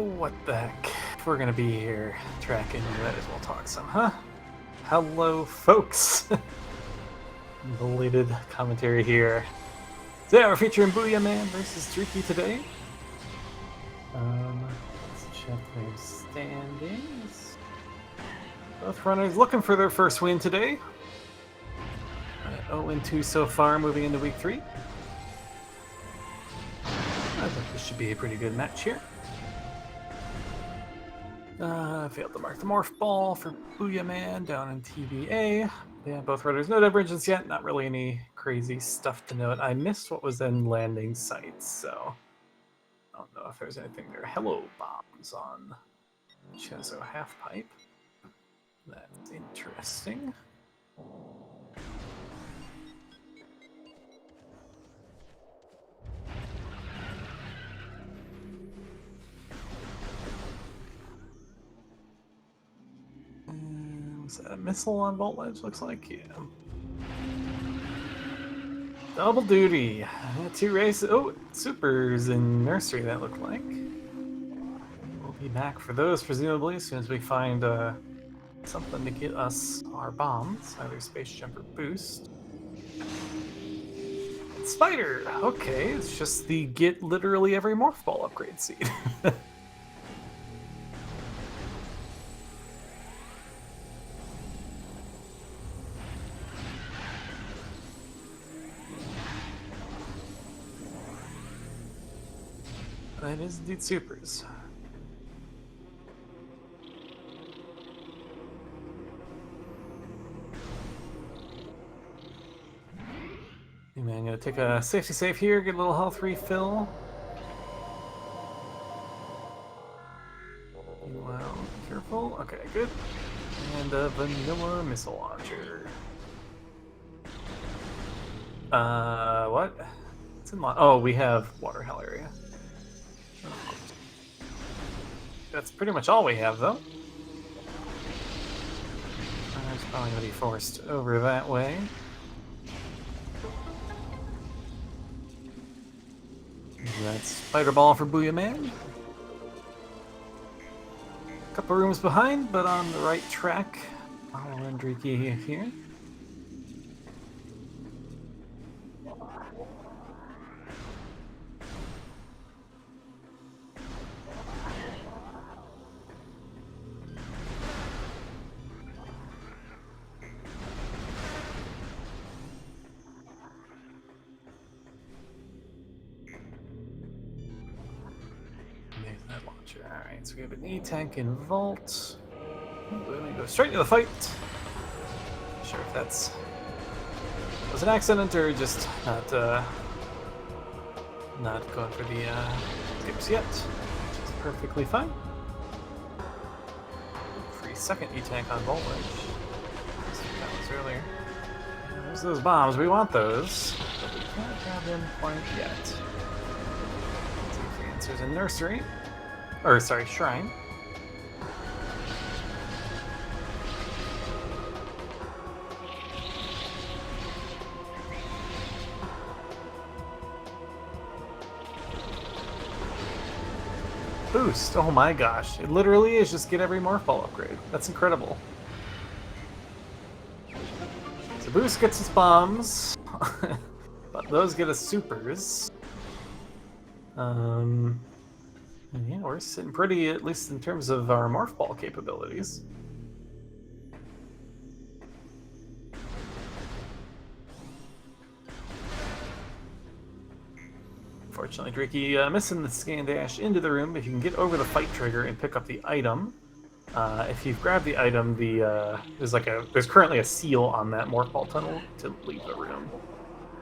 what the heck? If we're gonna be here tracking, we might as well talk some, huh? Hello, folks! Belated commentary here. So yeah, we're featuring Booyaman versus Drieky today. Let's check their standings. Both runners looking for their first win today. 0-2 so far, moving into week 3. I think this should be a pretty good match here. Failed to mark the morph ball for Booyaman down in TBA. Yeah, both runners no divergence yet. Not really any crazy stuff to note. I missed what was in landing sites, so I don't know if there's anything there. Hello bombs on Chezo half pipe. That's interesting. Is that a missile on Vault Ledge? Looks like, yeah. Double duty. 2 races. Oh, supers in nursery, that looked like. We'll be back for those, presumably, as soon as we find something to get us our bombs. Either Space Jump or Boost. Spider! Okay, it's just the get literally every morph ball upgrade seed. That is indeed supers. Hey man, gonna take a safety save here, get a little health refill. Well, careful. Okay, good. And a vanilla missile launcher. What? It's in oh, we have water hell area. That's pretty much all we have, though. There's probably going to be forced over that way. That's Spider Ball for Booyaman. Couple rooms behind, but on the right track. I'll run Drieky here. Alright, so we have an E-Tank in Vault. We're going to go straight to the fight. Not sure if that's was an accident or just not going for the skips yet, which is perfectly fine. Free second E-Tank on Vault Ledge. That was earlier. And there's those bombs. We want those, but we can't grab them quite yet. Let's see if the answer's in Nursery. Or, sorry, Shrine. Boost! Oh my gosh. It literally is just get every morph ball upgrade. That's incredible. So Boost gets its bombs. But those get us supers. Yeah, we're sitting pretty, at least in terms of our morph ball capabilities. Unfortunately, Drieky missing the scan dash into the room. If you can get over the fight trigger and pick up the item, if you've grabbed the item, there's currently a seal on that morph ball tunnel to leave the room.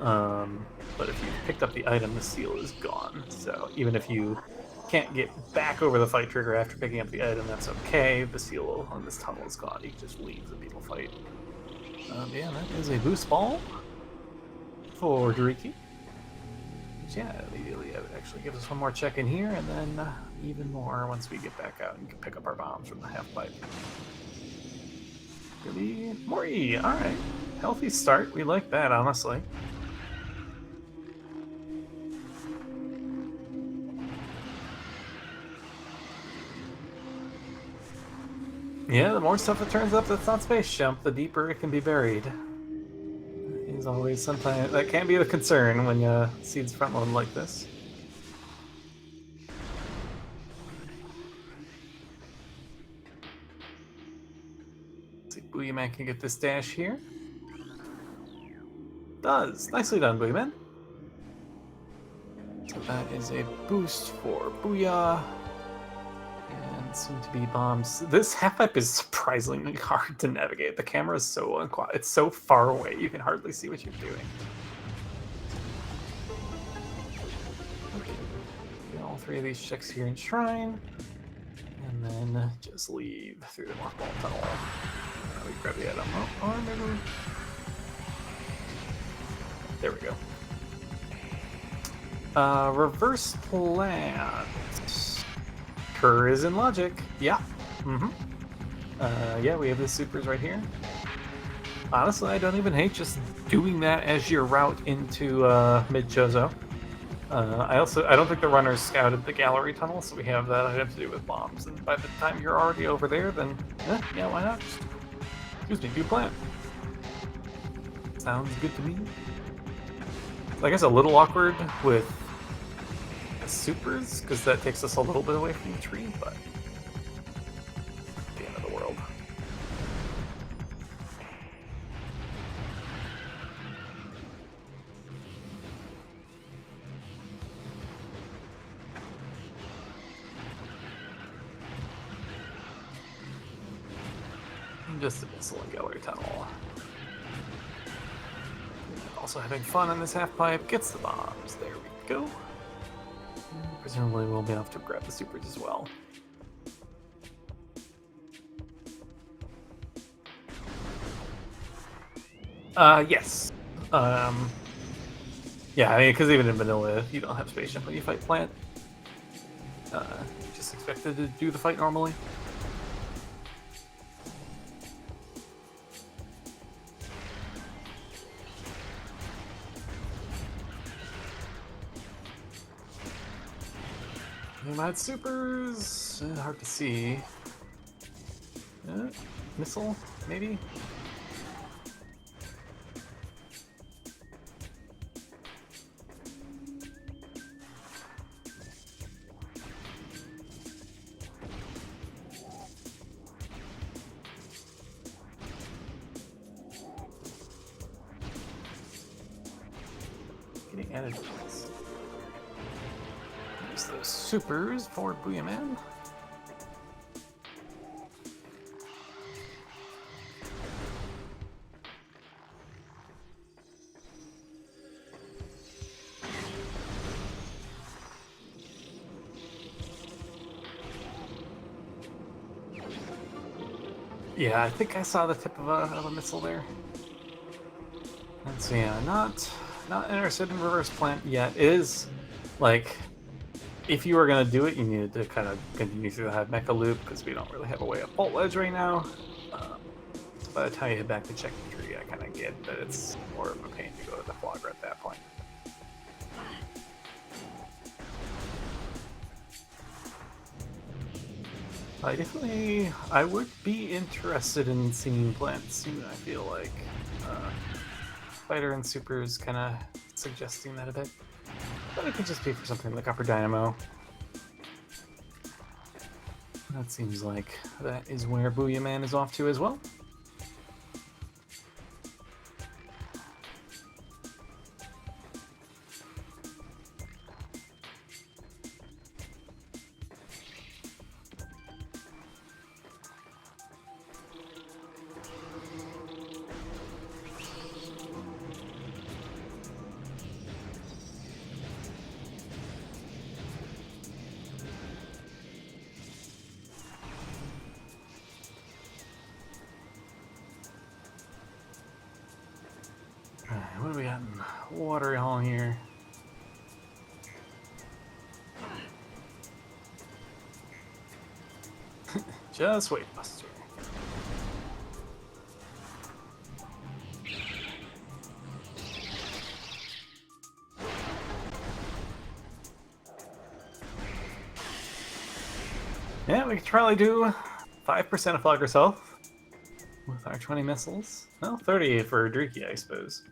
But if you've picked up the item, the seal is gone. So even if you can't get back over the fight trigger after picking up the item, that's okay. The seal on this tunnel is gone. You can just leave the beetle fight. Yeah, that is a boost ball for Drieky. Yeah, immediately it actually gives us one more check in here, and then even more once we get back out and can pick up our bombs from the half pipe. Pretty Mori, alright. Healthy start. We like that, honestly. Yeah, the more stuff that turns up that's not space jump, the deeper it can be buried. Is always sometimes that can be a concern when seeds front load like this. Let's see, Booyaman can get this dash here. Does. Nicely done, Booyaman. So that is a boost for Booyah. And soon to be bombs. This half-pipe is surprisingly hard to navigate. The camera is so unquiet. It's so far away, you can hardly see what you're doing. Okay. Get all three of these checks here in Shrine. And then just leave through the North Ball Tunnel. We grab the item. Oh, maybe. There we go. Reverse plant. Kerr is in logic. Yeah. Yeah, we have the supers right here. Honestly, I don't even hate just doing that as your route into mid-Chozo. I don't think the runners scouted the gallery tunnel, so we have that item to do with bombs. And by the time you're already over there, then yeah, why not? Just, excuse me, do plant. Sounds good to me. I guess a little awkward with supers, because that takes us a little bit away from the tree, but the end of the world. Just a missile and gallery tunnel. Also having fun on this half pipe, gets the bombs. There we go. Presumably we'll be able to grab the supers as well. Yes. Yeah, I mean, because even in vanilla, you don't have space jump when you fight plant. Just expected to do the fight normally. Mad supers, hard to see. Missile, maybe? Getting added points. Use those supers for Booyaman. Yeah, I think I saw the tip of a missile there. Let's see, not interested in reverse plant yet. It is, like, if you were going to do it, you needed to kind of continue through the Hive Mecha loop, because we don't really have a way up Bolt Ledge right now. So by the time you head back to check the tree, I kind of get that it's more of a pain to go to the Flogger at that point. I would be interested in seeing plants soon, I feel like. Fighter and Supers kind of suggesting that a bit. But it could just be for something like Upper Dynamo. That seems like that is where Booyaman is off to as well. Alright, what do we got in Watery Hall here? Just wait, Buster. Yeah, we could probably do 5% of Flogger's health with our 20 missiles. Well, 38 for Drieky, I suppose.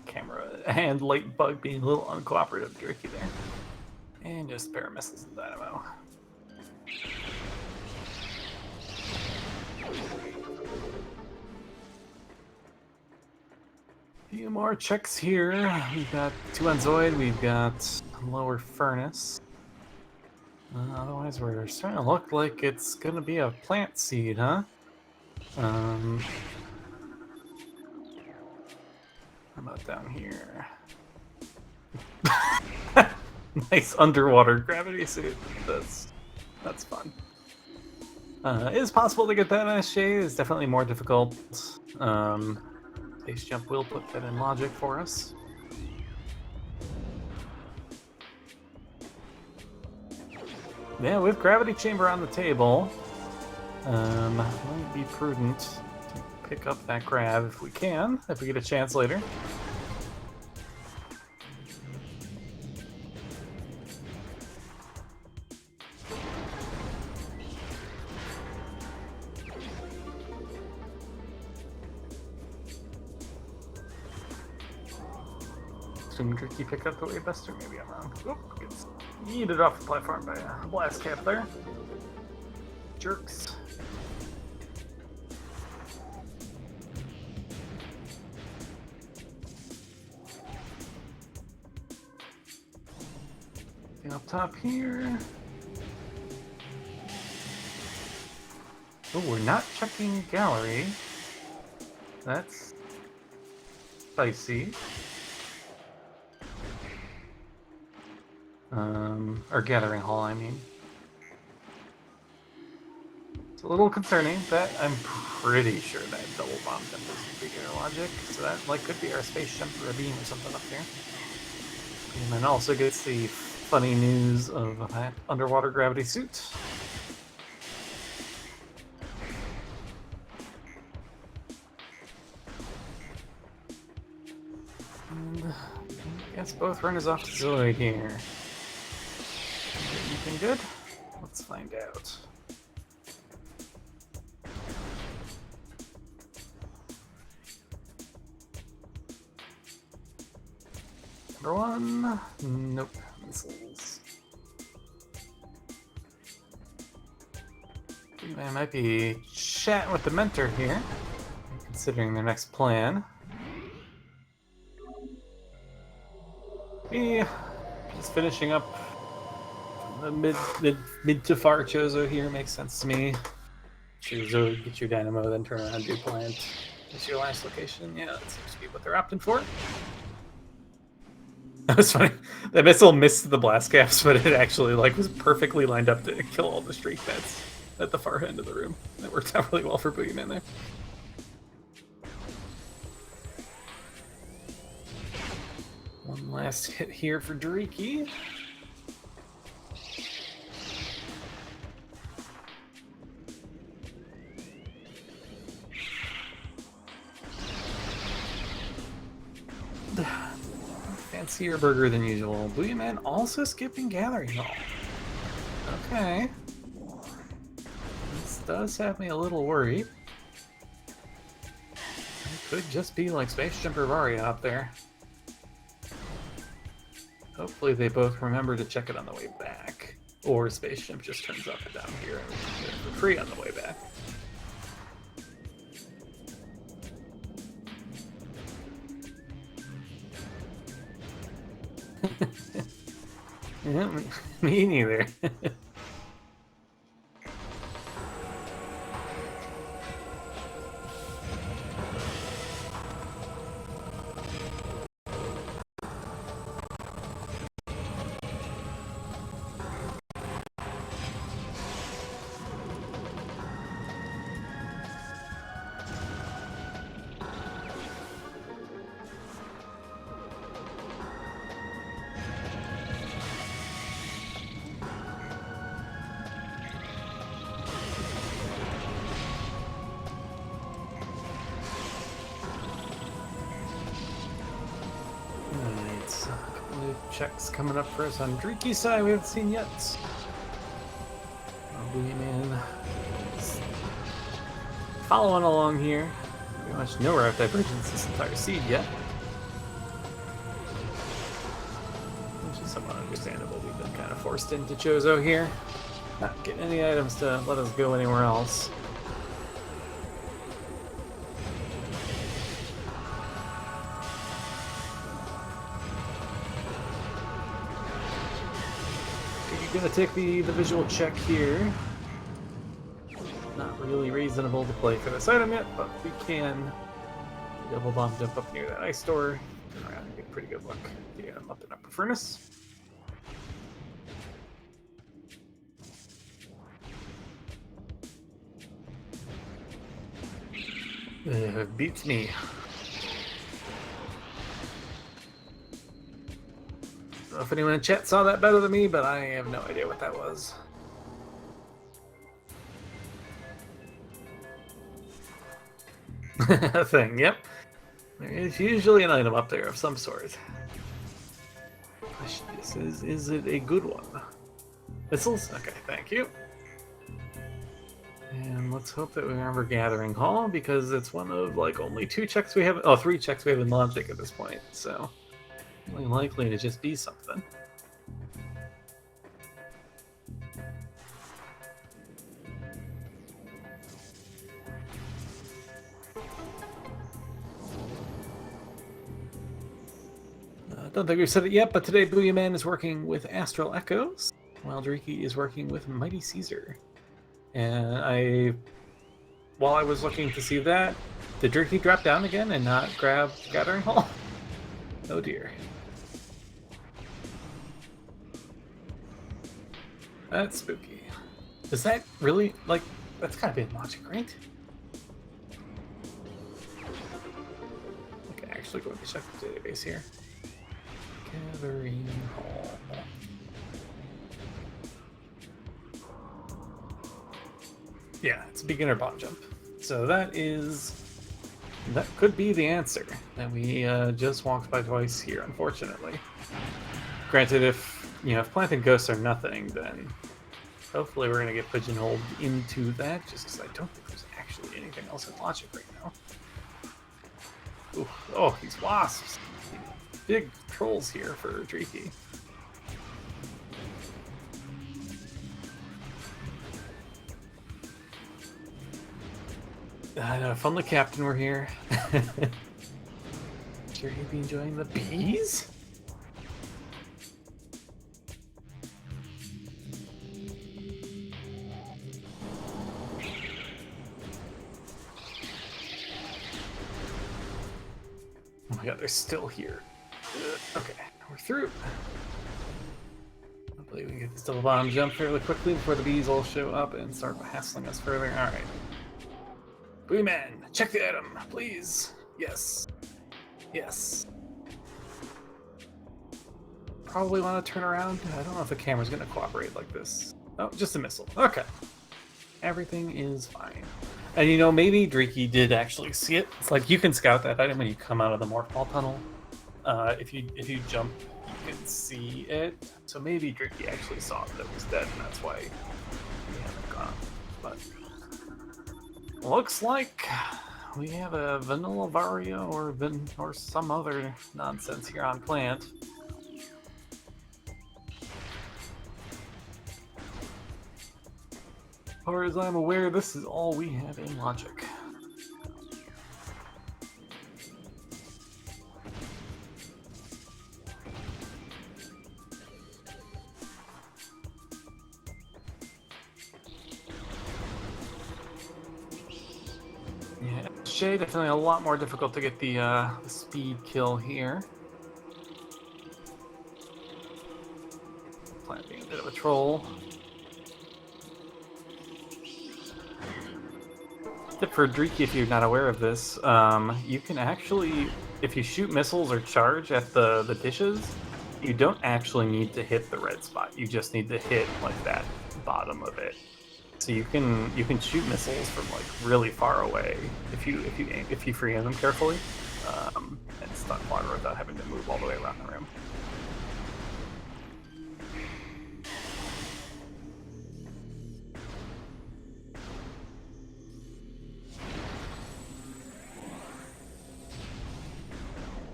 Camera and light bug being a little uncooperative, Drieky there. And just spare missiles and dynamo. Few more checks here. We've got 2 on Zoid, we've got lower furnace. Otherwise, we're starting to look like it's gonna be a plant seed, huh? How about down here? Nice underwater gravity suit. That's fun. It is possible to get that on SJ. It's definitely more difficult. Base jump will put that in logic for us. Yeah, with gravity chamber on the table, might be prudent to pick up that grab if we can, if we get a chance later. Assume Drieky picked up the way best, or maybe I'm wrong. Oop, gets yeeted off the platform by a blast cap there. Jerks. Up top here. Oh, we're not checking gallery. That's spicy. Or gathering hall, I mean. It's a little concerning. That I'm pretty sure that double bomb jump is bigger logic, so that like could be our space jump or a beam or something up there. And then also gets the funny news of that underwater gravity suit. And I guess both runners off to Zoid here. Anything good? Let's find out. Number 1, nope, missiles. I might be chatting with the mentor here, considering their next plan. Just finishing up the mid to far Chozo here makes sense to me. Chozo, get your dynamo, then turn around, do plant. Is your last location? Yeah, that seems to be what they're opting for. That was funny. That missile missed the blast caps, but it actually like was perfectly lined up to kill all the streak bats at the far end of the room. That worked out really well for Booyaman there. One last hit here for Drieky. Fancier burger than usual. Booyaman also skipping gathering hall. Okay. This does have me a little worried. It could just be like Space Jumper Varia up there. Hopefully they both remember to check it on the way back. Or Space Jump just turns up and down here and we can get it for free on the way back. Yeah, me neither. checks coming up for us on Drieky's side we haven't seen yet. Booyaman is following along here. Pretty much no route divergence this entire seed yet. Which is somewhat understandable. We've been kind of forced into Chozo here. Not getting any items to let us go anywhere else. Gonna take the visual check here. Not really reasonable to play for this item yet, but we can double bomb jump up near that ice store. Turn around and get a pretty good look. Get him up and upper furnace. Beats me. I don't know if anyone in chat saw that better than me, but I have no idea what that was. A thing, yep. There is usually an item up there of some sort. Question is it a good one? Missiles? Okay, thank you. And let's hope that we remember Gathering Hall, because it's one of like only 2 checks we have. Oh, 3 checks we have in Logic at this point, so really likely to just be something. Don't think we've said it yet, but today Booyaman is working with Astral Echoes, while Drieky is working with Mighty Caesar. And while I was looking to see that, did Drieky drop down again and not grab Gathering Hall? Oh dear. That's spooky. Is that really, like, that's gotta be in Logic, right? Okay, actually going to check the database here. Gathering Hall. Yeah, it's a beginner bomb jump. So that could be the answer. And we just walked by twice here, unfortunately. Granted, if planted ghosts are nothing, then hopefully we're gonna get pigeonholed into that, just because I don't think there's actually anything else in Logic right now. Ooh, oh, these wasps. Big trolls here for Drieky. I know, if only Captain were here. Sure he'd be enjoying the bees? Oh my god, they're still here. Okay, we're through. I believe we can get this double bomb jump fairly quickly before the bees all show up and start hassling us further. Alright. Booyaman, check the item, please. Yes. Yes. Probably want to turn around. I don't know if the camera's going to cooperate like this. Oh, just a missile. Okay. Everything is fine. And maybe Drieky did actually see it. It's like you can scout that item when you come out of the morph ball tunnel. If you jump, you can see it. So maybe Drieky actually saw that it was dead, and that's why we haven't gone. But looks like we have a vanilla Varia or some other nonsense here on plant. As far as I'm aware, this is all we have in Logic. Yeah, Shade definitely a lot more difficult to get the speed kill here. Plant being a bit of a troll. Tip for Drieky, if you're not aware of this, you can actually, if you shoot missiles or charge at the dishes, you don't actually need to hit the red spot. You just need to hit like that bottom of it. So you can shoot missiles from like really far away if you free aim them carefully, and stun water without having to move all the way around the room.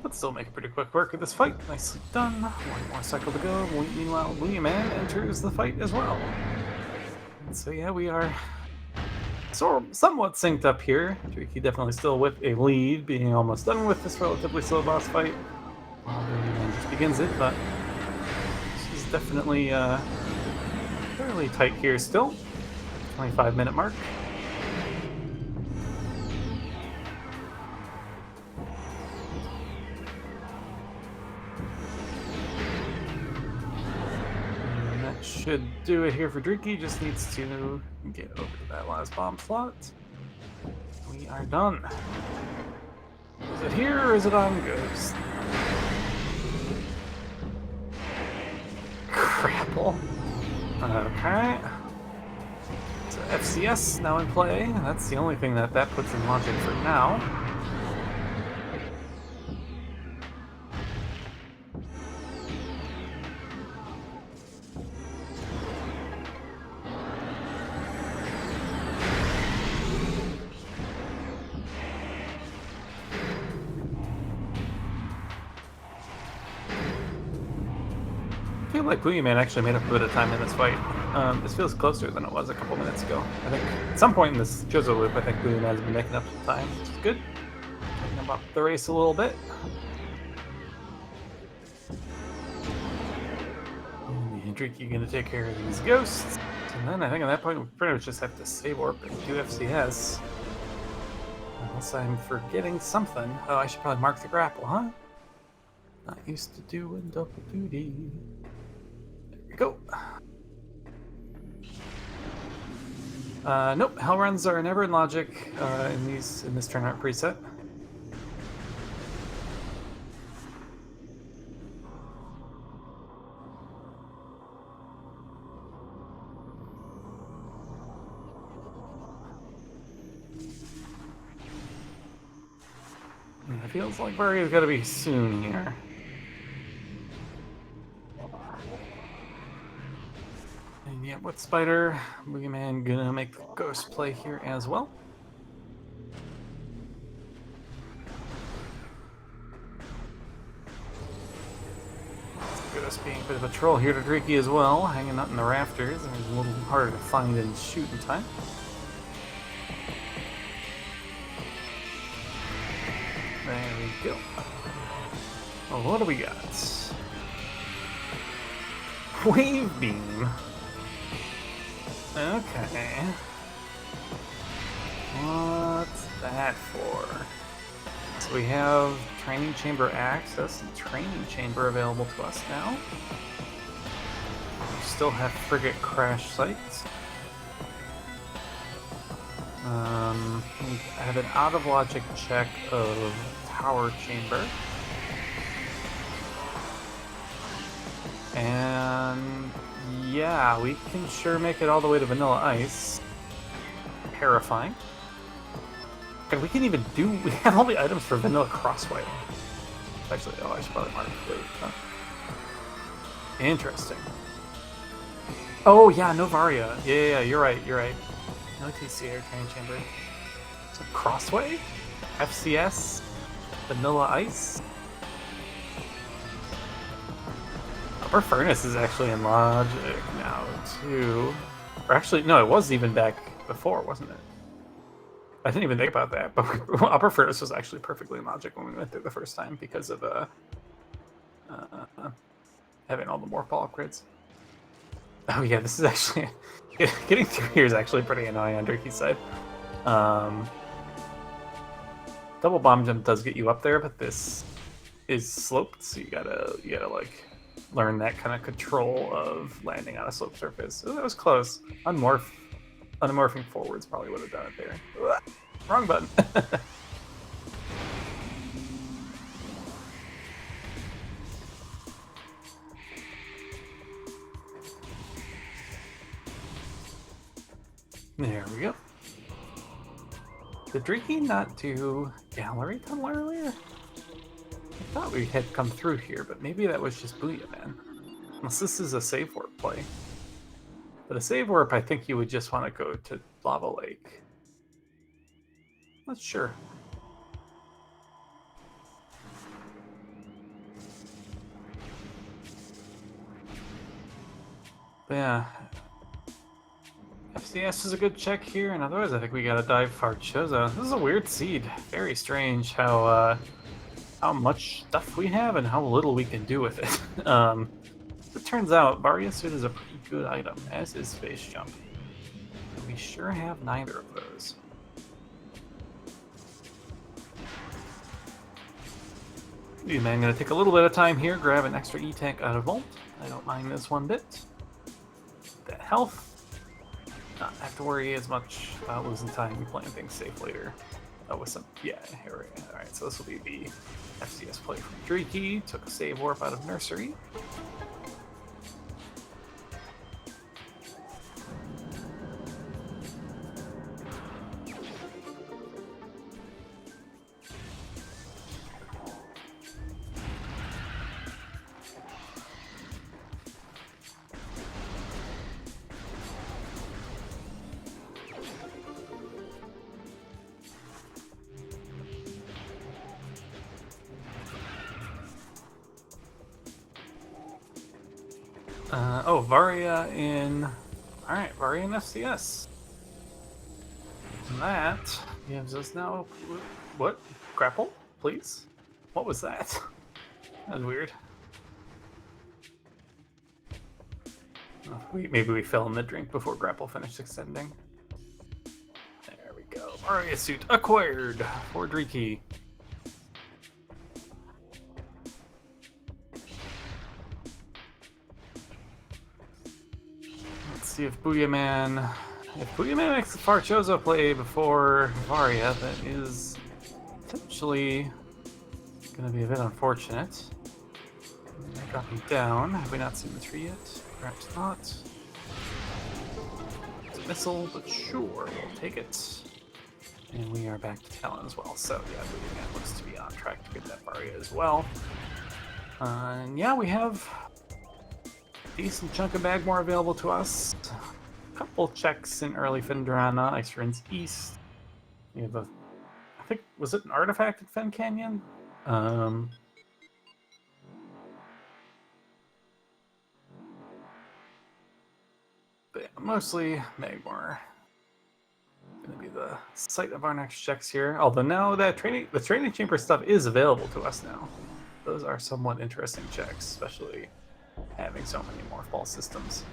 But still make pretty quick work of this fight. Nicely done. One more cycle to go. Meanwhile, Booyaman enters the fight as well. So yeah, we are somewhat synced up here. Drieky definitely still with a lead, being almost done with this relatively slow boss fight. Booyaman just begins it, but this is definitely fairly tight here still. 25-minute mark. Should do it here for Drieky, just needs to get over to that last bomb slot. We are done. Is it here or is it on Ghost? Crapple. Okay. So FCS now in play. That's the only thing that puts in logic for now. I feel like Booyaman actually made up a bit of time in this fight. This feels closer than it was a couple minutes ago. I think at some point in this Jozo loop, I think Booyaman has been making up some time, which is good. Taking him up the race a little bit. And Drieky gonna take care of these ghosts. And then I think at that point we pretty much just have to save warp and do FCS. Unless I'm forgetting something. Oh, I should probably mark the grapple, huh? Not used to doing double duty. There we go. Nope, hell runs are never in logic in this turnout preset. It feels like Barry's gotta be soon here. And yeah, with Spider, Booyaman gonna make the ghost play here as well. Ghost being a bit of a troll here to Drieky as well, hanging out in the rafters, and it's a little harder to find and shoot in time. There we go. Well, what do we got? Wave beam. Okay. What's that for? So we have training chamber access and training chamber available to us now. We still have frigate crash sites. We have an out of logic check of tower chamber. And yeah, we can sure make it all the way to Vanilla Ice. Terrifying. And we can even do, we have all the items for Vanilla Crossway. Actually, oh, I should probably mark it. Huh? Interesting. Oh yeah, Novaria. Yeah, you're right. No TCA or training chamber. So Crossway? FCS? Vanilla Ice? Upper Furnace is actually in logic now, too. Or actually, no, it was even back before, wasn't it? I didn't even think about that, but Upper Furnace was actually perfectly in logic when we went through the first time because of having all the morph ball upgrades. Oh yeah, this is actually... getting through here is actually pretty annoying on Drieky's side. Double bomb jump does get you up there, but this is sloped, so you gotta like learn that kind of control of landing on a slope surface. Oh, that was close. Unmorphing forwards probably would have done it there. Ugh, wrong button. There we go. Did Drieky not do Gallery Tunnel earlier? I thought we had come through here, but maybe that was just Booyaman. Unless this is a save warp play. But a save warp, I think you would just want to go to Lava Lake. Not sure. But yeah, FCS is a good check here, and otherwise I think we gotta dive Farchozo. This is a weird seed. Very strange how much stuff we have and how little we can do with it. It turns out Varia Suit is a pretty good item, as is Space Jump. We sure have neither of those. I'm gonna take a little bit of time here, grab an extra E-Tank out of Volt. I don't mind this one bit. That health. Not have to worry as much about losing time playing things safe later. With some, yeah, here we go. Alright, so this will be the FCS play from Drieky. Took a save warp out of Nursery. Varia in... Alright, Varia in FCS. And that gives us now... What? Grapple? Please? What was that? That was weird. Oh, maybe we fell in the drink before Grapple finished extending. There we go. Varia suit acquired for Drieky. See if Booyaman makes the Farchozo play before Varia, that is potentially going to be a bit unfortunate. Dropping down. Have we not seen the tree yet? Perhaps not. It's a missile, but sure, we'll take it. And we are back to Talon as well. So yeah, Booyaman looks to be on track to get that Varia as well. And yeah, we have decent chunk of Magmore available to us. A couple checks in early Fendrana, Ice Runs East. We have I think, was it an artifact at Fen Canyon? But yeah, mostly Magmore. Gonna be the site of our next checks here. Although now that the training chamber stuff is available to us now. Those are somewhat interesting checks, especially having so many more false systems.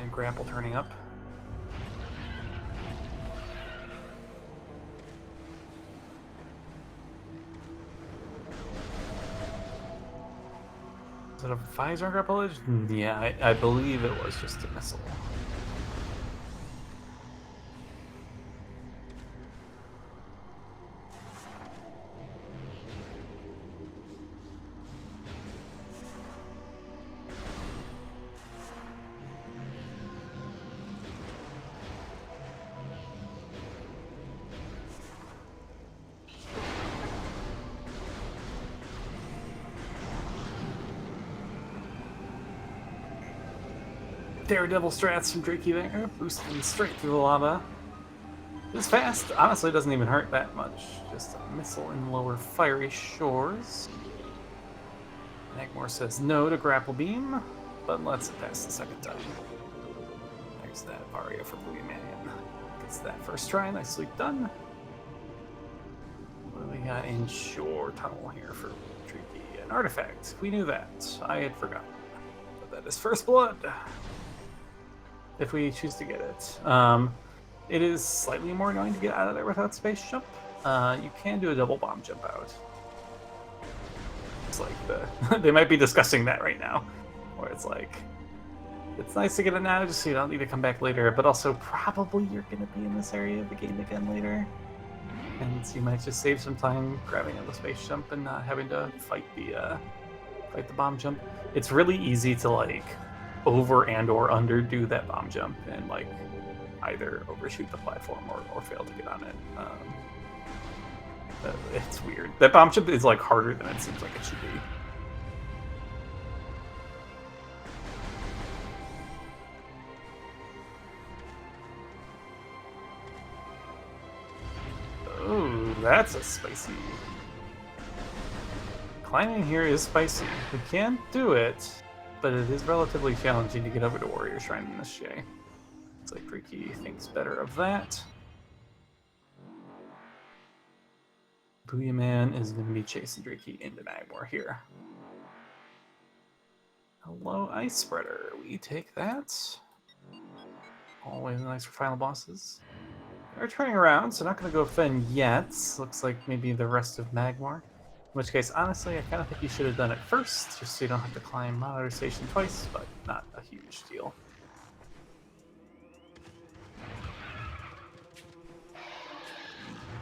And Grapple turning up. Is it a 5-star grapple edge? Yeah, I believe it was just a missile. Daredevil strats from Drieky there, boosting straight through the lava. This fast, honestly, doesn't even hurt that much. Just a missile in lower fiery shores. Magmore says no to Grapple Beam, but lets it pass the second time. There's that Varia for Booyaman. Gets that first try, nicely done. What do we got in Shore Tunnel here for Drieky? An artifact. We knew that. I had forgotten. But that is First Blood. If we choose to get it. It is slightly more annoying to get out of there without Space Jump. You can do a double bomb jump out. It's like they might be discussing that right now, where it's like, it's nice to get it now just so you don't need to come back later, but also probably you're going to be in this area of the game again later. And so you might just save some time grabbing out the Space Jump and not having to fight the bomb jump. It's really easy to like over and or underdo that bomb jump and like either overshoot the platform or fail to get on it. It's weird. That bomb jump is like harder than it seems like it should be. Oh, that's a spicy. Climbing here is spicy. We can't do it. but it is relatively challenging to get over to Warrior Shrine in this Shay. Looks like Drieky thinks better of that. Booyaman is going to be chasing Drieky into Magmor here. Hello, Ice Spreader. We take that. Always nice for final bosses. They're turning around, so not going to go Fen yet. Looks like maybe the rest of Magmor. In which case, honestly, I kind of think you should have done it first, just so you don't have to climb Monitor Station twice, but not a huge deal.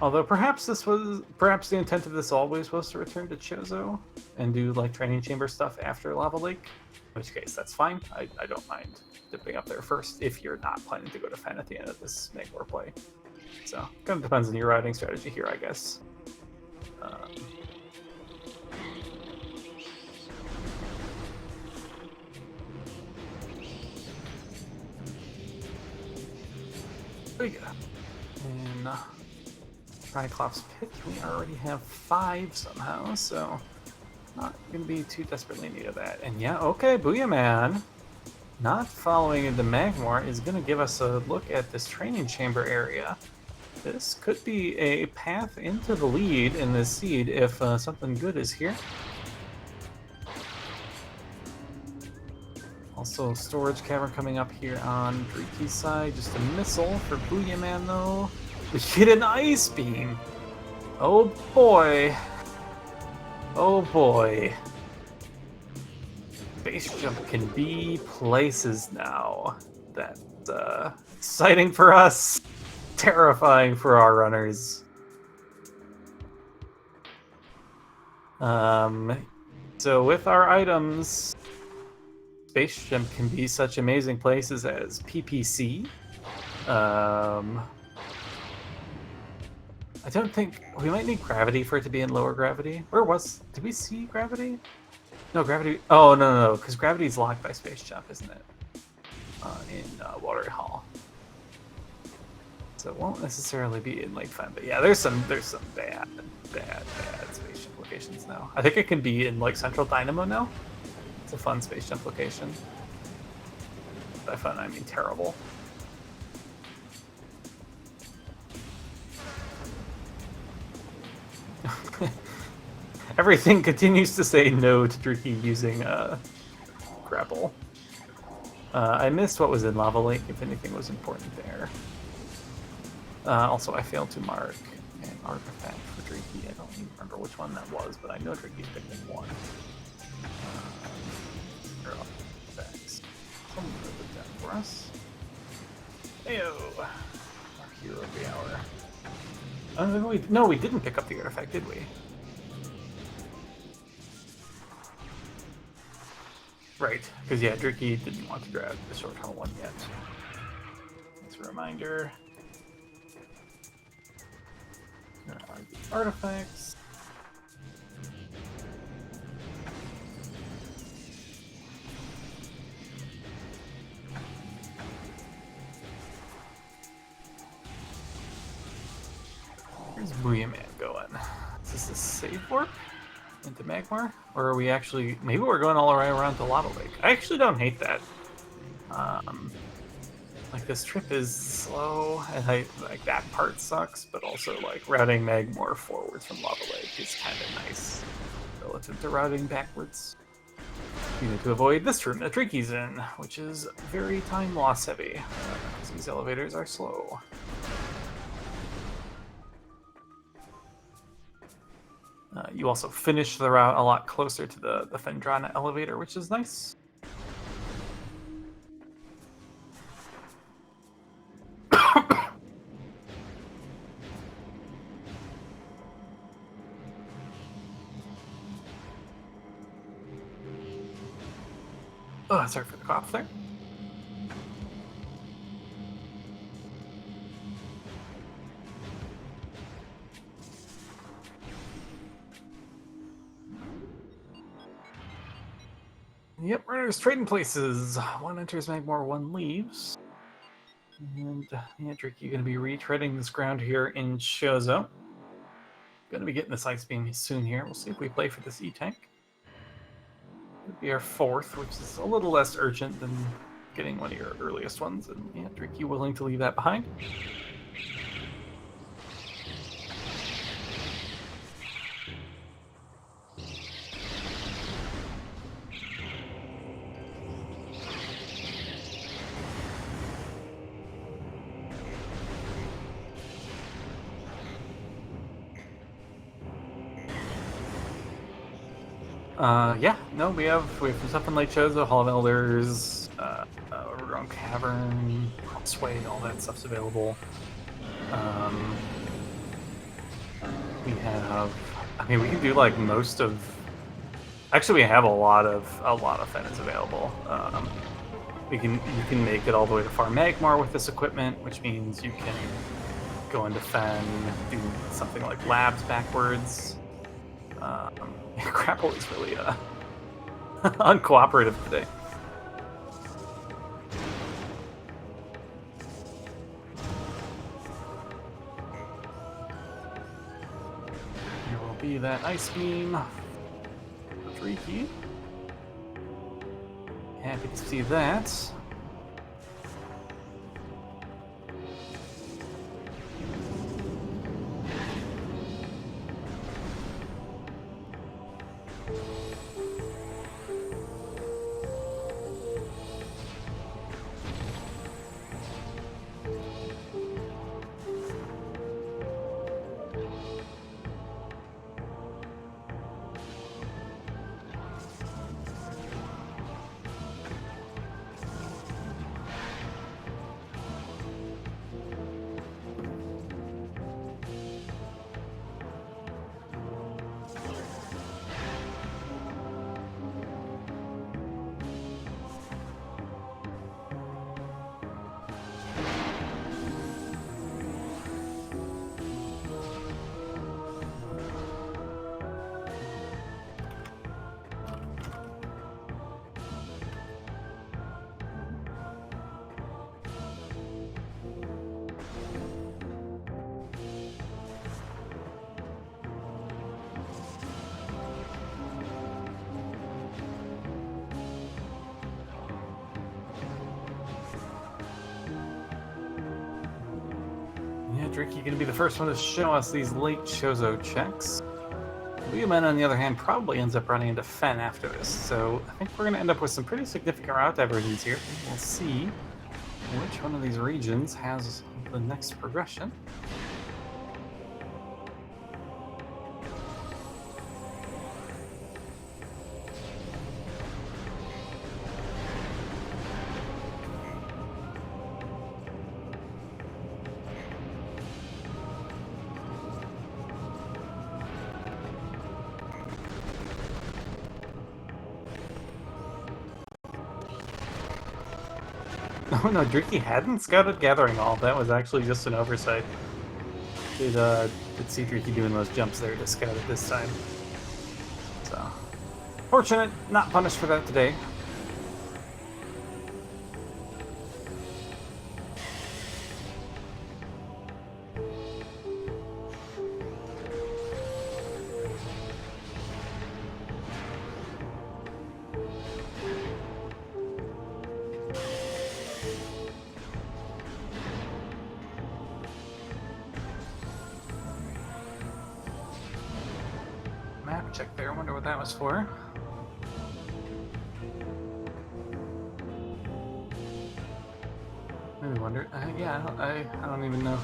Although perhaps the intent of this always was to return to Chozo and do like training chamber stuff after Lava Lake. In which case, that's fine. I don't mind dipping up there first if you're not planning to go to Fen at the end of this Magmor play. So, kind of depends on your routing strategy here, I guess. There you go. And Triclops Pit, we already have 5 somehow, so not going to be too desperately in need of that. And yeah, okay, Booyaman, not following into Magmor, is going to give us a look at this training chamber area. This could be a path into the lead in this seed if something good is here. Also, storage cavern coming up here on Drieky's side. Just a missile for Booyaman, though. We hit an ice beam. Oh boy. Oh boy. Base jump can be places now. That's exciting for us. Terrifying for our runners. So with our items, Space Jump can be such amazing places as PPC. I don't think we might need gravity for it to be in lower gravity. Did we see gravity? No, gravity. Oh no, because gravity is locked by Space Jump, isn't it? In Watery Hall. So it won't necessarily be in Lake Fen, but yeah, there's some bad Space Jump locations now. I think it can be in like Central Dynamo now. It's a fun Space Jump location. By fun, I mean terrible. Everything continues to say no to Drieky using grapple. I missed what was in Lava Lake, if anything was important there. Also, I failed to mark an artifact for Drieky. I don't even remember which one that was, but I know Drieky's picked one. Artifacts. Someone will put that for us. Heyo! Our hero of the hour. No, we didn't pick up the artifact, did we? Right, because yeah, Drieky didn't want to grab the short tunnel one yet. That's a reminder. There are the artifacts. Where's Booyaman going? Is this a save warp into Magmar? Or are we actually... Maybe we're going all the way around to Lava Lake. I actually don't hate that. Like, this trip is slow, and like that part sucks, but also, like, routing Magmor forwards from Lava Lake is kind of nice relative to routing backwards. You need to avoid this room that Drieky's in, which is very time loss heavy, because these elevators are slow. You also finish the route a lot closer to the Fendrana elevator, which is nice. Oh, sorry for the cough there. Yep, runners trading places. One enters Magmor, one leaves. And yeah, Drieky, you're going to be retreading this ground here in Chozo. Going to be getting this ice beam soon here. We'll see if we play for this E-Tank. It'd be our fourth, which is a little less urgent than getting one of your earliest ones. And yeah, Drieky willing to leave that behind. Yeah, no, we have some stuff in Lake Chozo, Hall of Elders, Overgrown Cavern, Sway, all that stuff's available. We have, I mean, we can do like most of. Actually, we have a lot of Fenns available. You can make it all the way to Far Magmar with this equipment, which means you can go into Fen, do something like labs backwards. Grapple is really uncooperative today. Here will be that Ice Beam for Drieky. Happy to see that. Drieky going to be the first one to show us these late Chozo checks. Booyaman, on the other hand, probably ends up running into Fen after this, so I think we're going to end up with some pretty significant route diversions here. We'll see which one of these regions has the next progression. Oh no, Drieky hadn't scouted Gathering Hall. That was actually just an oversight. Did see Drieky doing those jumps there to scout it this time. So, fortunate, not punished for that today. Map check there. I wonder what that was for. Maybe wonder. Yeah, I don't even know.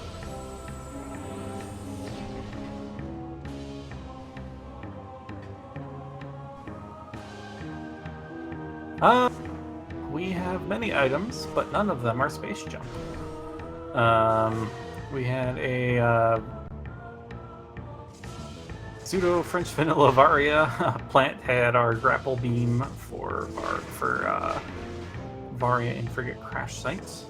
We have many items, but none of them are space jump. We had a pseudo French vanilla Varia. Plant had our grapple beam for Varia in Frigate Crash Sites.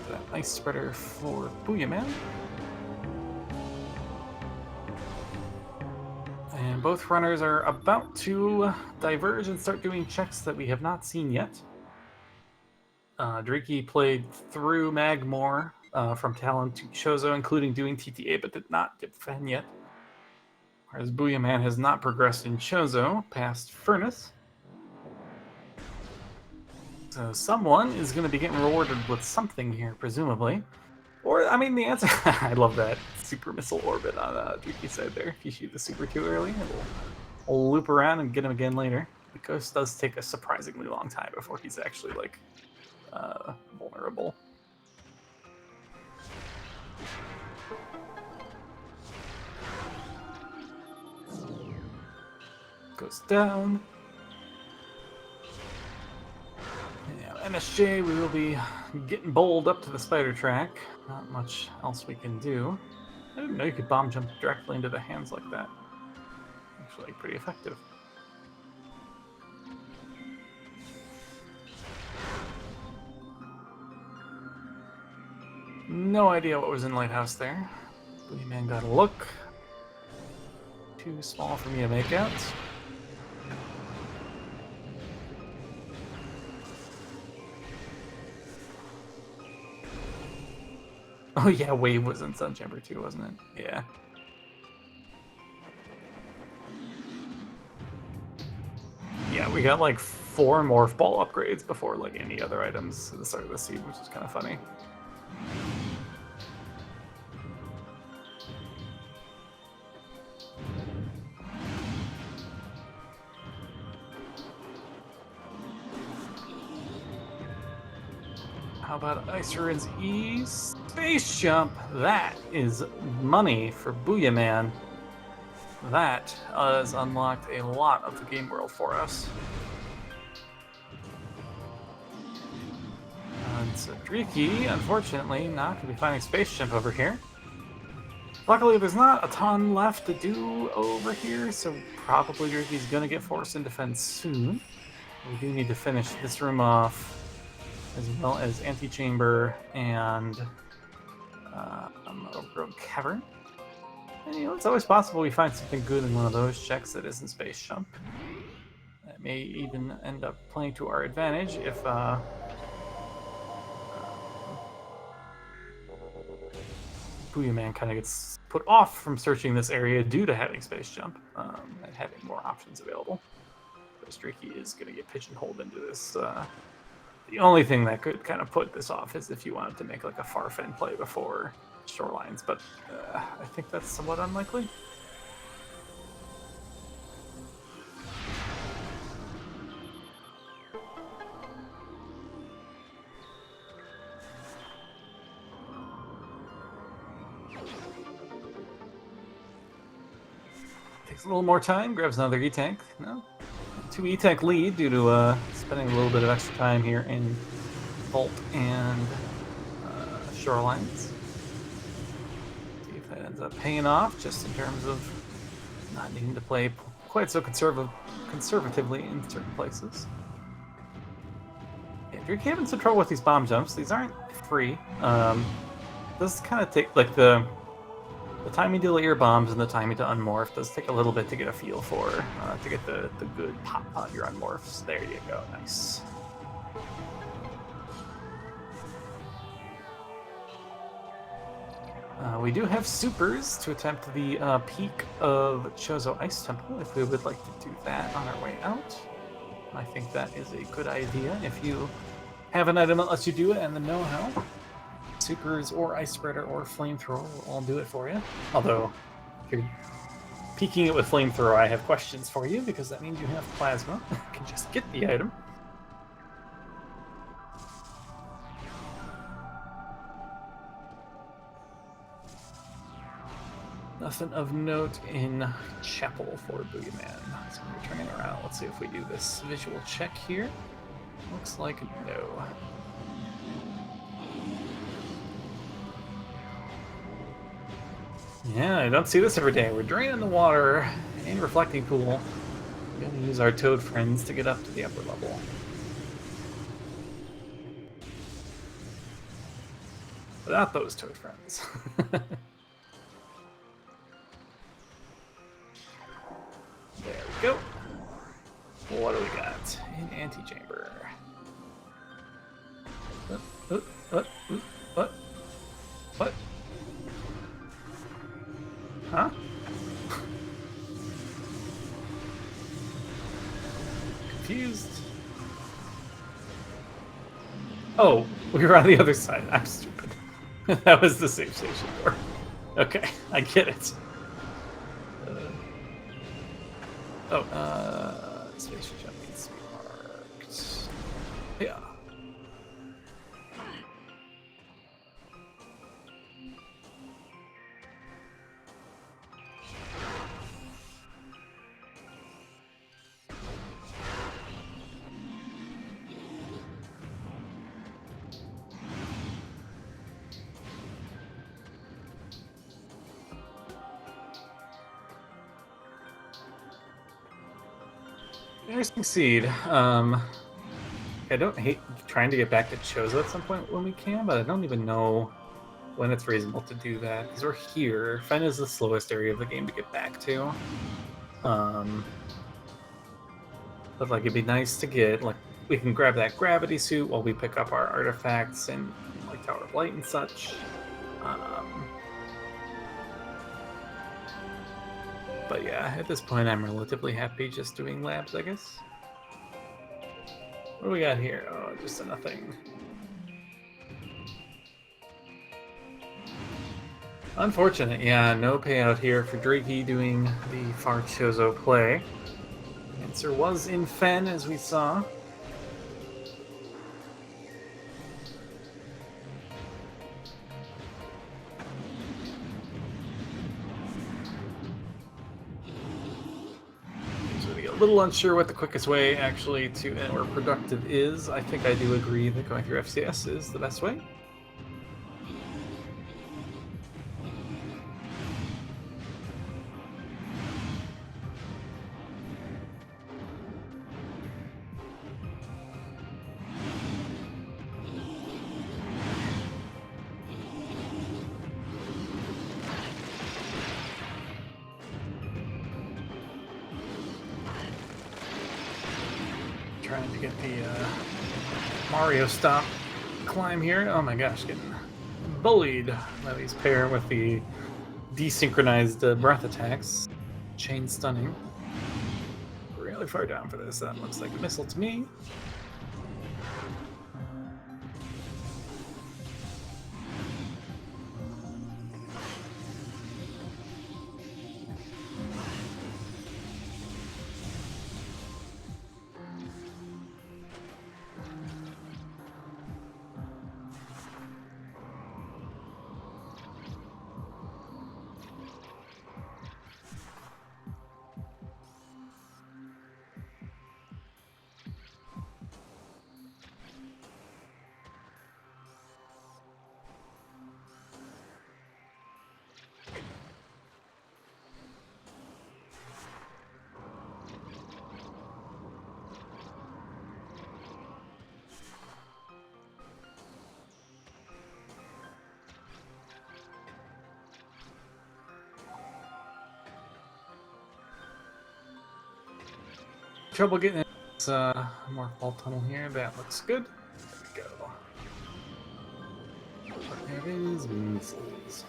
That ice spreader for Booyaman. And both runners are about to diverge and start doing checks that we have not seen yet. Drieky played through Magmore from Talon to Chozo, including doing TTA, but did not get Fen yet. Whereas Booyaman has not progressed in Chozo past Furnace. So someone is going to be getting rewarded with something here, presumably. Or, I mean, the answer... I love that super missile orbit on Drieky's side there. If you shoot the super too early, it'll loop around and get him again later. The ghost does take a surprisingly long time before he's actually, like, vulnerable. Goes down. Yeah, MSJ, we will be getting bowled up to the spider track. Not much else we can do. I didn't know you could bomb jump directly into the hands like that. Actually, pretty effective. No idea what was in Lighthouse there. Booyaman got a look. Too small for me to make out. Oh yeah, Wave was in Sun Chamber too, wasn't it? Yeah. Yeah, we got like 4 Morph Ball upgrades before like any other items at the start of the seed, which is kind of funny. How about Ice Ruin's E? Space Jump! That is money for Booyaman. That has unlocked a lot of the game world for us. And so Drieky, unfortunately, not going to be finding Space Jump over here. Luckily, there's not a ton left to do over here, so probably Drieky's going to get forced in defense soon. We do need to finish this room off, as well as Antechamber and Overgrown Cavern. And, you know, it's always possible we find something good in one of those checks that isn't Space Jump. That may even end up playing to our advantage if Booyaman kind of gets put off from searching this area due to having Space Jump and having more options available. But Drieky is going to get pigeonholed into this. The only thing that could kind of put this off is if you wanted to make like a Farfen play before Shorelines, but I think that's somewhat unlikely. Takes a little more time, grabs another E-Tank. No? 2 E-Tank lead due to spending a little bit of extra time here in Vault and Shorelines. See if that ends up paying off, just in terms of not needing to play quite so conservatively in certain places. Yeah, if you're having some trouble with these bomb jumps, these aren't free. This kind of take like the timing to layer bombs and the timing to unmorph does take a little bit to get a feel for, to get the good pop on your unmorphs. There you go, nice. We do have supers to attempt the peak of Chozo Ice Temple if we would like to do that on our way out. I think that is a good idea if you have an item that lets you do it and the know-how. Supers or Ice Spreader or Flamethrower will all do it for you. Although, if you're peeking it with Flamethrower, I have questions for you because that means you have Plasma. You can just get the item. Nothing of note in Chapel for Booyaman. So we're turning around. Let's see if we do this visual check here. Looks like no. Yeah, I don't see this every day. We're draining the water in Reflecting Pool. We're going to use our toad friends to get up to the upper level. Without those toad friends. There we go. What do we got in Antechamber? What? Huh? confused. Oh, we were on the other side. I'm stupid. That was the safe station door. Okay, I get it. Space jump needs to be marked. Yeah. Interesting seed. I don't hate trying to get back to Chozo at some point when we can, but I don't even know when it's reasonable to do that, because we're here. Fen is the slowest area of the game to get back to. But like, it'd be nice to get, like, we can grab that gravity suit while we pick up our artifacts and like Tower of Light and such. But yeah, at this point I'm relatively happy just doing labs, I guess. What do we got here? Oh, just a nothing. Unfortunate, yeah, no payout here for Drieky doing the Far Chozo play. Answer was in Fen, as we saw. A little unsure what the quickest way actually to end or productive is. I think I do agree that going through FCS is the best way. Trying to get the Mario stop climb here. Oh my gosh, getting bullied by these pair with the desynchronized breath attacks. Chain stunning. Really far down for this. That looks like a missile to me. Trouble getting this more fall tunnel here. That looks good. There we go. There it is, missiles.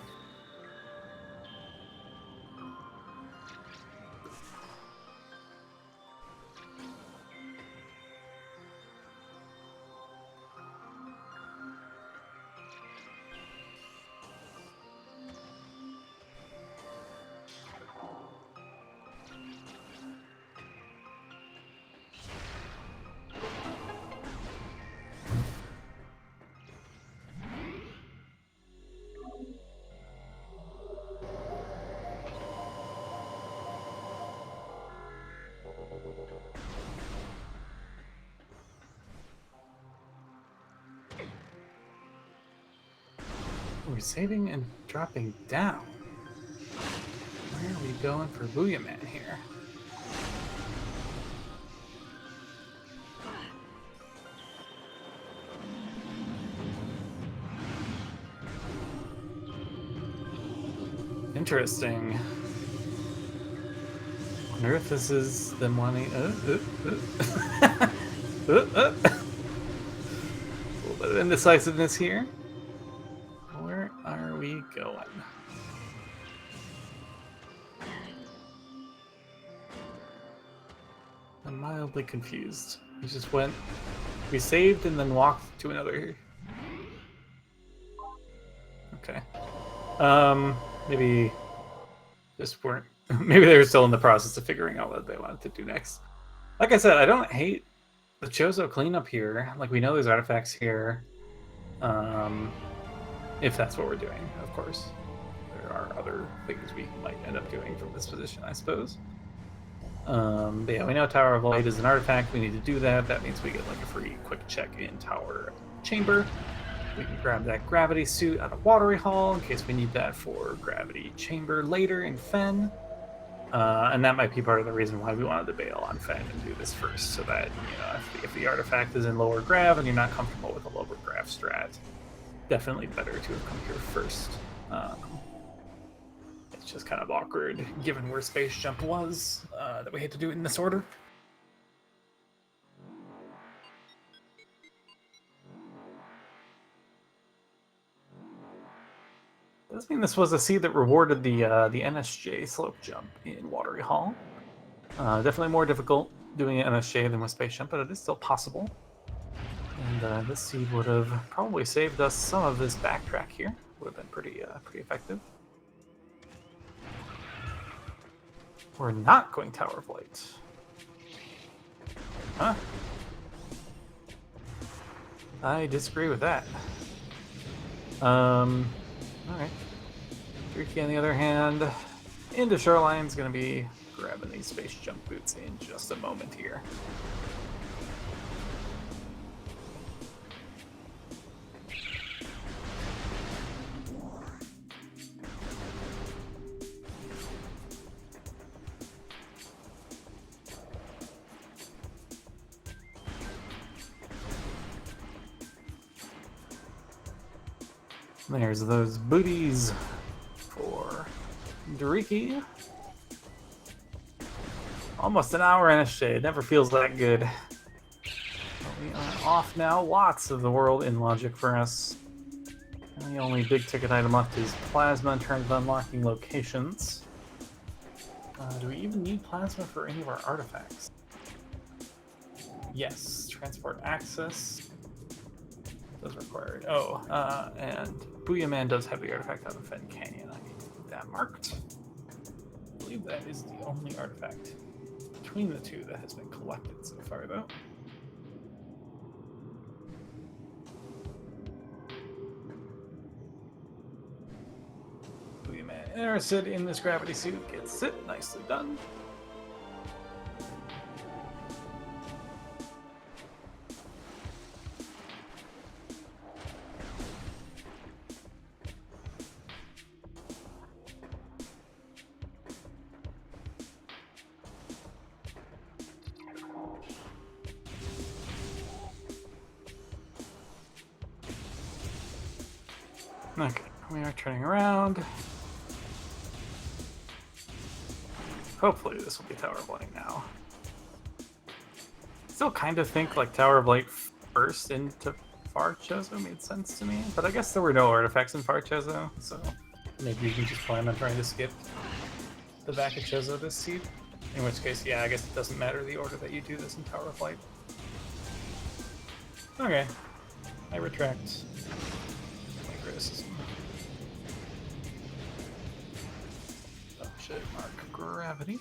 We're saving and dropping down. Where are we going for Booyaman here? Interesting. On Earth, this is them wanting. A little bit of indecisiveness here. Where are we going? I'm mildly confused. We just went... We saved and then walked to another... Okay. Maybe... Just weren't... Maybe they were still in the process of figuring out what they wanted to do next. Like I said, I don't hate the Chozo cleanup here. Like, we know there's artifacts here. If that's what we're doing, of course. There are other things we might end up doing from this position, I suppose. But yeah, we know Tower of Light is an artifact. We need to do that. That means we get like a free quick check in Tower Chamber. We can grab that gravity suit out of Watery Hall in case we need that for Gravity Chamber later in Fen. And that might be part of the reason why we wanted to bail on Fen and do this first, so that, you know, if the artifact is in lower grav and you're not comfortable with a lower grav strat, definitely better to have come here first. It's just kind of awkward, given where Space Jump was, that we had to do it in this order. Does mean this was a seed that rewarded the NSJ slope jump in Watery Hall. Definitely more difficult doing an NSJ than with Space Jump, but it is still possible. And this seed would have probably saved us some of this backtrack here. Would have been pretty effective. We're not going Tower of Light. Huh? I disagree with that. Alright. Drieky, on the other hand, into Shoreline's going to be grabbing these Space Jump boots in just a moment here. There's those booties for Drieky. Almost an hour NSJ. It never feels that good. But we are off now. Lots of the world in logic for us. And the only big ticket item left is Plasma in terms of unlocking locations. Do we even need Plasma for any of our artifacts? Yes. Transport access. Does require it. Oh, and Booyaman does have the artifact out of Fen Canyon. I need to keep that marked. I believe that is the only artifact between the two that has been collected so far, though. Booyaman interested in this gravity suit gets it. Nicely done. Okay, we are turning around. Hopefully this will be Tower of Light now. Still kind of think like Tower of Light first into Far Chozo made sense to me, but I guess there were no artifacts in Far Chozo, so maybe you can just plan on trying to skip the back of Chozo this seed. In which case, yeah, I guess it doesn't matter the order that you do this in Tower of Light. Okay, I retract my criticism. Oh shit, mark gravity.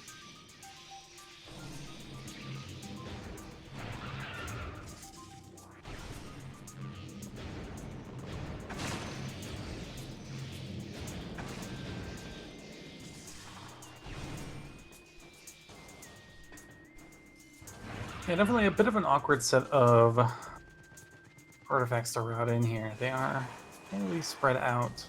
Yeah, definitely a bit of an awkward set of artifacts to route in here. They are fairly spread out.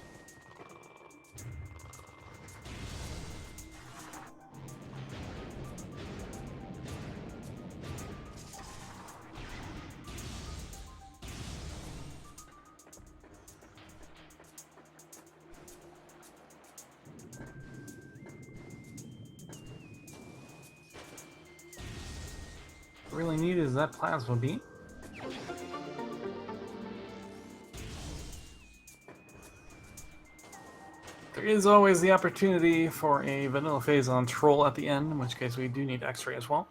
Really neat is that plasma beam. There is always the opportunity for a vanilla phase on troll at the end, in which case we do need X-ray as well.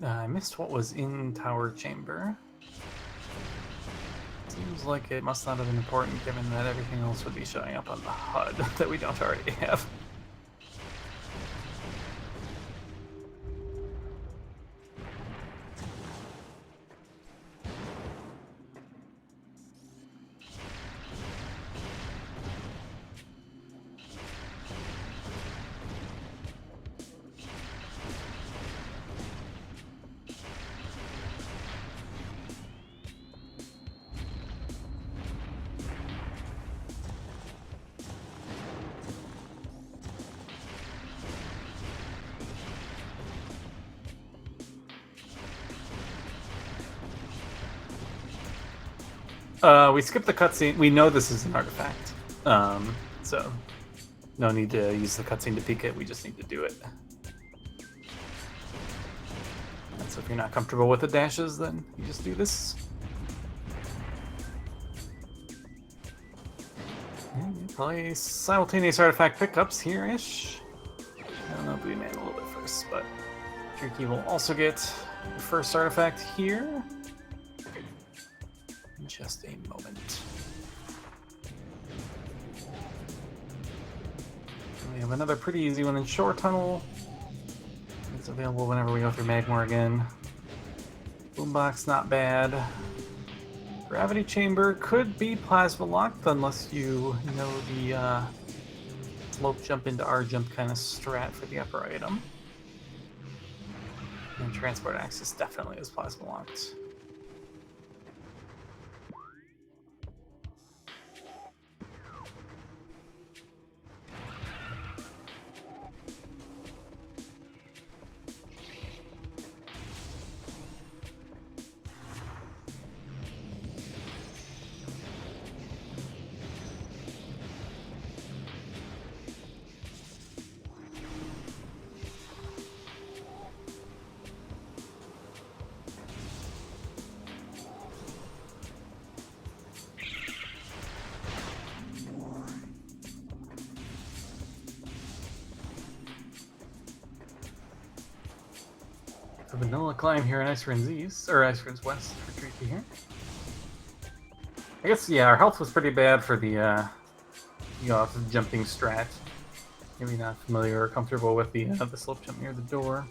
I missed what was in Tower Chamber. Seems like it must not have been important given that everything else would be showing up on the HUD that we don't already have. We skipped the cutscene. We know this is an artifact, so no need to use the cutscene to peek it. We just need to do it. And so if you're not comfortable with the dashes, then you just do this. And you play simultaneous artifact pickups here-ish. I don't know, Booyaman a little bit first, but Drieky will also get the first artifact here. Just a moment. We have another pretty easy one in Shore Tunnel. It's available whenever we go through Magmore again. Boombox, not bad. Gravity Chamber could be plasma locked unless you know the slope jump into R jump kind of strat for the upper item. And Transport Access definitely is plasma locked. The vanilla climb here in Ice Ruins East, or Ice Ruins West for Drieky here. I guess, yeah, our health was pretty bad for the, the jumping strat. Maybe not familiar or comfortable with the slope jump near the door.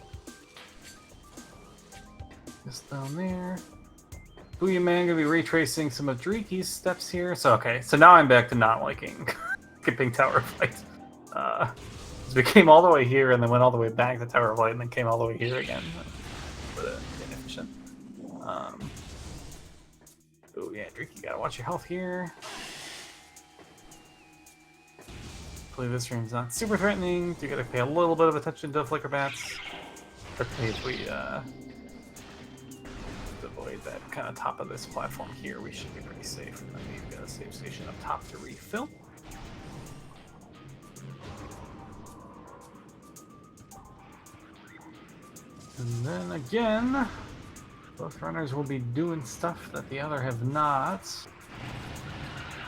Just down there. Booyaman gonna be retracing some of Drieky's steps here. So, okay, so now I'm back to not liking skipping Tower Fight. We came all the way here and then went all the way back to Tower of Light and then came all the way here again. Inefficient. Oh yeah, Drieky, you gotta watch your health here. Hopefully this room's not super threatening. You gotta pay a little bit of attention to flicker bats. Particularly if we avoid that kind of top of this platform here, we should be pretty safe. And then we've got a save station up top to refill. And then again, both runners will be doing stuff that the other have not.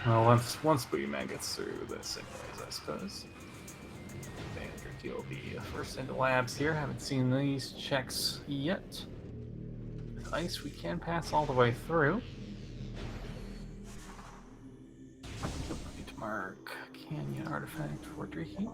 Well, once Booyaman gets through this anyways, I suppose. Drieky will be first into labs here. Haven't seen these checks yet. With ice, we can pass all the way through. Need to mark Canyon artifact for Drieky.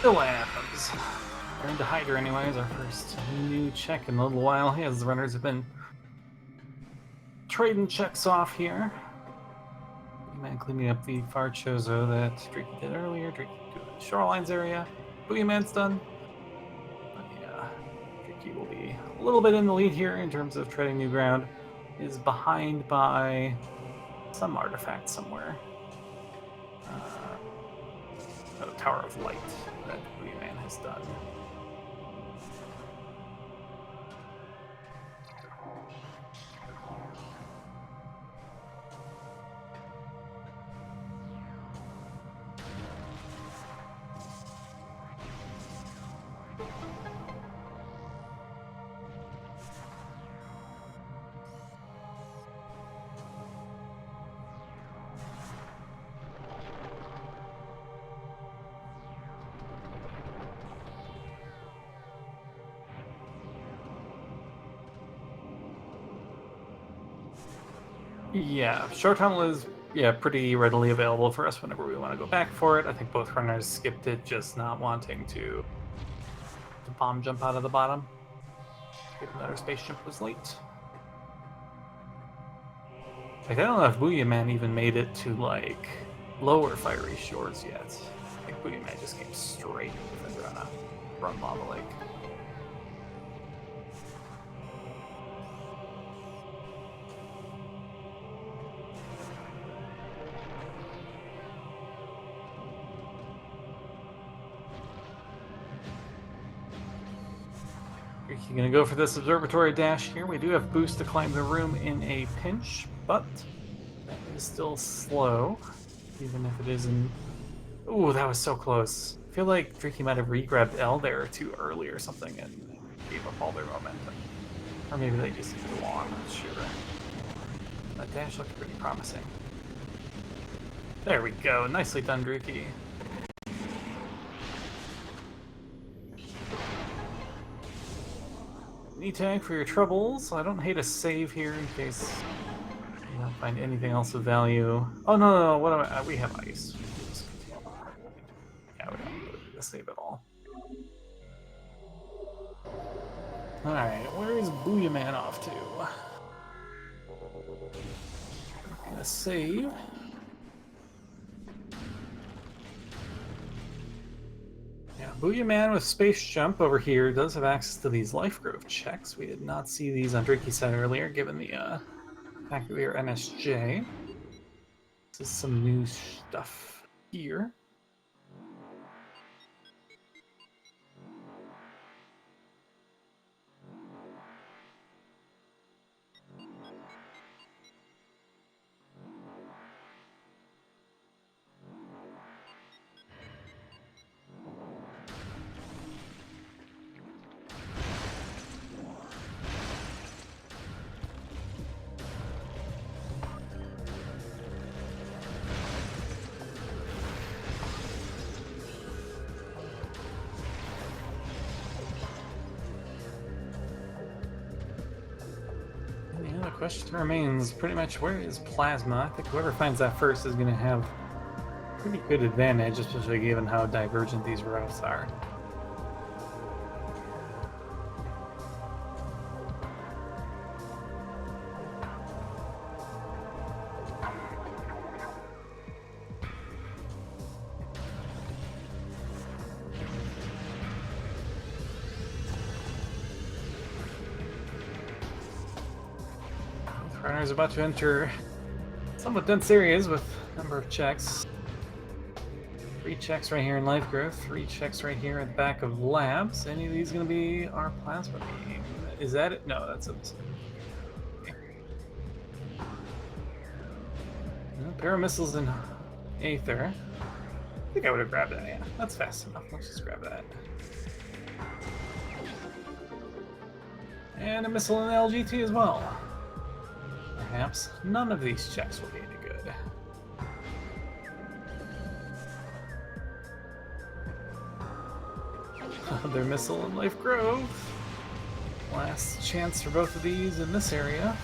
the labs. Learn to hide her anyways, our first new check in a little while. As the runners have been trading checks off here. Booyaman cleaning up the far chozo that Drieky did earlier. Drieky doing the shorelines area. Booyaman's done. But yeah, Drieky will be a little bit in the lead here in terms of treading new ground. Is behind by some artifact somewhere. Tower of Light that Booyaman has done. Yeah, short tunnel is pretty readily available for us whenever we want to go back for it. I think both runners skipped it, just not wanting to bomb jump out of the bottom, given that our space jump was late. Like, I don't know if Booyaman even made it to like lower fiery shores yet. I think Booyaman just came straight with it on a run lava lake. You're gonna go for this observatory dash here. We do have boost to climb the room in a pinch, but that is still slow, even if it isn't. Ooh, that was so close. I feel like Drieky might have re-grabbed L there too early or something and gave up all their momentum. Or maybe they just did long, I'm not sure. That dash looked pretty promising. There we go, nicely done, Drieky. Tag for your troubles. I don't hate a save here in case you don't find anything else of value. Oh no, what am I? We have ice. Yeah, we don't need to save at all. Alright, where is Booyaman off to? Gonna save. Yeah, Booyaman with Space Jump over here does have access to these Life Growth checks. We did not see these on Drieky's side earlier, given the fact that we are NSJ. This is some new stuff here. Question remains pretty much where is Plasma. I think whoever finds that first is going to have pretty good advantage, especially given how divergent these routes are. Runner is about to enter somewhat dense areas with a number of checks. 3 checks right here in Life Growth, 3 checks right here at the back of Labs. Any of these going to be our Plasma beam? Is that it? No, that's a pair of missiles in Aether. I think I would have grabbed that, yeah. That's fast enough. Let's just grab that. And a missile in LGT as well. Perhaps none of these checks will be any good. Another missile in Life Grove. Last chance for both of these in this area.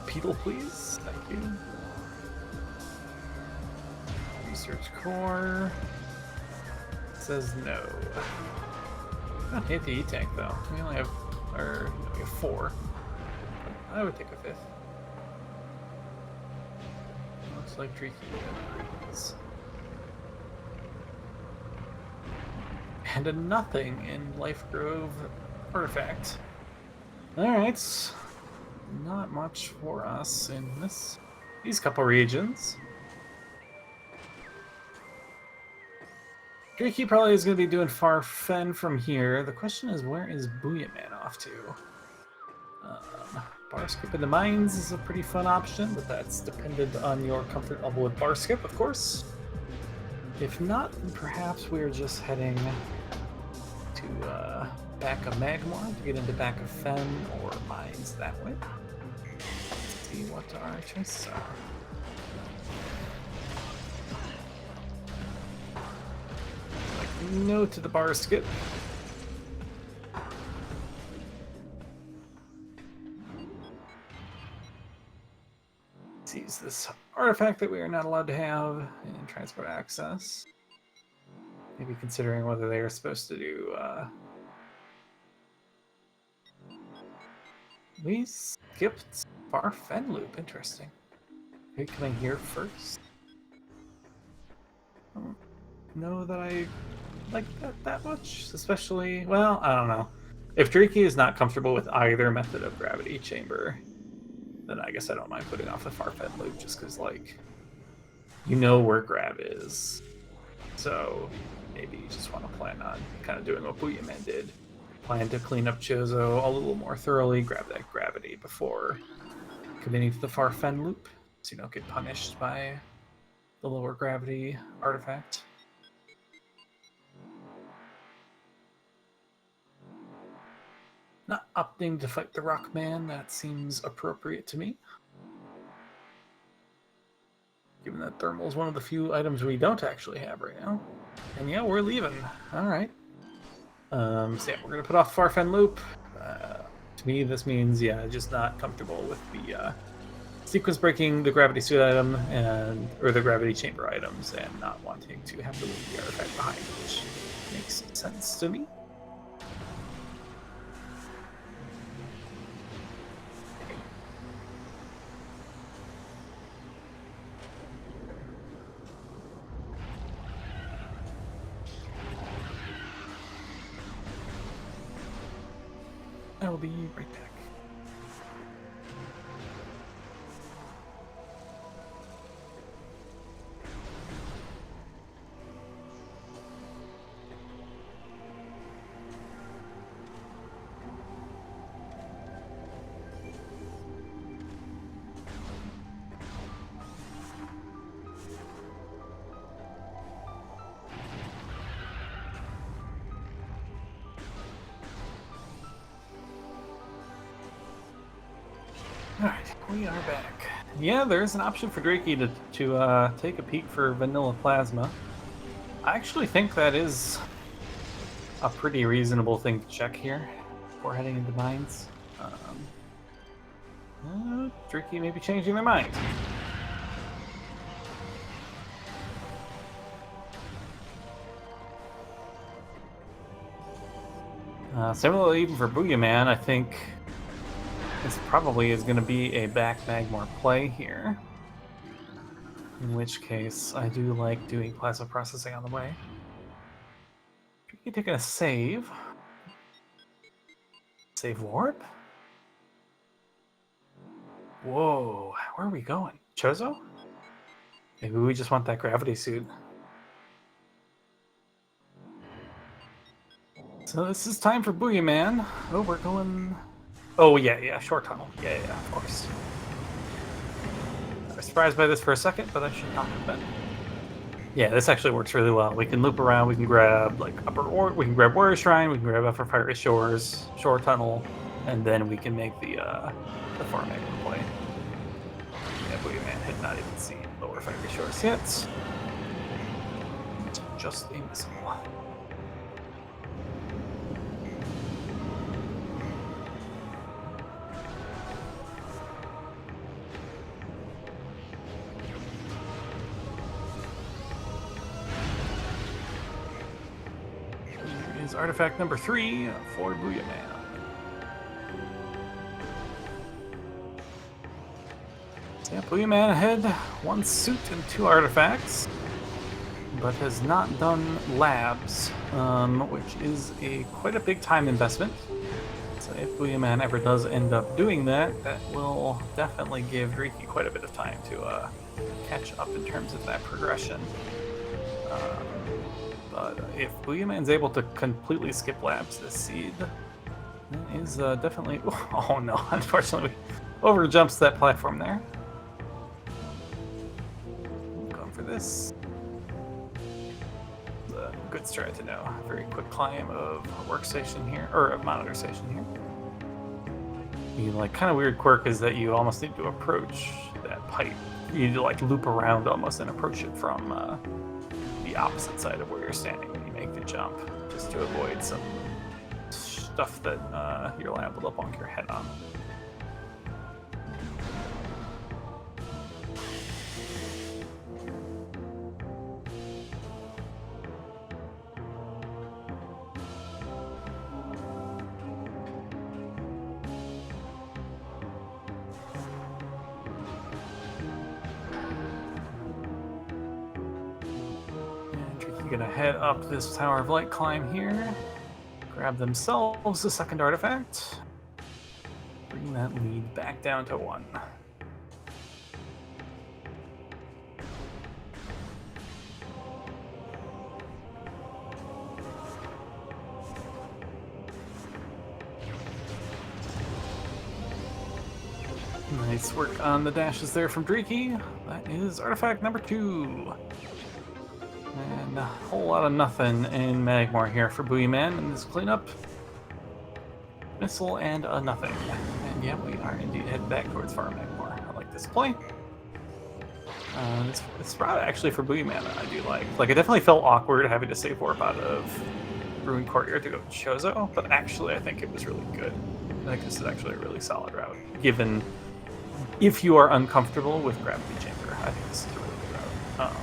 Pedal, please. Thank you. Research core. says no. I don't hate the E-Tank though. We only have, or no, we have 4. I would take a 5th. Looks like Drieky agrees. And a nothing in Life Grove artifact. Alright. Not much for us in these couple regions. Drieky probably is going to be doing Far Fen from here. The question is, where is Booyaman off to? Bar skip in the mines is a pretty fun option, but that's dependent on your comfort level with bar skip, of course. If not, then perhaps we're just heading to back of Magmore to get into back of Fen or mines that way. Let's see what our choices are. No to the bar skip. Sees this artifact that we are not allowed to have in transport access. Maybe considering whether they are supposed to do. We skipped Far Fen Loop. Interesting. Are you coming here first? I don't know that I like that much, especially, well, I don't know. If Drieky is not comfortable with either method of gravity chamber, then I guess I don't mind putting off the Far Fen Loop, just because, like, you know where Grav is. So maybe you just want to plan on kind of doing what Booyaman did. Plan to clean up Chozo a little more thoroughly, grab that gravity before committing to the Far Fen Loop, so you don't get punished by the lower gravity artifact. Not opting to fight the Rockman, that seems appropriate to me. Given that thermal is one of the few items we don't actually have right now. And yeah, we're leaving. Alright. So yeah, we're going to put off Far Fen Loop. To me, this means, yeah, just not comfortable with the sequence breaking the gravity suit item or the gravity chamber items, and not wanting to have to leave the artifact behind, which makes sense to me. I will be right back. Alright, we are back. Yeah, there is an option for Drieky to take a peek for vanilla plasma. I actually think that is a pretty reasonable thing to check here before heading into mines. Drieky may be changing their mind. Similarly, even for Booyaman, I think this probably is going to be a back Magmore play here. In which case, I do like doing plasma processing on the way. Drieky taking a save. Save warp? Whoa, where are we going? Chozo? Maybe we just want that gravity suit. So this is time for Booyaman. Oh, we're going... Oh, yeah, short tunnel. Yeah, of course. I was surprised by this for a second, but I should not have been. Yeah, this actually works really well. We can loop around, we can grab, like, we can grab Warrior Shrine, we can grab Upper Fiery Shores, short tunnel, and then we can make the Far Magmore play. Yeah, Booyaman had not even seen Lower Fiery Shores yet. It's just a missile. is artifact number 3 for Booyaman. So yeah, Booyaman had 1 suit and 2 artifacts, but has not done labs, which is quite a big time investment. So if Booyaman ever does end up doing that, that will definitely give Drieky quite a bit of time to catch up in terms of that progression. But if Booyaman's able to completely skip labs this seed, that is definitely... Oh no, unfortunately we overjumps that platform there. Going for this. Good strat to know. Very quick climb of a workstation here, or a monitor station here. The kind of weird quirk is that you almost need to approach that pipe. You need to loop around almost and approach it from the opposite side of where you're standing when you make the jump, just to avoid some stuff that you're liable to bonk your head on. Gonna head up this Tower of Light climb here, grab themselves a second artifact, bring that lead back down to 1. Nice work on the dashes there from Drieky. That is artifact number 2. And a whole lot of nothing in Magmor here for Booyaman in this cleanup. Missile and a nothing. And yeah, we are indeed heading back towards Far Magmor. I like this play. This route actually for Booyaman I do like. It definitely felt awkward having to save warp out of Ruined Courtyard to go to Chozo, but actually I think it was really good. I think this is actually a really solid route, given if you are uncomfortable with Gravity Chamber. I think this is a really good route.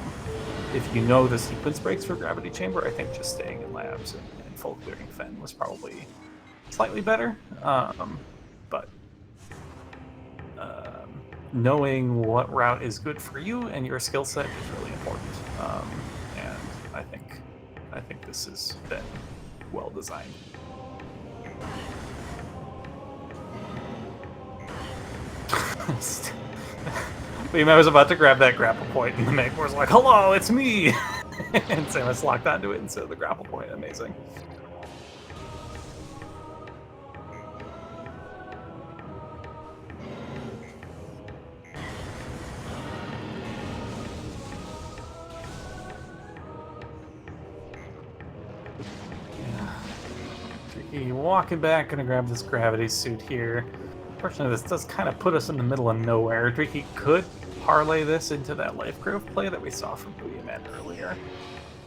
If you know the sequence breaks for Gravity Chamber, I think just staying in labs and full clearing Fen was probably slightly better. But knowing what route is good for you and your skill set is really important. And I think this has been well designed. I was about to grab that grapple point, and the Magmor's like, "Hello, it's me!" And Samus locked onto it instead of the grapple point. Amazing. Drieky walking back, gonna grab this gravity suit here. Unfortunately, this does kind of put us in the middle of nowhere. Drieky could parlay this into that Life Grove play that we saw from Booyaman earlier.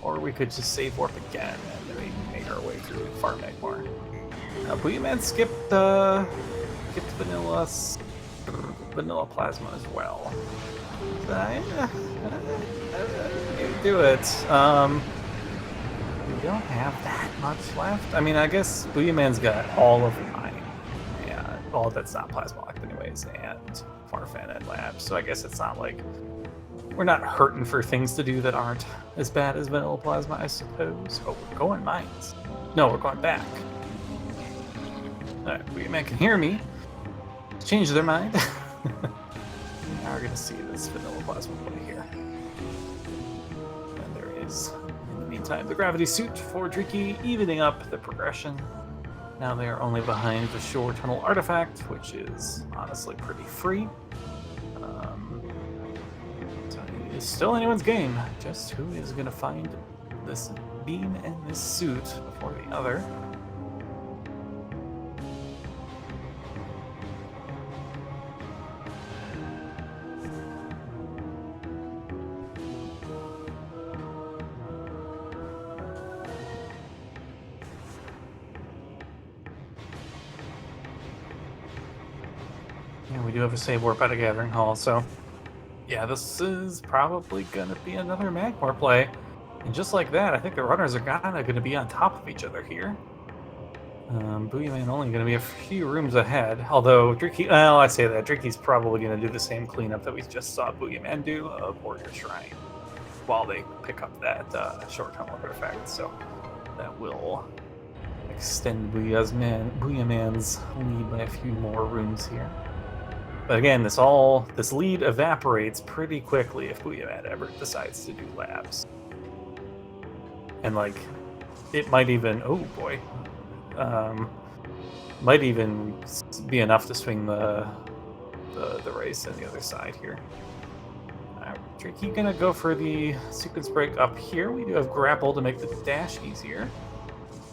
Or we could just save warp again and then we make our way through Far Magmor. Booyaman skipped vanilla plasma as well. Do it. We don't have that much left. I mean, I guess Booyaman's got all of mine. Yeah, all that's not plasma locked anyways, and Farfan and Labs. So I guess it's not like we're not hurting for things to do that aren't as bad as vanilla plasma, I suppose. Oh, we're going mines. No, we're going back. Alright, Booyaman can hear me. Change their mind. Now we're gonna see this vanilla plasma play here. And there is, in the meantime, the gravity suit for Drieky, evening up the progression. Now they are only behind the Shore Tunnel artifact, which is honestly pretty free. So it's still anyone's game. Just who is going to find this beam and this suit before the other. We do have a save warp out of Gathering Hall, so yeah, this is probably gonna be another Magmor play. And just like that, I think the runners are kind of going to be on top of each other here. Booyaman only going to be a few rooms ahead. Although Drieky, well, I say that Drieky's probably going to do the same cleanup that we just saw Booyaman do of Warrior Shrine while they pick up that short tunnel artifact. So that will extend Booyaman's lead by a few more rooms here. But again, this lead evaporates pretty quickly if Booyaman ever decides to do labs. And like, it might even, oh boy, might even be enough to swing the race on the other side here. Drieky gonna go for the sequence break up here. We do have grapple to make the dash easier.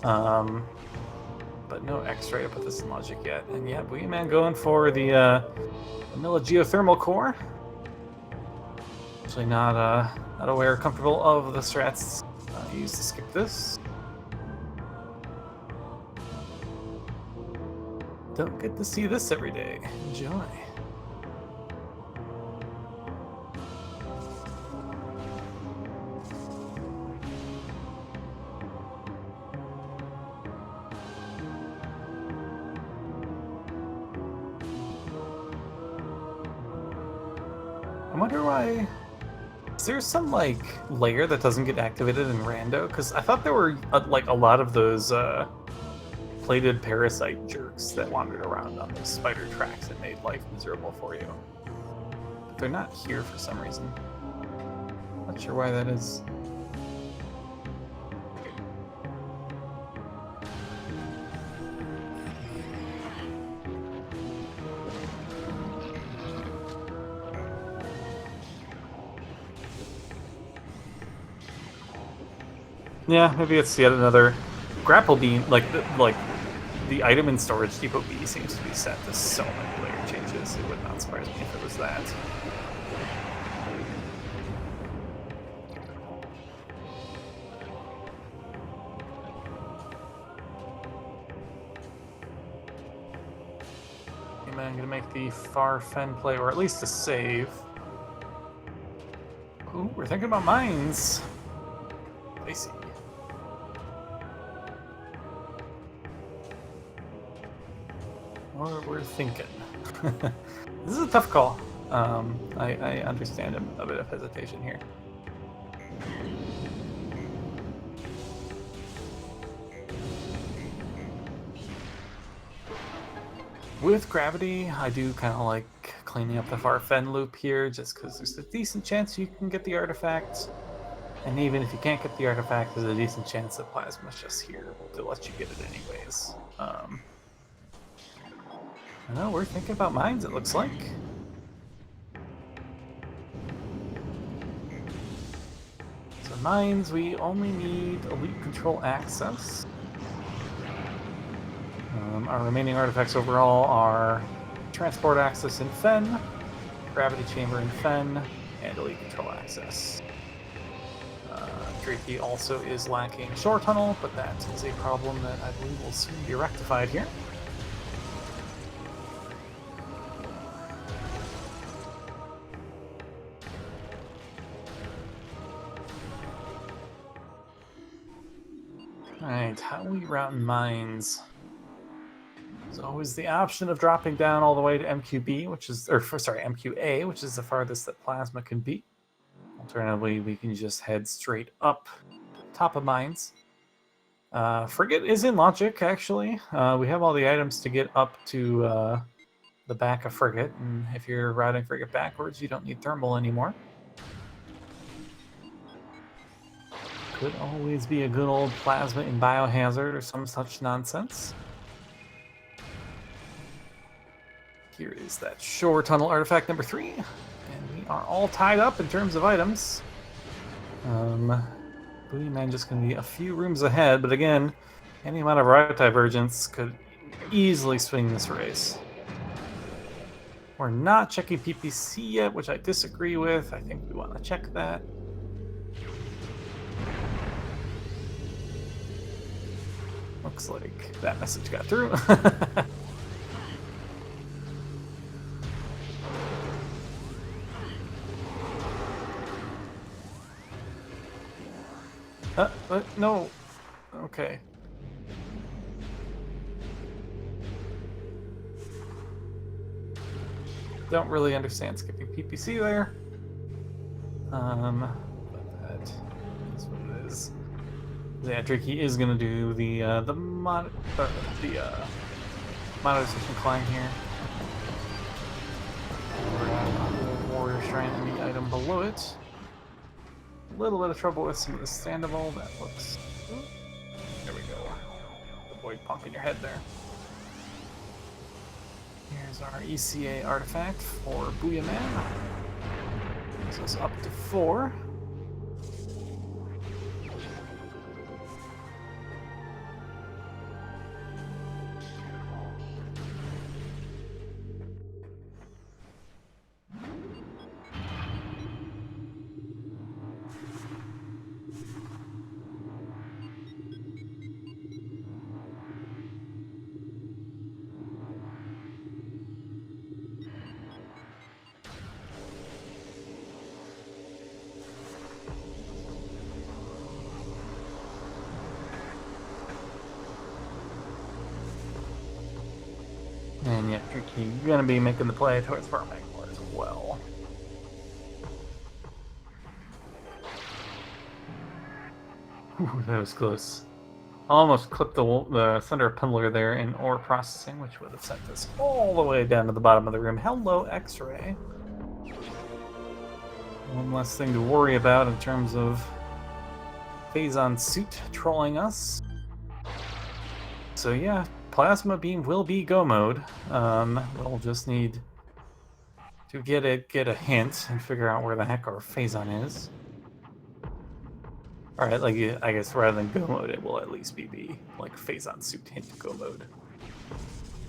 But no X-ray to put this in logic yet. And yeah, Booyaman going for the vanilla geothermal core. Actually not aware, comfortable of the strats used to skip this. Don't get to see this every day. Enjoy. I wonder why. Is there some like layer that doesn't get activated in Rando? Because I thought there were like a lot of those plated parasite jerks that wandered around on those spider tracks and made life miserable for you. But they're not here for some reason. Not sure why that is. Yeah, maybe it's yet another grapple beam. Like the item in storage depot B seems to be set to so many layer changes. It would not surprise me if it was that. Okay, man, I'm gonna make the far fen play, or at least a save. Ooh, we're thinking about mines. I see. We're thinking. This is a tough call. I understand a bit of hesitation here. With gravity, I do kind of like cleaning up the far fen loop here, just because there's a decent chance you can get the artifact. And even if you can't get the artifact, there's a decent chance that Plasma's just here to let you get it anyways. I know, we're thinking about mines, it looks like. So mines, we only need elite control access. Our remaining artifacts overall are transport access in Fen, gravity chamber in Fen, and elite control access. Drieky also is lacking shore tunnel, but that is a problem that I believe will soon be rectified here. Alright, how we route mines? There's always the option of dropping down all the way to MQB, which is, MQA, which is the farthest that Plasma can be. Alternatively, we can just head straight up top of mines. Frigate is in logic, actually. We have all the items to get up to the back of Frigate, and if you're routing Frigate backwards, you don't need thermal anymore. Could always be a good old Plasma in Biohazard or some such nonsense. Here is that shore tunnel artifact number 3. And we are all tied up in terms of items. Booyaman just going to be a few rooms ahead, but again, any amount of route divergence could easily swing this race. We're not checking PPC yet, which I disagree with. I think we want to check that. Looks like that message got through. No. Okay. Don't really understand skipping PPC there. But that is what it is. Yeah, Drieky is gonna do the monetization climb here. Warrior Shrine and the item below it. A little bit of trouble with some of the standable. That looks. There we go. Avoid pumping your head there. Here's our ECA artifact for Booyaman. This is up to 4. And yeah, Drieky gonna be making the play towards farming more as well. Ooh, that was close. Almost clipped the center of Pendler there in ore processing, which would have sent us all the way down to the bottom of the room. Hello, X-Ray. One less thing to worry about in terms of Phazon suit trolling us. So yeah, Plasma Beam will be go mode. We'll just need to get a hint and figure out where the heck our Phazon is. Alright, like, I guess rather than go mode, it will at least be like Phazon suit hint go mode.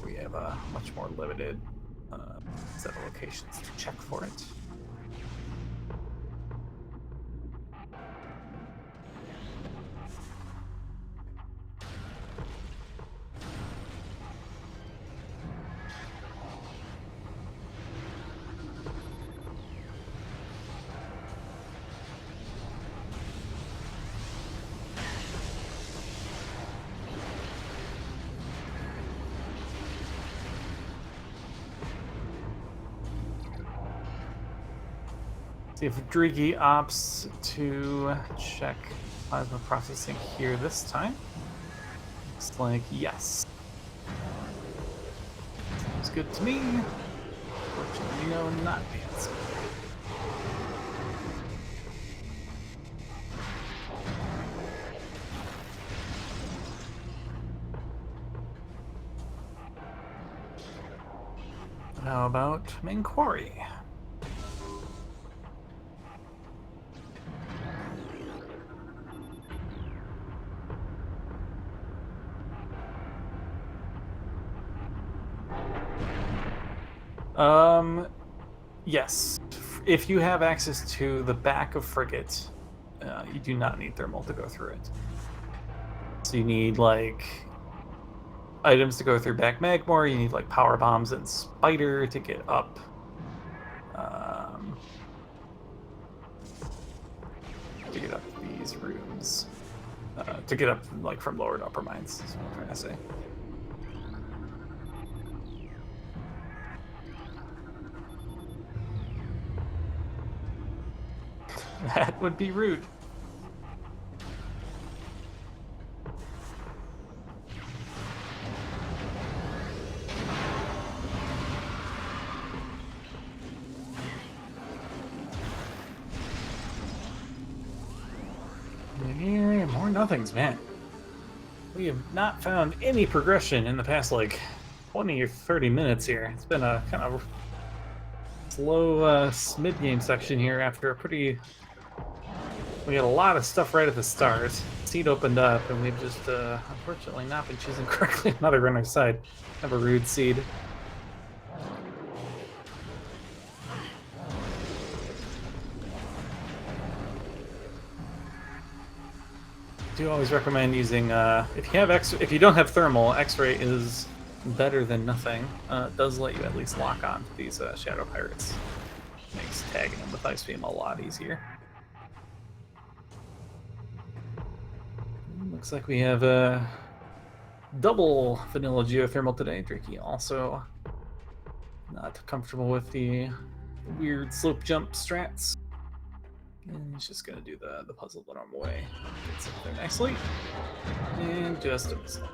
We have a much more limited set of locations to check for it. See if Drieky opts to check plasma processing here this time. Looks like yes. Sounds good to me. Fortunately, no, not the answer. How about main quarry? Yes. If you have access to the back of Frigate, you do not need thermal to go through it. So you need, like, items to go through back Magmore, you need, like, power bombs and Spider to get up. To get up these rooms. To get up, like, from lower to upper mines, is what I'm trying to say. That would be rude. Yeah, more nothings, man. We have not found any progression in the past, like, 20 or 30 minutes here. It's been a kind of slow mid-game section here after a pretty... We had a lot of stuff right at the start. Seed opened up, and we've just, unfortunately, not been choosing correctly on other runner's side. Have a rude seed. Do always recommend using, if you don't have thermal, X-ray is better than nothing. It does let you at least lock on to these shadow pirates. Makes tagging them with Ice Beam a lot easier. Looks like we have a double vanilla geothermal today. Drieky also not comfortable with the weird slope jump strats. And he's just gonna do the puzzle the normal way. Gets up there nicely. And just a missile.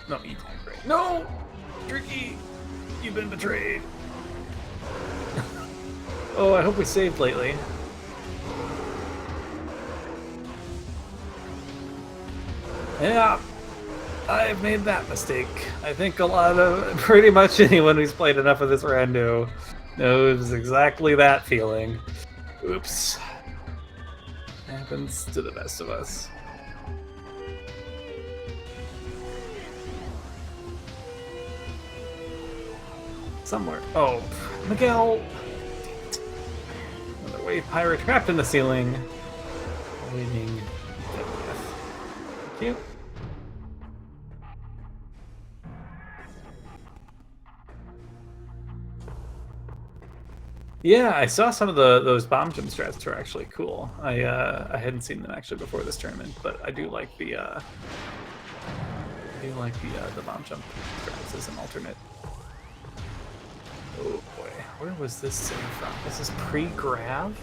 No, you can't break. No! Drieky! You've been betrayed. Oh, I hope we saved lately. Yeah, I've made that mistake. I think pretty much anyone who's played enough of this rando knows exactly that feeling. Oops. Happens to the best of us. Somewhere. Oh, Miguel! Another wave pirate trapped in the ceiling. Waiting. Thank you. Yeah, I saw some of those bomb jump strats are actually cool. I hadn't seen them actually before this tournament, but I do like the bomb jump strats as an alternate. Oh boy, where was this save from? This is pre-grav.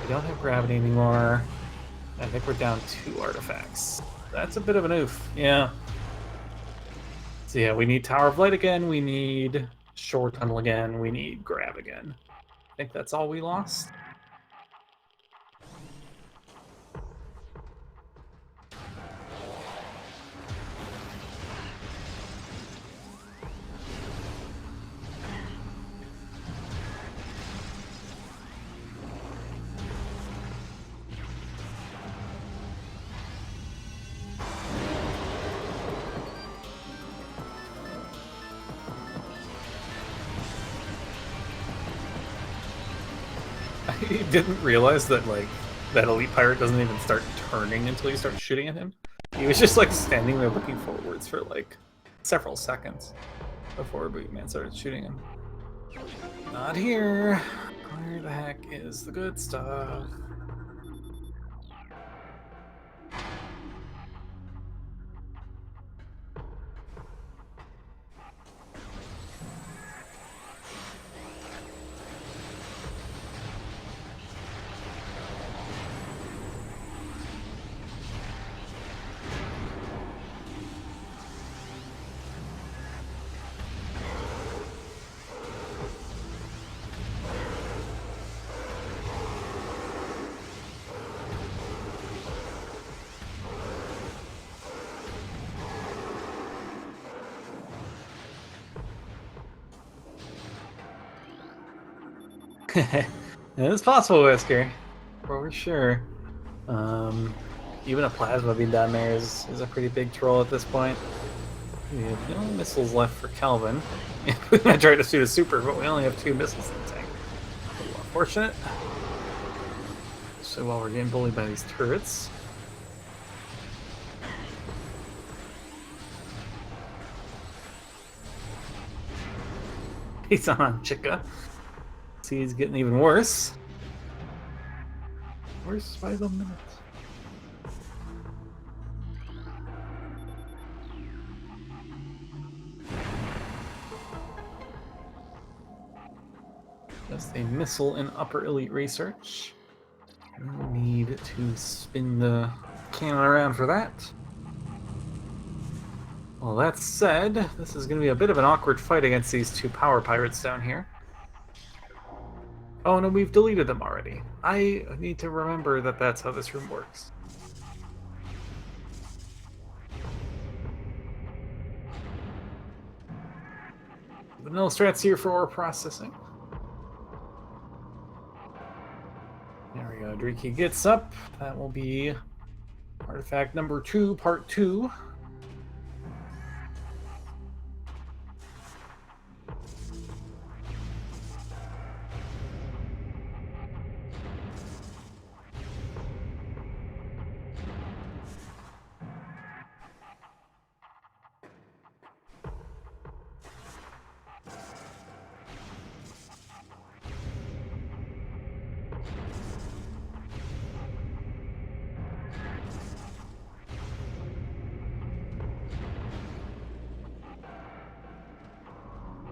We don't have gravity anymore. I think we're down 2 artifacts. That's a bit of an oof. Yeah. So yeah, we need Tower of Light again, we need Shore Tunnel again, we need Grab again. I think that's all we lost. I didn't realize that, like, that elite pirate doesn't even start turning until you start shooting at him. He was just, like, standing there looking forwards for, like, several seconds before Booyaman started shooting him. Not here. Where the heck is the good stuff? It's possible, Whisker, for sure. Even a plasma beam down there is a pretty big troll at this point. We have no missiles left for Calvin. We might try to shoot a super, but we only have 2 missiles in the tank. A little unfortunate. So while we're getting bullied by these turrets. He's on Chica. See, he's getting even worse. Worse by the minute. Just a missile in upper elite research. We need to spin the cannon around for that. Well, that said, this is going to be a bit of an awkward fight against these 2 power pirates down here. Oh no, we've deleted them already. I need to remember that that's how this room works. Vanilla strats here for ore processing. There we go, Drieky gets up. That will be artifact number 2, part 2.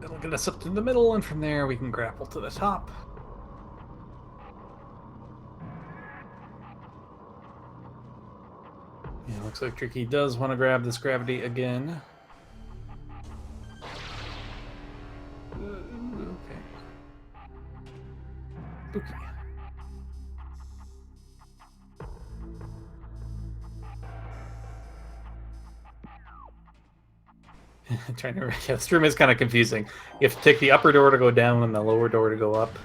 It'll get us up to the middle, and from there we can grapple to the top. Yeah, looks like Drieky does want to grab this gravity again. Okay. Okay. Trying to. Yeah, this room is kind of confusing. You have to take the upper door to go down and the lower door to go up.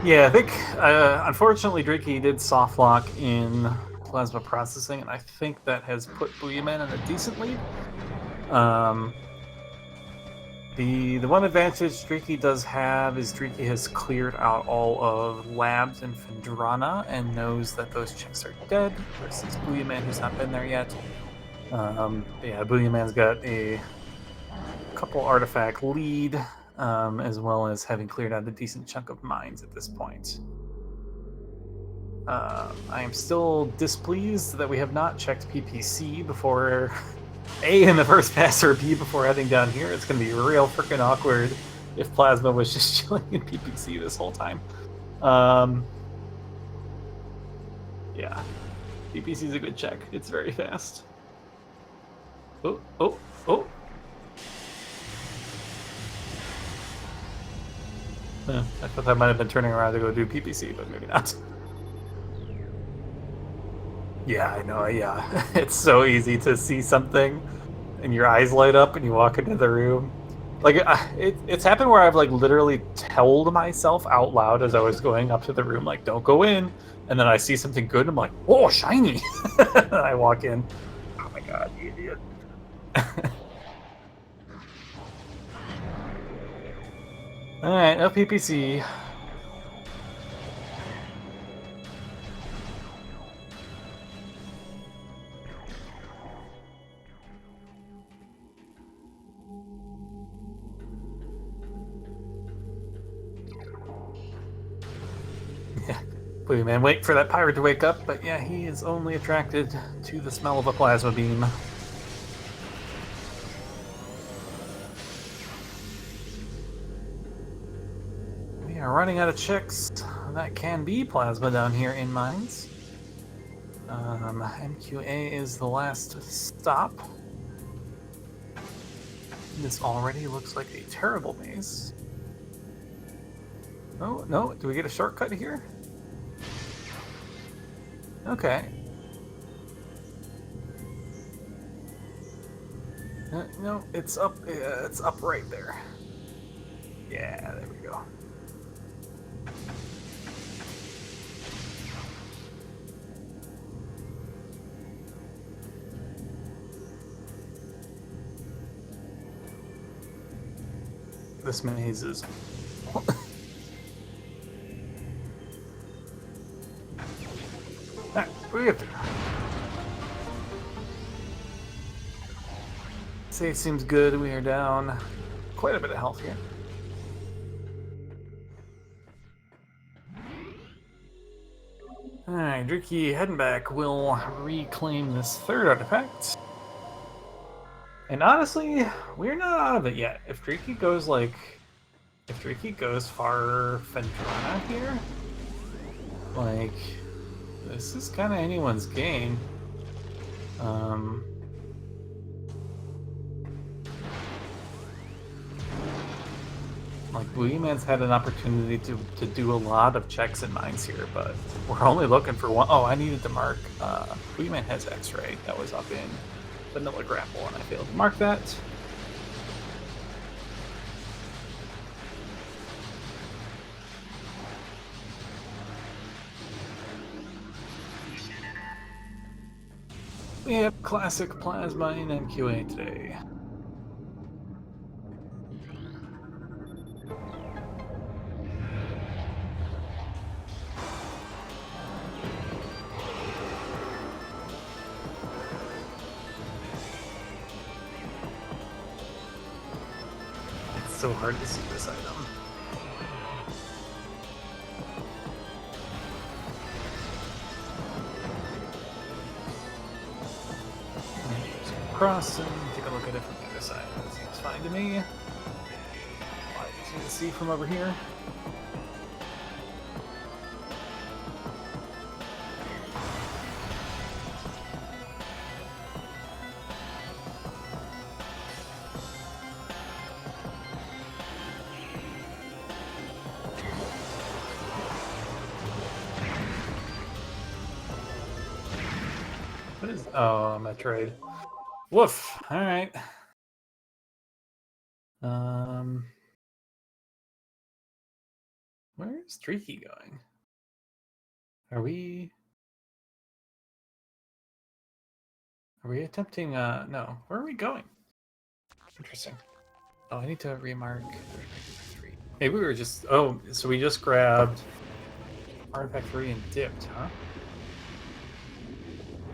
Yeah, I think, unfortunately, Drieky did soft lock in plasma processing, and I think that has put Booyaman in a decent lead. The one advantage Drieky does have is Drieky has cleared out all of labs in Fendrana and knows that those chicks are dead, versus Booyaman, who's not been there yet. Yeah, Booyaman's got a couple artifact lead, as well as having cleared out a decent chunk of mines at this point. I am still displeased that we have not checked PPC before A in the first pass or B before heading down here. It's going to be real freaking awkward if Plasma was just chilling in PPC this whole time. Yeah, PPC is a good check. It's very fast. Oh, oh, oh. I thought I might have been turning around to go do PPC, but maybe not. Yeah, I know, yeah. It's so easy to see something and your eyes light up and you walk into the room. Like, it's happened where I've, like, literally told myself out loud as I was going up to the room, like, don't go in. And then I see something good and I'm like, oh, shiny! And I walk in. Oh my god, you idiot. Alright, no PPC. Yeah, Booyaman, wait for that pirate to wake up, but yeah, he is only attracted to the smell of a plasma beam. We are running out of chicks that can be plasma down here in mines. MQA is the last stop. This already looks like a terrible maze. Oh, no, do we get a shortcut here? Okay. No, it's up right there. Yeah, there we go. This maze is... Alright, we get there. Save seems good. We are down quite a bit of health here. Alright, Drieky heading back. We'll reclaim this third artifact. And honestly, we're not out of it yet. If Drieky goes far Fendrana here, like, this is kind of anyone's game. Like, Booyaman's had an opportunity to do a lot of checks and mines here, but we're only looking for one. Oh, I needed to mark. Booyaman has X-ray. That was up in vanilla grapple, and I failed to mark that. We have classic plasma in MQA today. It's so hard to see this item. Cross and take a look at it from the other side. That seems fine to me. As you can see from over here. What is... Oh, Metroid. Woof. All right. Where's Drieky going? Are we attempting? No. Where are we going? Interesting. Oh, I need to remark. Maybe we were just. Oh, so we just grabbed artifact 3 and dipped, huh?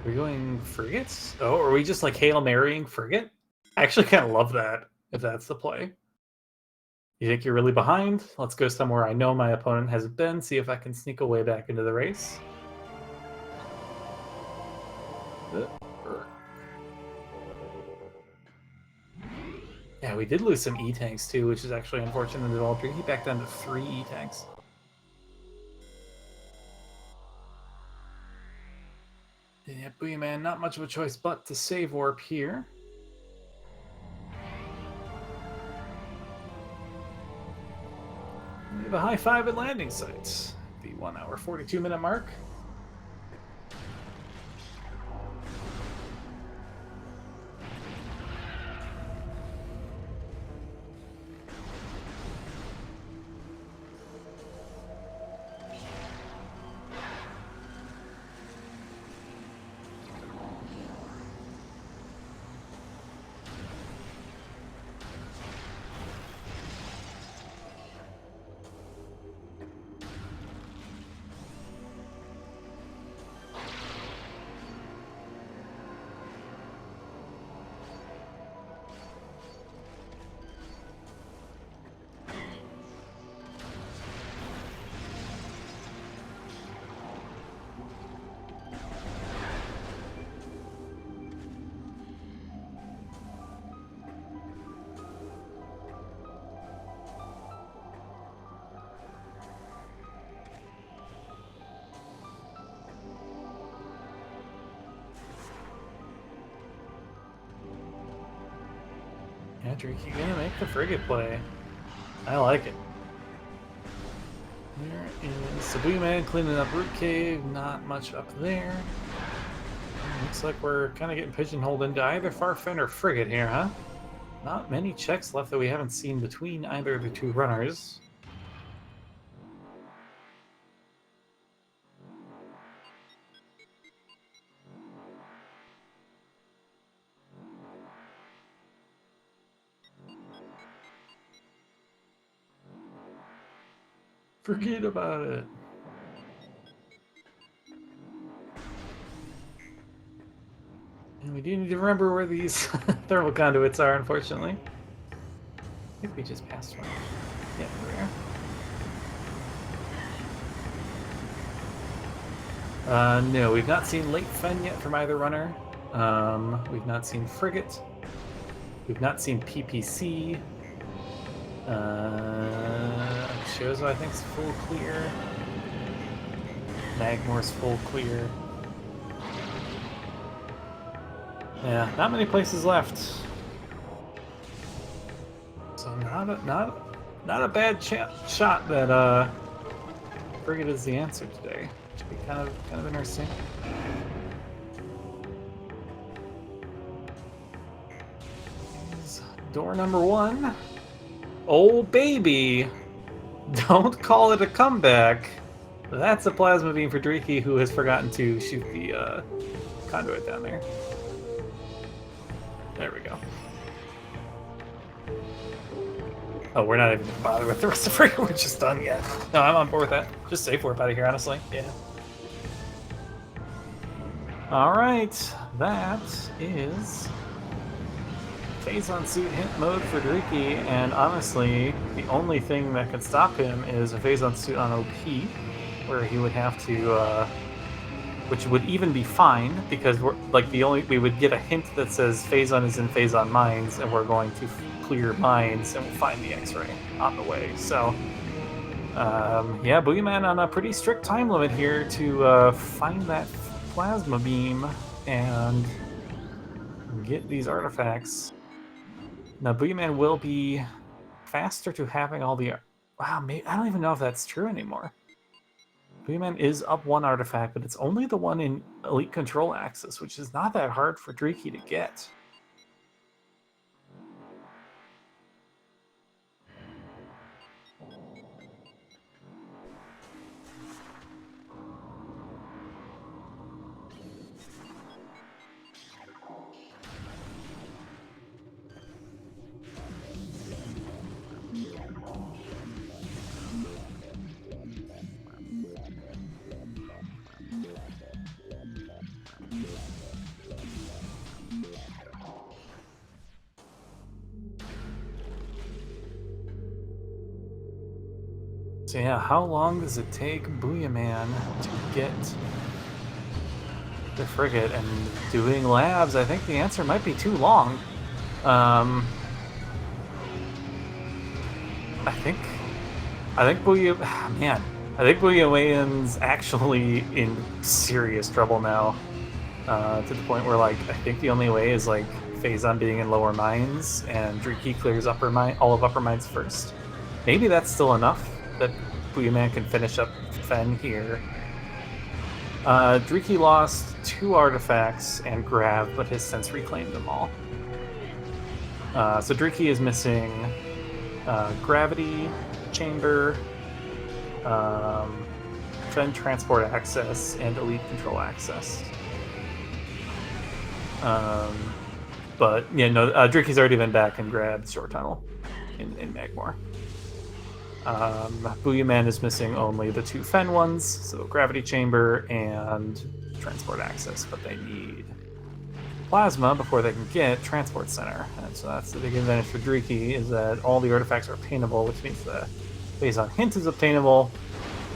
Are we going frigates? Oh, are we just like Hail Marying frigate? I actually kind of love that, if that's the play. You think you're really behind? Let's go somewhere I know my opponent hasn't been, see if I can sneak a way back into the race. Yeah, we did lose some E-tanks too, which is actually unfortunate at all. He back down to 3 E-tanks. Yeah, Booyaman, not much of a choice but to save warp here. We have a high 5 at landing sites. The 1 hour 42 minute mark. Yeah, Drieky gonna make the frigate play. I like it. There is Booyaman cleaning up Root Cave, not much up there. Looks like we're kind of getting pigeonholed into either Farfen or Frigate here, huh? Not many checks left that we haven't seen between either of the two runners. Forget about it. And we do need to remember where these thermal conduits are, unfortunately. I think we just passed one. Yeah, there. No, we've not seen Late Fen yet from either runner. We've not seen Frigate. We've not seen PPC. Shozo, I think, is full clear. Magmore's full clear. Yeah, not many places left. So not a bad shot that Frigate is the answer today. Should be kind of interesting. Here's door number 1. Oh baby! Don't call it a comeback. That's a plasma beam for Drieky, who has forgotten to shoot the conduit down there. There we go. Oh, we're not even gonna bother with the rest of it. We're just done yet. No, I'm on board with that. Just safe warp out of here, honestly. Yeah. Alright, that is phase on suit hint mode for Drieky, and honestly, the only thing that could stop him is a phase on suit on OP, where he would have to, which would even be fine, because we're like we would get a hint that says phase on is in phase on mines, and we're going to clear mines, and we'll find the X-ray on the way. So, yeah, Booyaman on a pretty strict time limit here to find that plasma beam and get these artifacts. Now, Booyaman will be faster to having all the... Wow, maybe, I don't even know if that's true anymore. Booyaman is up one artifact, but it's only the one in Elite Control Axis, which is not that hard for Drieky to get. So yeah, how long does it take Booyaman to get the frigate? And doing labs, I think the answer might be too long. I think Booyaman's actually in serious trouble now. To the point where, like, I think the only way is like Phazon being in lower mines and Drieky clears all of upper mines first. Maybe that's still enough that Booyaman can finish up Fen here. Drieky lost 2 artifacts and Grav, but has since reclaimed them all. So Drieky is missing Gravity Chamber, Fen Transport Access, and Elite Control Access. But yeah, no, Drieky's already been back and grabbed Short Tunnel in Magmore. Booyaman is missing only the 2 Fen ones, so Gravity Chamber and Transport Access, but they need Plasma before they can get Transport Center. And so that's the big advantage for Drieky, is that all the artifacts are obtainable, which means the Phazon hint is obtainable,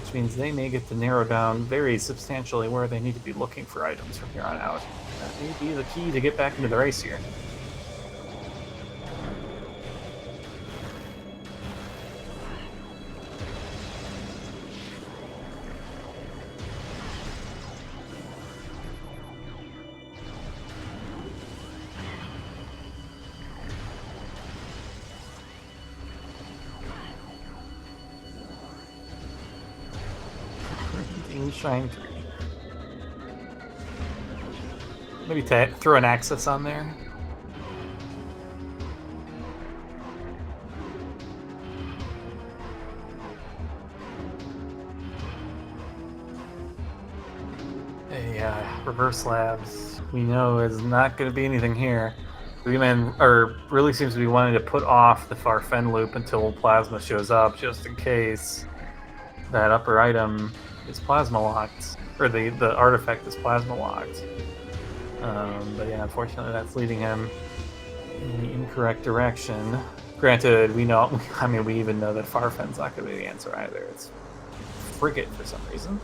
which means they may get to narrow down very substantially where they need to be looking for items from here on out. That may be the key to get back into the race here. Shine 3. Maybe throw an Access on there. Reverse labs, we know, is not going to be anything here. Booyaman really seems to be wanting to put off the far Fen loop until Plasma shows up, just in case that upper item is plasma locked, or the artifact is plasma locked. But yeah, unfortunately that's leading him in the incorrect direction. Granted, we even know that Farfen's not going to be the answer either. It's Frigate for some reason.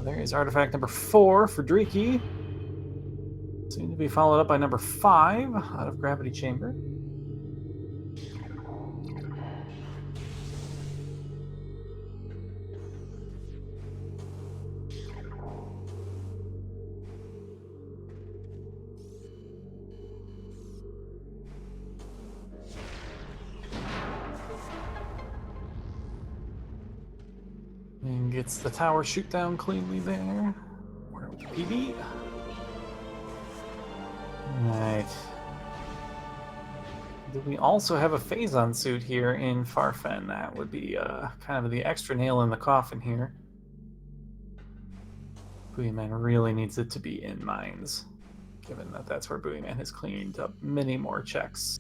There is artifact number 4 for Drieky. Soon to be followed up by number 5 out of Gravity Chamber. And gets the tower shoot down cleanly there. Where with the PB? Alright. Do we also have a Phazon suit here in Farfen? That would be kind of the extra nail in the coffin here. Booyaman really needs it to be in mines. given that that's where Booyaman has cleaned up many more checks.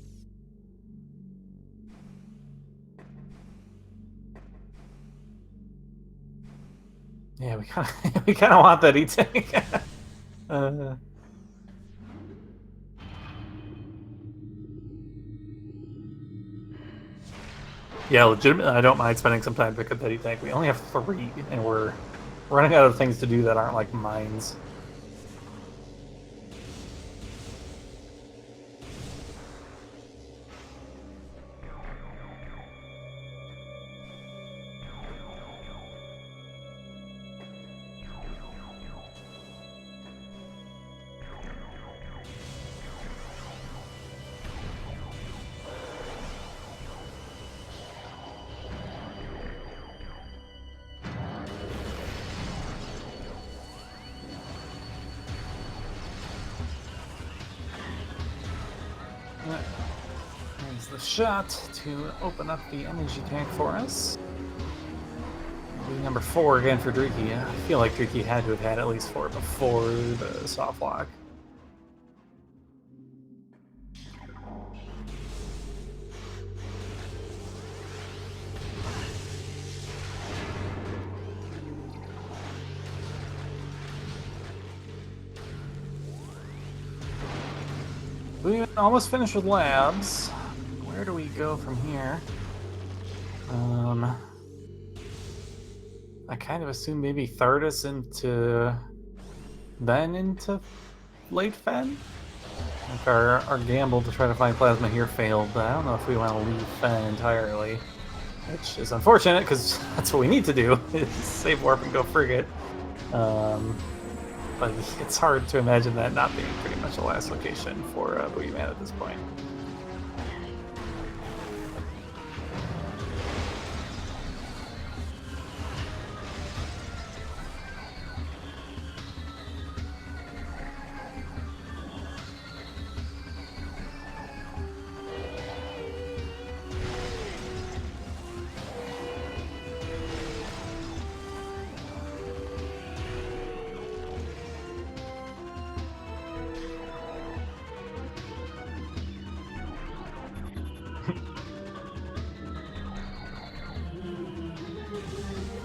Yeah, we kind of want that E-Tank. Yeah, legitimately, I don't mind spending some time to pick up that E-Tank. We only have 3, and we're running out of things to do that aren't like mines. There's the shot to open up the energy tank for us. Number 4 again for Drieky. I feel like Drieky had to have had at least 4 before the soft lock. We almost finished with labs. Where do we go from here? I kind of assume maybe third us into... then into late Fen? Like our gamble to try to find plasma here failed, but I don't know if we want to leave Fen entirely. Which is unfortunate, because that's what we need to do, is save warp and go frigate. But it's hard to imagine that not being pretty much the last location for Booyaman at this point.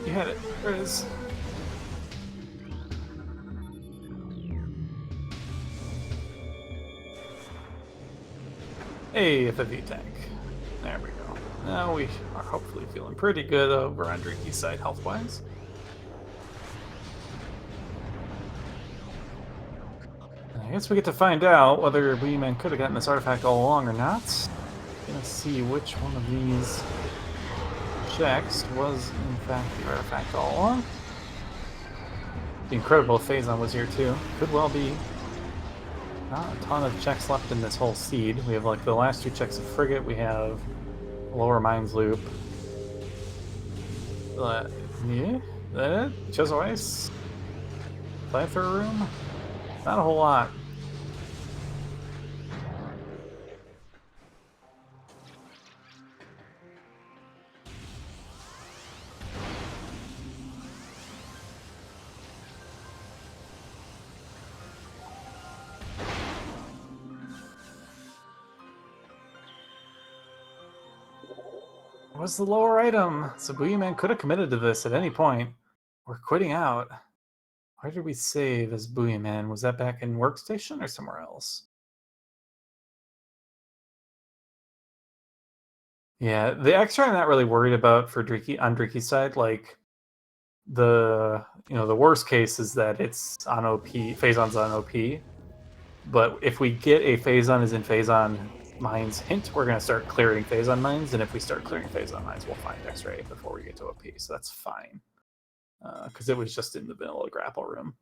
You had it. There it is. Hey, a V-Tank. There we go. Now we are hopefully feeling pretty good over on Drieky's side health-wise. I guess we get to find out whether Booyaman could have gotten this artifact all along or not. Gonna see which one of these checks was in fact the artifact all along. The incredible Phazon was here too. Could well be. Not a ton of checks left in this whole seed. We have like the last 2 checks of frigate. We have lower mines loop. Yeah, that it? Chisel ice. Cipher room. Not a whole lot. What's the lower item? So Booyaman could have committed to this at any point. We're quitting out. Where did we save as Booyaman? Was that back in Workstation or somewhere else? Yeah, the extra I'm not really worried about for Drieky on Drieky's side. Like the worst case is that it's on OP. Phazon's on OP. But if we get a Phazon is in Phazon mines hint, we're going to start clearing Phazon mines, and if we start clearing Phazon mines, we'll find X-Ray before we get to OP, so that's fine. Because it was just in the vanilla grapple room.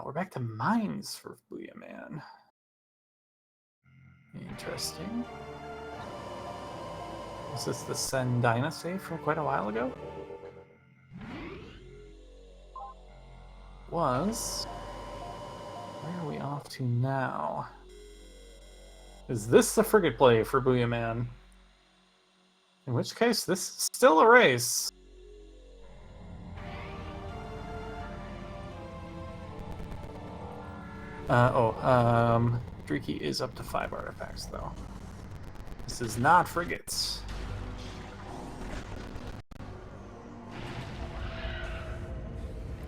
We're back to mines for Booyaman. Interesting. Was this the Sen Dynasty from quite a while ago? Was. Where are we off to now? Is this the frigate play for Booyaman? In which case, this is still a race. Drieky is up to 5 artifacts, though. This is not frigates.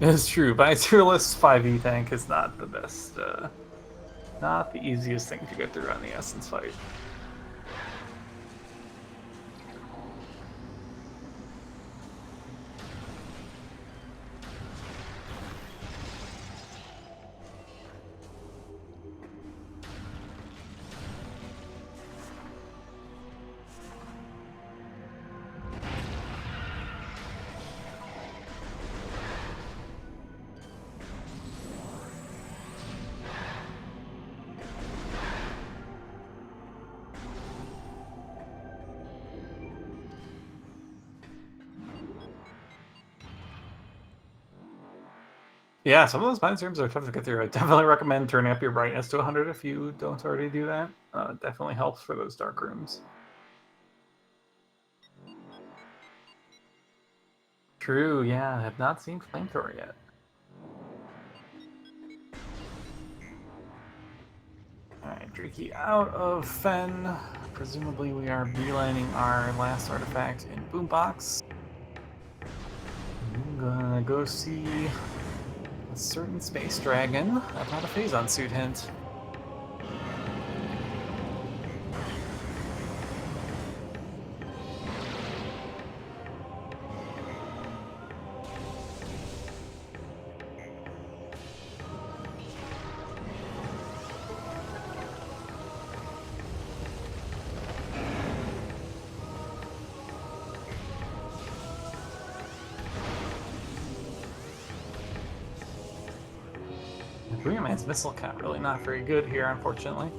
It's true, by tierless 5e tank is not the best, not the easiest thing to get through on the Essence fight. Yeah, some of those mines rooms are tough to get through. I definitely recommend turning up your brightness to 100 if you don't already do that. It definitely helps for those dark rooms. True, yeah, I have not seen Flamethrower yet. Alright, Drieky out of Fen. Presumably we are beelining our last artifact in Boombox. I'm gonna go see a certain space dragon about a Phazon suit hint. Booyaman's missile count really not very good here, unfortunately.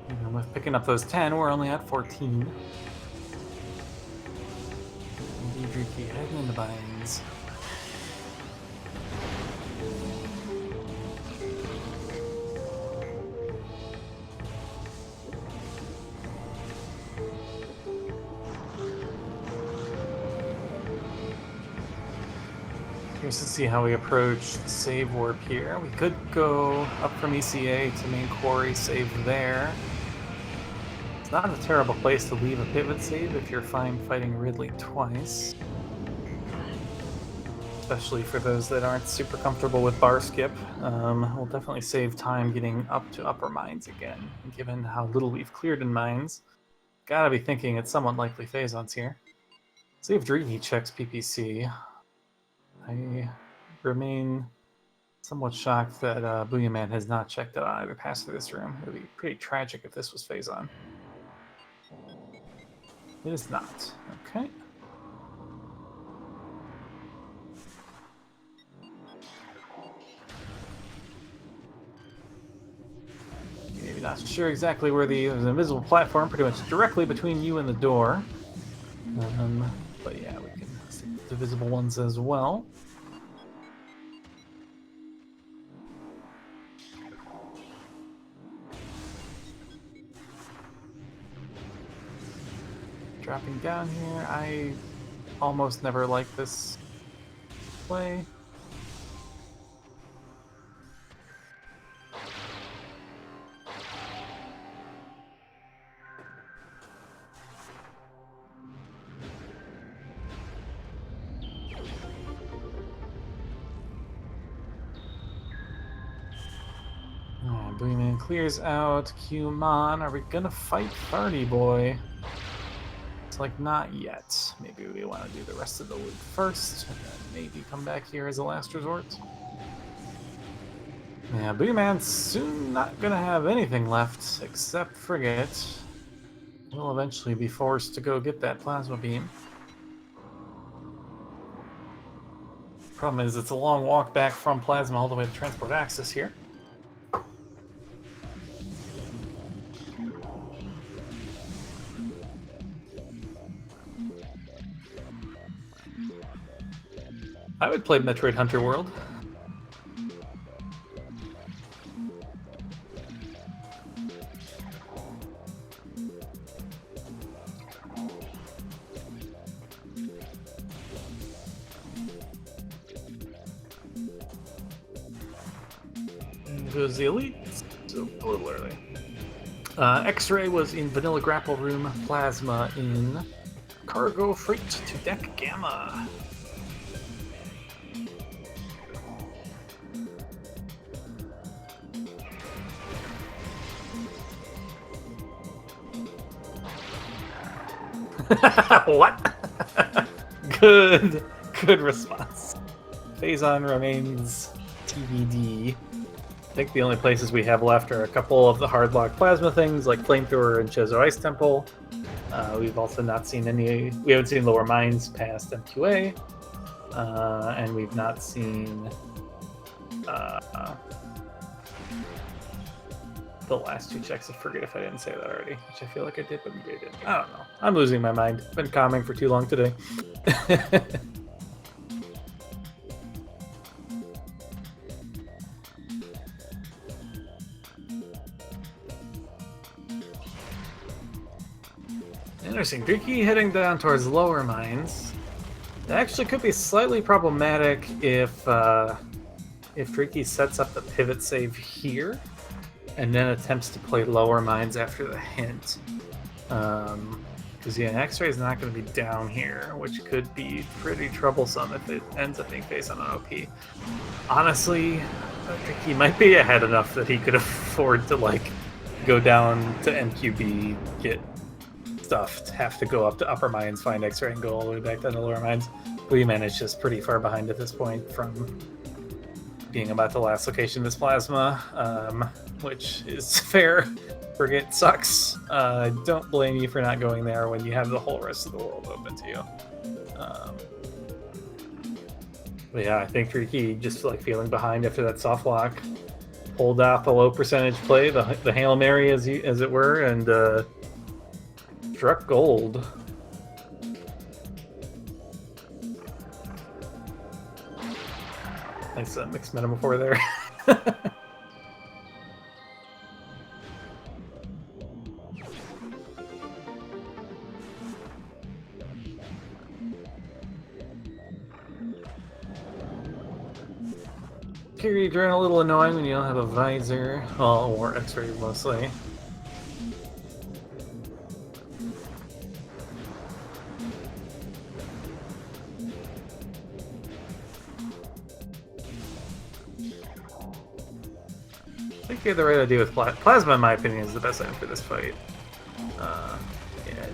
And with picking up those 10, we're only at 14. Drieky heading into binds. Curious to see how we approach the save warp here. We could go up from ECA to main quarry, save there. It's not a terrible place to leave a pivot save if you're fine fighting Ridley twice. Especially for those that aren't super comfortable with bar skip. We'll definitely save time getting up to upper mines again. Given how little we've cleared in mines, gotta be thinking it's somewhat likely Phazon's here. See if Drieky checks PPC. I remain somewhat shocked that Booyaman has not checked out either pass through this room. It would be pretty tragic if this was Phazon. It is not. Okay. Maybe not sure exactly where there's an invisible platform pretty much directly between you and the door. But yeah, we can see the visible ones as well. Dropping down here, I almost never like this play. Booyaman clears out. Qmon, are we gonna fight Farty Boy? It's like not yet. Maybe we want to do the rest of the loop first, and then maybe come back here as a last resort. Yeah, Booyaman's soon not gonna have anything left except frigate. We'll eventually be forced to go get that plasma beam. Problem is, it's a long walk back from plasma all the way to transport access here. I would play Metroid Hunter World. it was the Elite, so a little early. X-Ray was in Vanilla Grapple Room, Plasma in Cargo Freight to Deck Gamma. What? Good response. Phazon remains TBD. I think the only places we have left are a couple of the hardlock plasma things like Flamethrower and Chozo Ice Temple. We've also not seen any. We haven't seen Lower Mines past MQA, and we've not seen the last two checks. I forget if I didn't say that already, which I feel like I did, but maybe I didn't. I don't know. I'm losing my mind. Been calming for too long today. Interesting. Drieky heading down towards Lower Mines. That actually could be slightly problematic if Drieky sets up the pivot save here and then attempts to play Lower Mines after the hint. Because yeah, X-Ray is not going to be down here, which could be pretty troublesome if it ends up being based on an OP. Honestly, Drieky might be ahead enough that he could afford to like go down to MQB, get stuffed, have to go up to Upper Mines, find X-Ray, and go all the way back down to Lower Mines. Booyaman is just pretty far behind at this point from being about the last location of this plasma, which is fair. Frigate sucks. Don't blame you for not going there when you have the whole rest of the world open to you. But yeah, I think Drieky just like feeling behind after that soft lock, pulled off a low percentage play, the Hail Mary as it were, and struck gold. Nice mixed metaphor there. Period drain a little annoying when you don't have a visor, well, or X-ray mostly. I think you have the right idea with Plasma, in my opinion, is the best item for this fight. Yeah,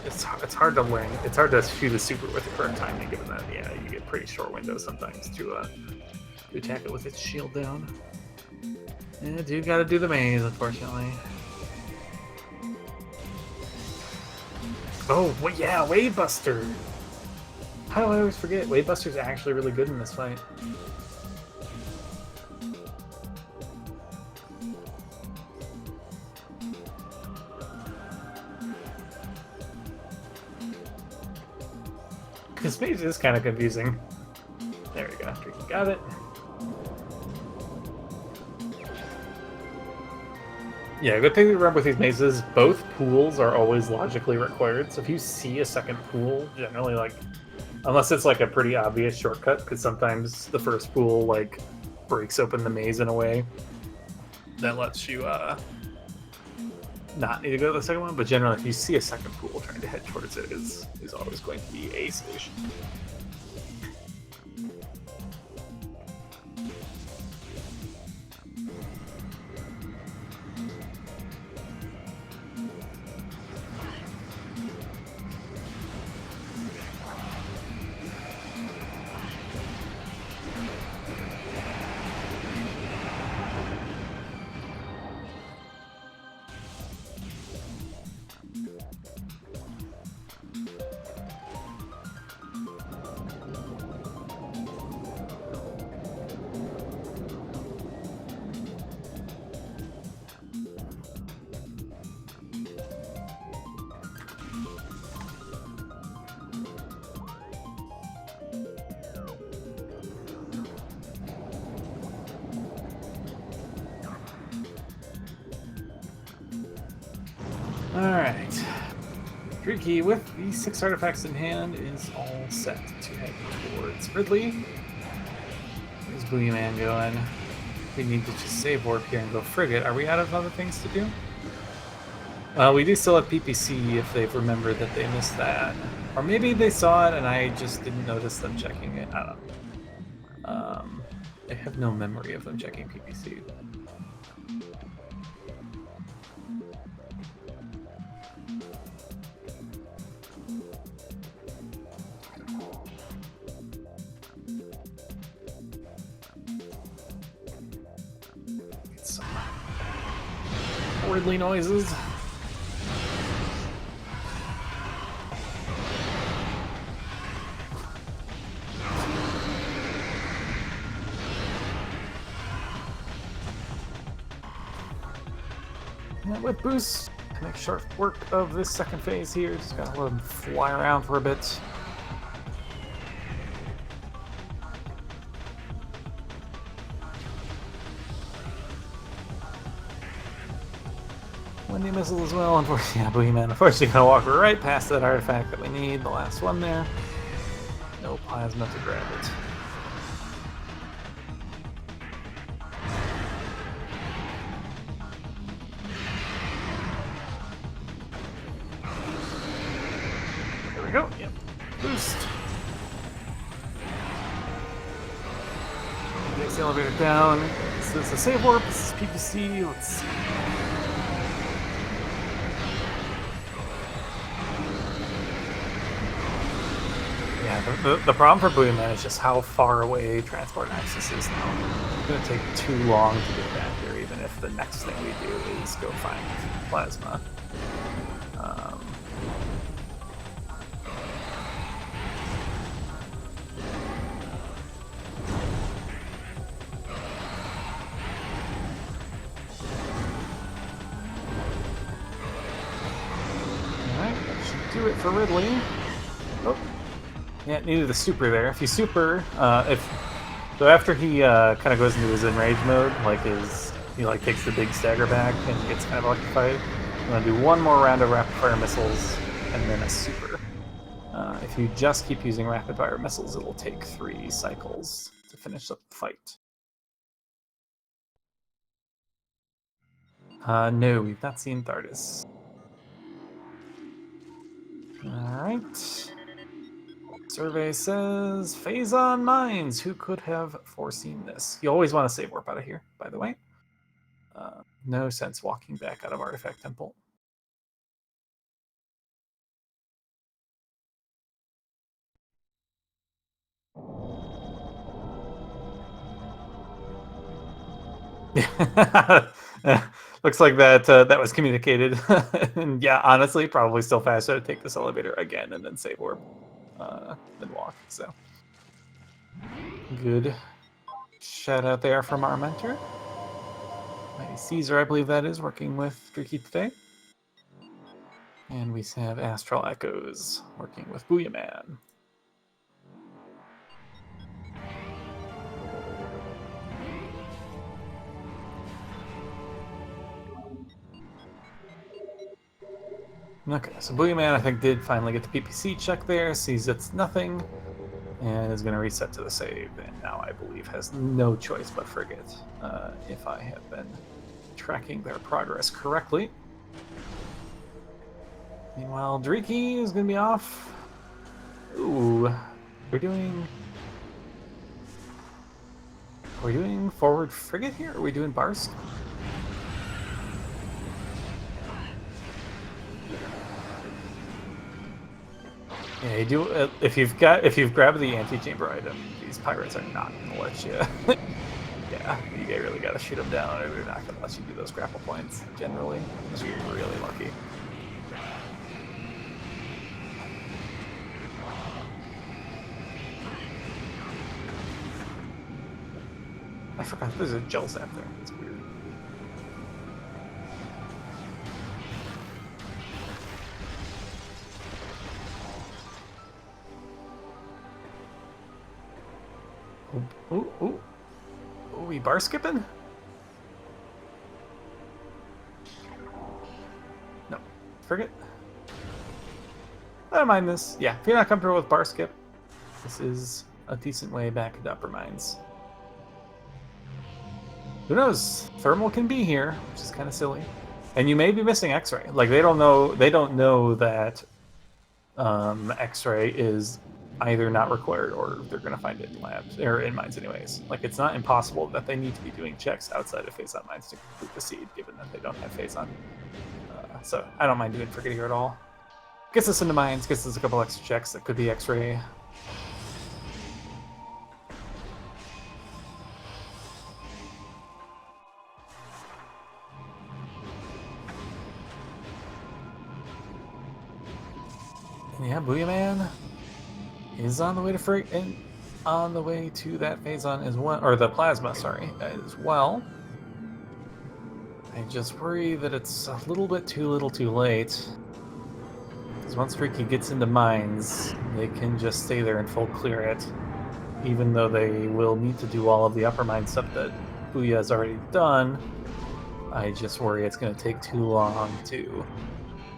it's hard to learn. It's hard to shoot a super with the correct timing, given that yeah, you get pretty short windows sometimes to attack it with its shield down. Yeah, dude, gotta do the maze, unfortunately. Oh, well, yeah, Wave Buster. How do I always forget? Wave Buster's actually really good in this fight. This maze is kind of confusing. There we go. Drieky got it. Yeah, good thing to remember with these mazes, both pools are always logically required. So if you see a second pool, generally, like, unless it's like a pretty obvious shortcut, because sometimes the first pool like breaks open the maze in a way that lets you not need to go to the second one. But generally, if you see a second pool, trying to head towards it is always going to be a solution. Alright. Drieky, with the 6 artifacts in hand, is all set to head towards Ridley. There's Booyaman going. We need to just save warp here and go frigate. Are we out of other things to do? We do still have PPC if they've remembered that they missed that. Or maybe they saw it and I just didn't notice them checking it. I don't know. I have no memory of them checking PPC. Get some Ridley noises. With boost, make short work of this second phase here. Just gotta let them fly around for a bit. Windy missile as well. Unfortunately, yeah, Booyaman. Unfortunately, gonna walk right past that artifact that we need. The last one there. No plasma to grab it. Go. Yep. Boost. Next elevator down. So it's a save warp. This is PPC. Let's see. Yeah, the problem for Booyaman is just how far away transport access is now. It's going to take too long to get back there, even if the next thing we do is go find plasma. Do it for Ridley. Oh, yeah, needed the super there. If you super, so after he kind of goes into his enrage mode, like he takes the big stagger back and gets kind of electrified. I'm gonna do one more round of rapid fire missiles and then a super. If you just keep using rapid fire missiles, it'll take 3 cycles to finish up the fight. No, we've not seen Thardis. Alright. Survey says, phase on mines. Who could have foreseen this? You always want to save warp out of here, by the way. No sense walking back out of Artifact Temple. Looks like that was communicated. And yeah, honestly, probably still faster to take this elevator again and then save warp than walk. So good shout out there from our mentor, Mighty Caesar, I believe that is, working with Drieky today. And we have Astral Echoes working with Booyaman. Okay, so Booyaman, I think, did finally get the PPC check there, sees it's nothing, and is going to reset to the save, and now I believe has no choice but frigate, if I have been tracking their progress correctly. Meanwhile, Drieky is going to be off. Ooh, we're doing forward frigate here? Or are we doing Barsk? Yeah, you do. If you've grabbed the antechamber item, these pirates are not gonna let you. Yeah, you really gotta shoot them down, or they're not gonna let you do those grapple points. Generally, unless you're really lucky. I forgot there's a gel zap there. It's weird. Ooh, we bar skipping? No, forget. I don't mind this. Yeah, if you're not comfortable with bar skip, this is a decent way back into upper mines. Who knows? Thermal can be here, which is kind of silly. And you may be missing X-ray. Like they don't know that X-ray is either not required or they're going to find it in labs or in mines anyways. Like it's not impossible that they need to be doing checks outside of phase on mines to complete the seed, given that they don't have phase on. So I don't mind doing Frigate here at all. Gets us into mines, gets us a couple extra checks that could be X-ray. And yeah, Booyaman is on the way to on the way to that phase-on as well, or the plasma, sorry, as well. I just worry that it's a little bit too little too late. Because once Drieky gets into mines, they can just stay there and full clear it. Even though they will need to do all of the upper mine stuff that Booyah has already done, I just worry it's going to take too long to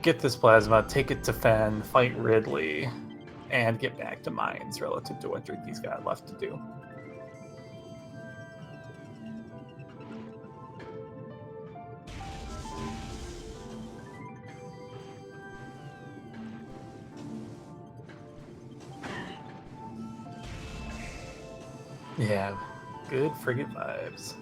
get this plasma, take it to Fen, fight Ridley, and get back to mines relative to what Drieky's got left to do. Yeah, good frigate vibes.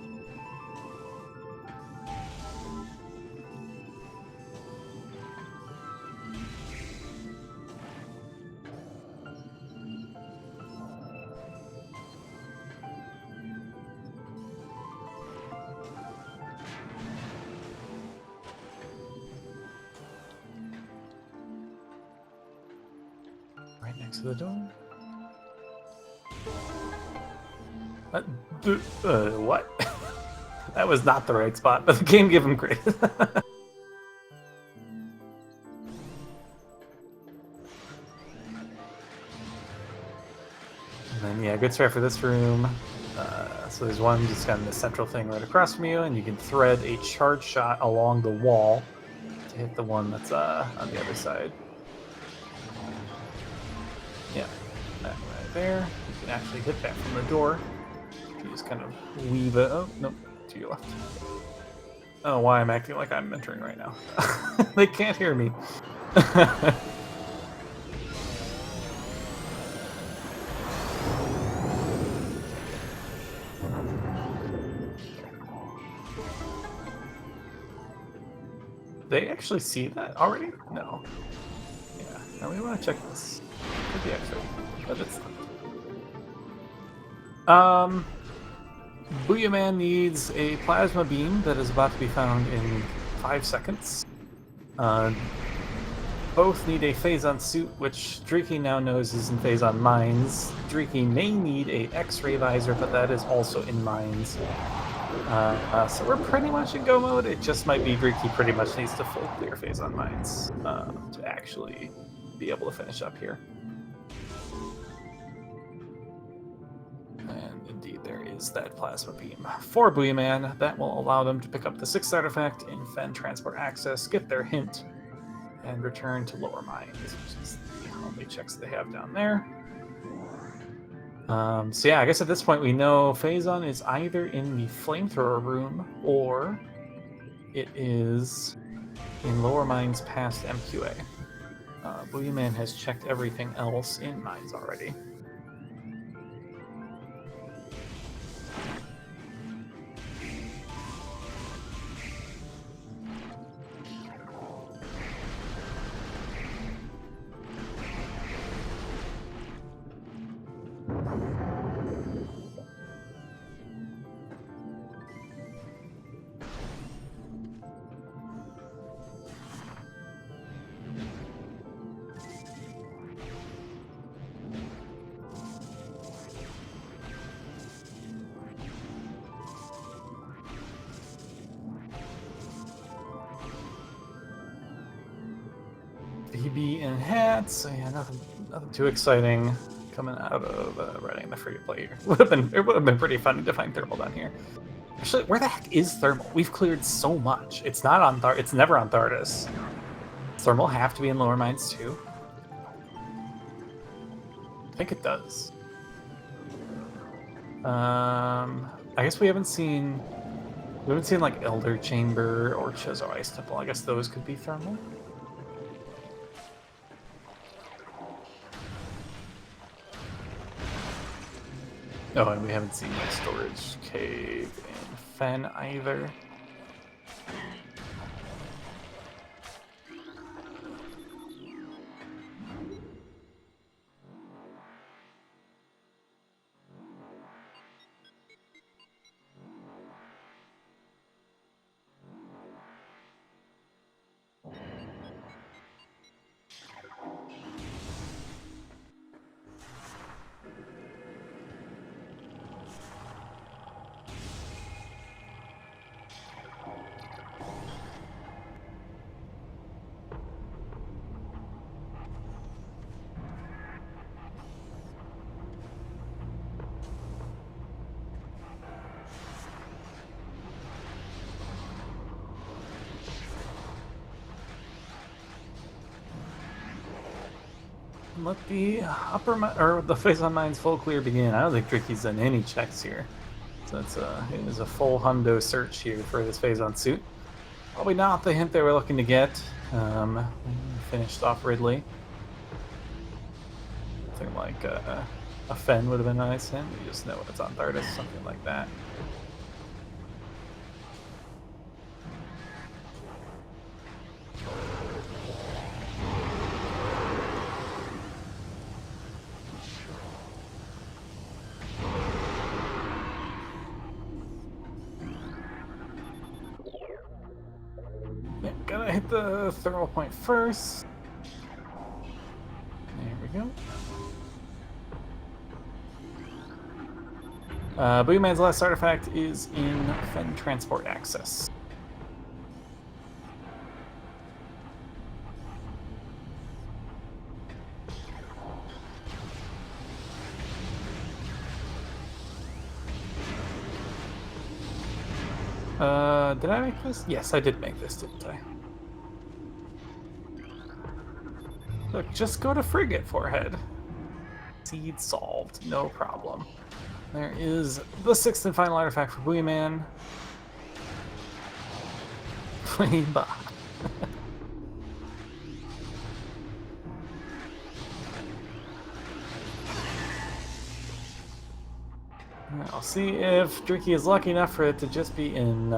Right next to the door. What? That was not the right spot, but the game gave him credit. And then, yeah, good start for this room. So there's one just kind of the central thing right across from you, and you can thread a charge shot along the wall to hit the one that's on the other side. Yeah, that right there. You can actually hit that from the door. You just kind of weave it. Oh, nope, to your left. Oh, why I'm acting like I'm entering right now. They can't hear me. They actually see that already? No. Yeah, now we want to check this. Could be extra, but it's not. Booyaman needs a plasma beam that is about to be found in 5 seconds. Both need a phase-on suit, which Drieky now knows is in phase-on mines. Drieky may need a X-ray visor, but that is also in mines. So we're pretty much in go mode. It just might be Drieky pretty much needs to full clear phase-on mines to actually be able to finish up here. And indeed, there is that plasma beam for Booyaman. That will allow them to pick up the 6th artifact in Fen Transport Access, get their hint, and return to lower mines, which is the only checks they have down there. So yeah, I guess at this point we know Phazon is either in the flamethrower room or it is in lower mines past MQA. Booyaman has checked everything else in mines already. BB and hats, so yeah, nothing too exciting coming out of running the free to play here. It would have been pretty funny to find thermal down here. Actually, where the heck is thermal? We've cleared so much. It's not on it's never on Thardis. Does thermal have to be in lower mines too? I think it does. I guess we haven't seen We haven't seen like Elder Chamber or Chozo Ice Temple. I guess those could be thermal. Oh, and we haven't seen like Storage Cave in Fen either. Let the the phase on mine's full clear begin. I don't think Drieky's done any checks here, so it is a full hundo search here for this phase on suit. Probably not the hint they were looking to get. Finished off Ridley. Something like a Fen would have been a nice hint. You just know it's on Thardis, something like that. Gotta hit the thermal point first. There we go. Booyaman's last artifact is in Fen Transport Access. Did I make this? Yes, I did make this, didn't I? Look, just go to Frigate, Forehead. Seed solved, no problem. There is the sixth and final artifact for Booyaman. Bah. I'll see if Drieky is lucky enough for it to just be in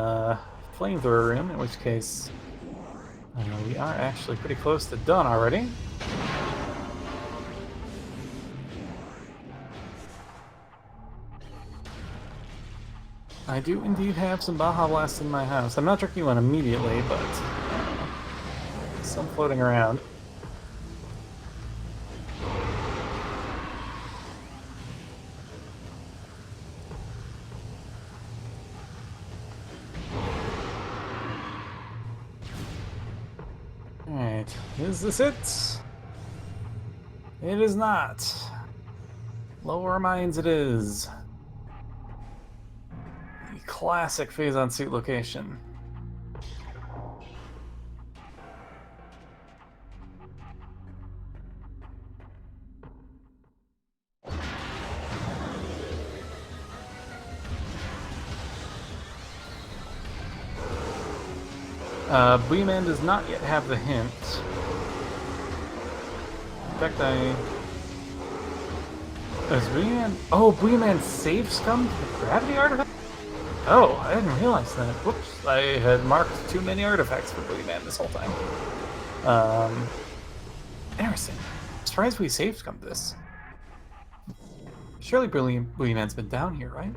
Flamethrower Room, in which case we are actually pretty close to done already. I do indeed have some Baja Blast in my house. I'm not drinking one immediately, but some floating around. Alright, is this it? It is not. Lower Mines it is. The classic phase on suit location. Booyaman does not yet have the hint. In fact, Is Booyaman... Oh, Booyaman save scum to the gravity artifact? Oh, I didn't realize that. Whoops, I had marked too many artifacts for Booyaman this whole time. Interesting. I'm surprised we save scummed this. Surely Booyaman's been down here, right?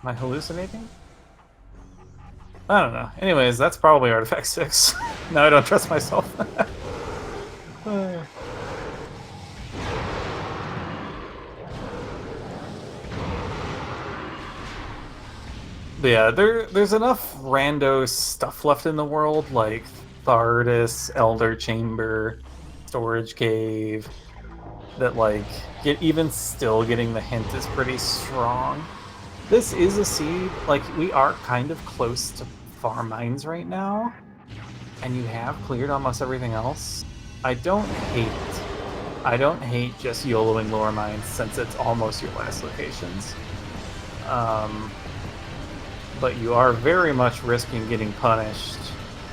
Am I hallucinating? I don't know. Anyways, that's probably Artifact 6. Now I don't trust myself. But yeah, there's enough rando stuff left in the world, like Thardis, Elder Chamber, Storage Cave, that like even still getting the hint is pretty strong. This is a seed, like, we are kind of close to farm mines right now, and you have cleared almost everything else. I don't hate it. I don't hate just YOLOing lower mines since it's almost your last locations. But but you are very much risking getting punished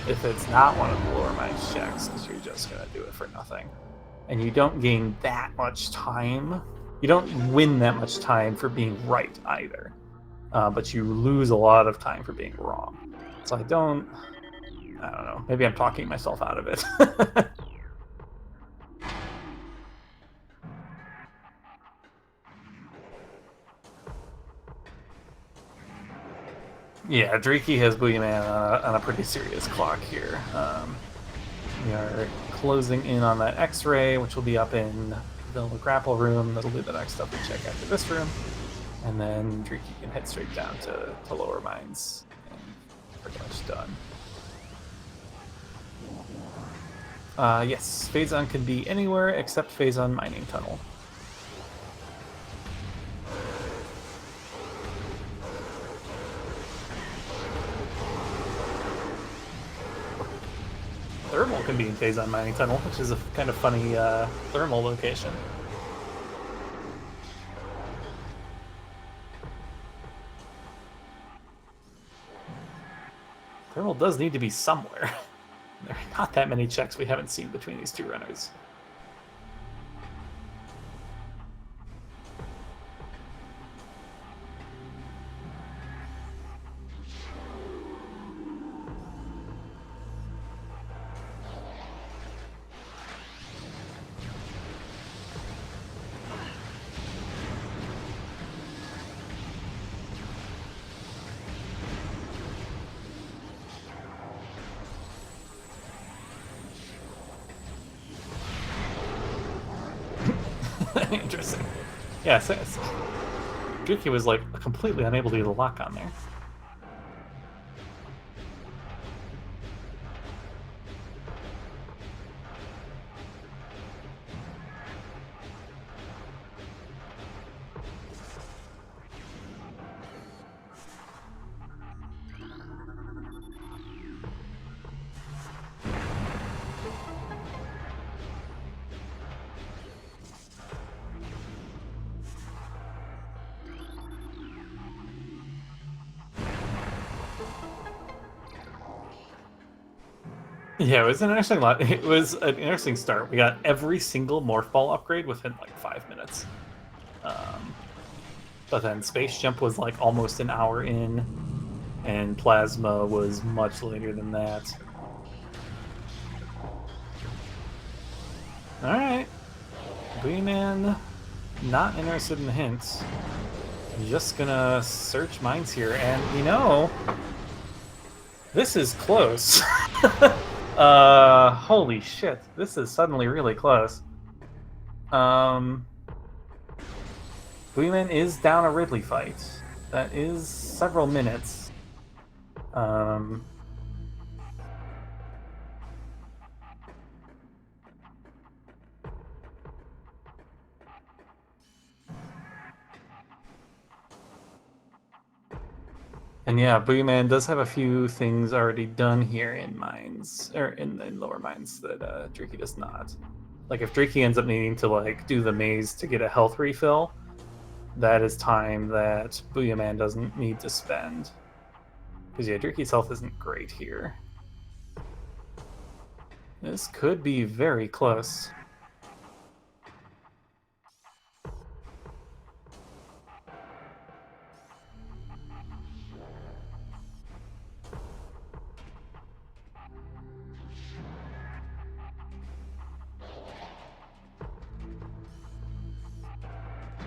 if it's not one of the lower mines checks, because you're just going to do it for nothing. And you don't gain that much time. You don't win that much time for being right either. But you lose a lot of time for being wrong. So I don't know. Maybe I'm talking myself out of it. Yeah, Drieky has Booyaman on a pretty serious clock here. We are closing in on that X-ray, which will be up in the grapple room. That'll be the next stuff we check after this room. And then Drieky can head straight down to lower mines. And pretty much done. Yes, Phazon can be anywhere except Phazon Mining Tunnel. Thermal can be in Phazon Mining Tunnel, which is a kind of funny thermal location. Thermal does need to be somewhere. There are not that many checks we haven't seen between these two runners. Interesting. Yeah, Drieky was like completely unable to get a lock on there. Yeah, it was an interesting lot. It was an interesting start. We got every single morph ball upgrade within like 5 minutes. But then Space Jump was like almost an hour in, and Plasma was much later than that. Alright. Booyaman, not interested in the hints. Just gonna search mines here, and you know, this is close. Holy shit, this is suddenly really close. Booyaman is down a Ridley fight. That is several minutes. And yeah, Booyaman does have a few things already done here in mines, or in lower mines that Drieky does not. Like if Drieky ends up needing to like do the maze to get a health refill, that is time that Booyaman doesn't need to spend. Because yeah, Drieky's health isn't great here. This could be very close.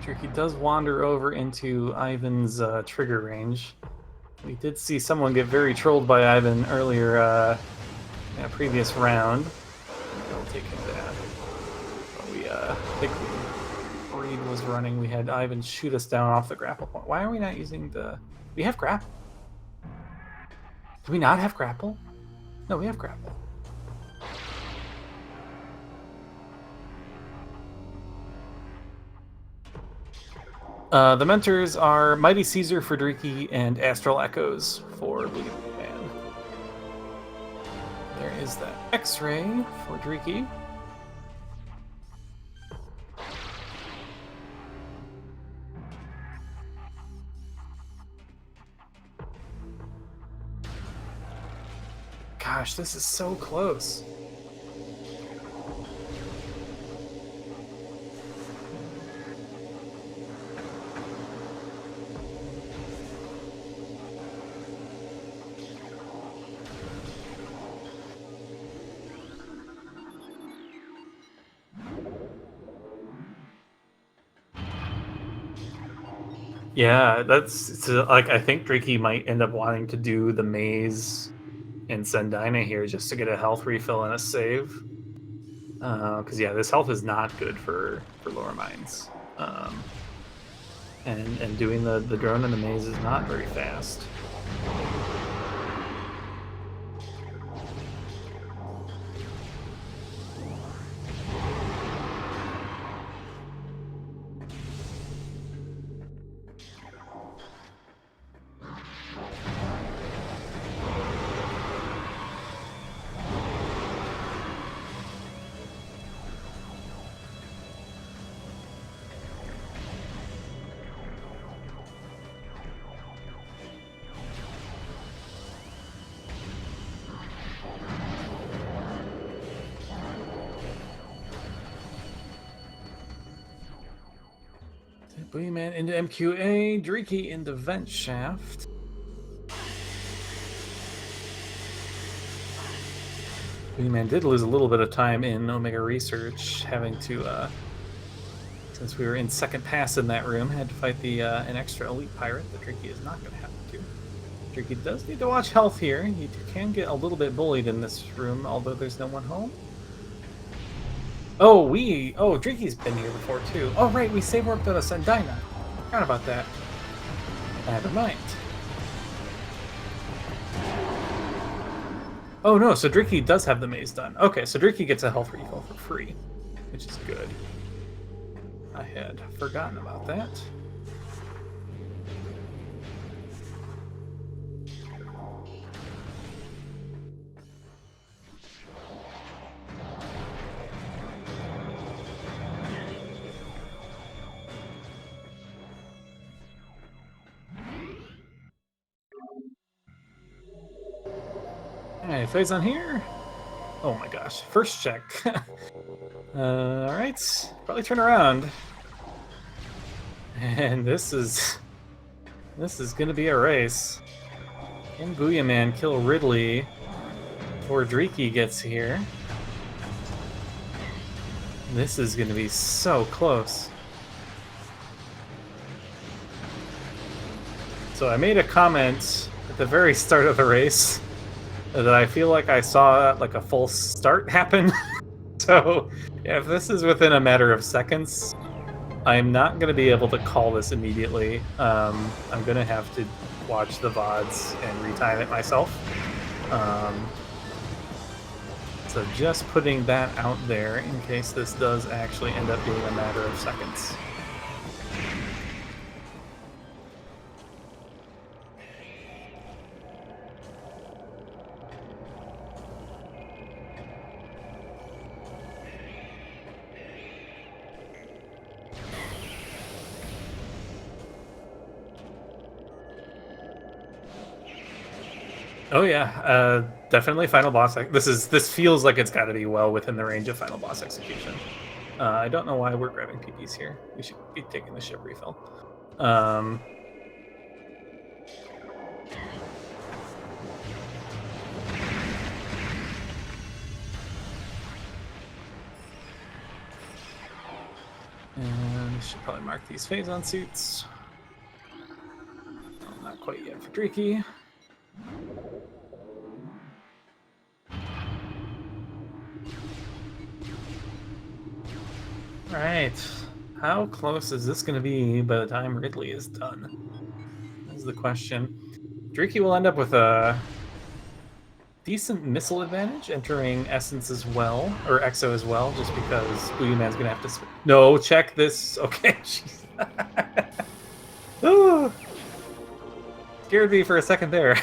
Drieky does wander over into Ivan's trigger range. We did see someone get very trolled by Ivan earlier in a previous round. I'll take him down. But we, I think Breed was running. We had Ivan shoot us down off the grapple point. Why are we not using the... We have grapple. Do we not have grapple? No, we have grapple. The mentors are Mighty Caesar for Drieky and Astral Echoes for Booyaman. There is the X-ray for Drieky. gosh, this is so close. Yeah, that's like I think Drieky might end up wanting to do the maze in Sendina here just to get a health refill and a save. Because yeah, this health is not good for lower mines. And doing the drone in the maze is not very fast. Booyaman into MQA, Drieky into Vent Shaft. Booyaman did lose a little bit of time in Omega Research, having to, since we were in second pass in that room, had to fight the an extra elite pirate that Drieky is not going to have to. Drieky does need to watch health here. He can get a little bit bullied in this room, although there's no one home. Oh, Drieky's been here before too. Oh, right, we save warped out of Sendina. Forgot about that. Never mind. Oh no, so Drieky does have the maze done. Okay, so Drieky gets a health refill for free, which is good. I had forgotten about that. Alright, phase on here. Oh my gosh, first check. Alright, probably turn around. And this is gonna be a race. Can Booyaman kill Ridley before Drieky gets here? This is gonna be so close. So I made a comment at the very start of the race that I feel like I saw like a false start happen. So if this is within a matter of seconds, I'm not going to be able to call this immediately. I'm going to have to watch the VODs and retime it myself. So just putting that out there in case this does actually end up being a matter of seconds. Oh yeah, definitely final boss. This feels like it's got to be well within the range of final boss execution. I don't know why we're grabbing PBs here. We should be taking the ship refill. And should probably mark these phase-on suits. Oh, not quite yet for Drieky. Alright, how close is this going to be by the time Ridley is done? That's the question. Drieky will end up with a decent missile advantage, entering Essence as well, or Exo as well, just because Booyaman's going to have to... No, check this. Okay, Ooh. Scared me for a second there.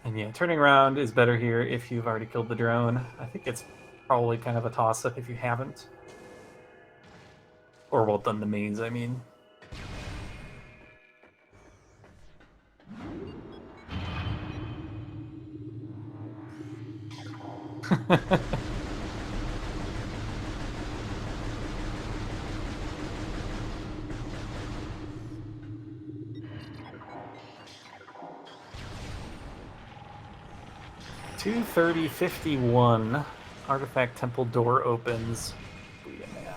And yeah, turning around is better here if you've already killed the drone. I think it's probably kind of a toss-up if you haven't. Or well done the maze, I mean. $230.51. Artifact temple door opens. Booyaman.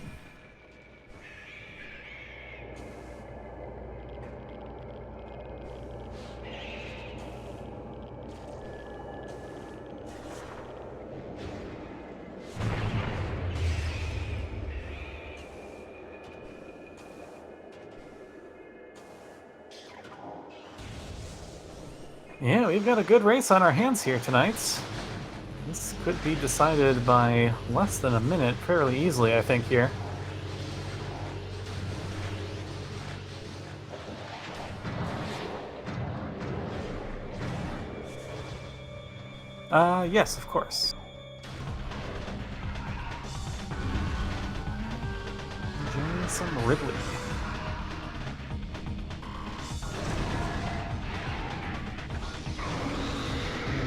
Yeah, we've got a good race on our hands here tonight. This could be decided by less than a minute fairly easily, I think, here. Yes, of course. Enjoying some Ridley.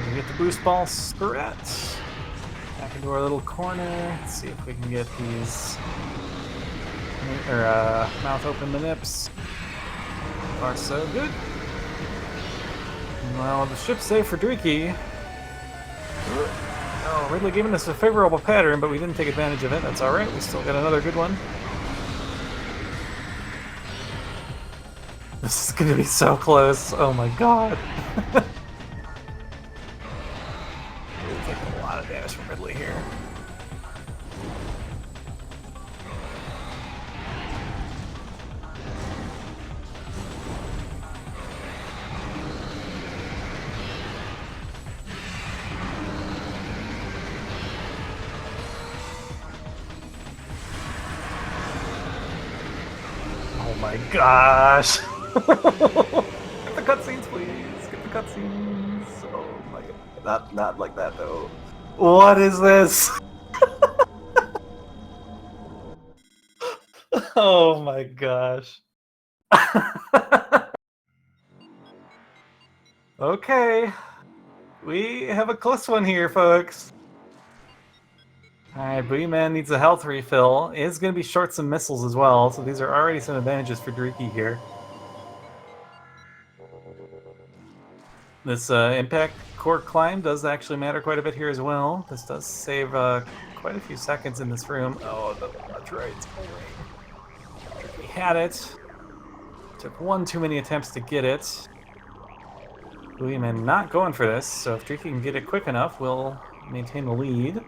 We get the boost ball spirit. Back into our little corner. Let's see if we can get these mouth open the nips. So far, so good. Well, the ship's safe for Drieky. Oh, Ridley giving us a favorable pattern, but we didn't take advantage of it. That's alright, we still got another good one. This is gonna be so close. Oh my god. We're taking a lot of damage from Ridley here. Oh my gosh! Get the cutscenes, please! Get the cutscenes! Oh my god. Not like that, though. What is this? Oh my gosh. Okay. We have a close one here, folks. Alright, Booyaman needs a health refill. It is going to be short some missiles as well, so these are already some advantages for Drieky here. This impact core climb does actually matter quite a bit here as well. This does save quite a few seconds in this room. Oh, the Metroid's going. Drieky had it. Took one too many attempts to get it. Booyaman not going for this, so if Drieky can get it quick enough, we'll maintain the lead.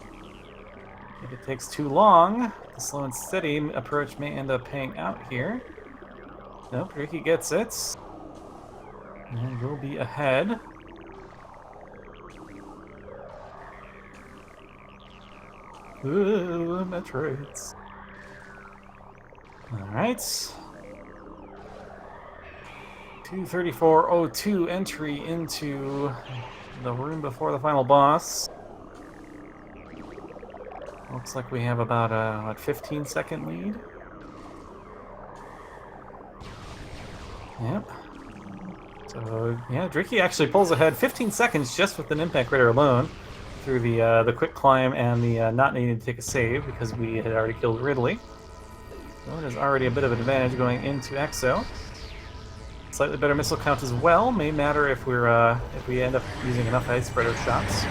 If it takes too long, the slow and steady approach may end up paying out here. Nope, Drieky gets it. And we'll be ahead. Ooh, Metroids. Alright. 2:34:02 entry into the room before the final boss. Looks like we have about a 15-second lead. Yep. So yeah, Drieky actually pulls ahead 15 seconds just with an impact crater alone through the quick climb and the not needing to take a save because we had already killed Ridley. So it is already a bit of an advantage going into Exo. Slightly better missile count as well. May matter if we end up using enough ice spreader shots.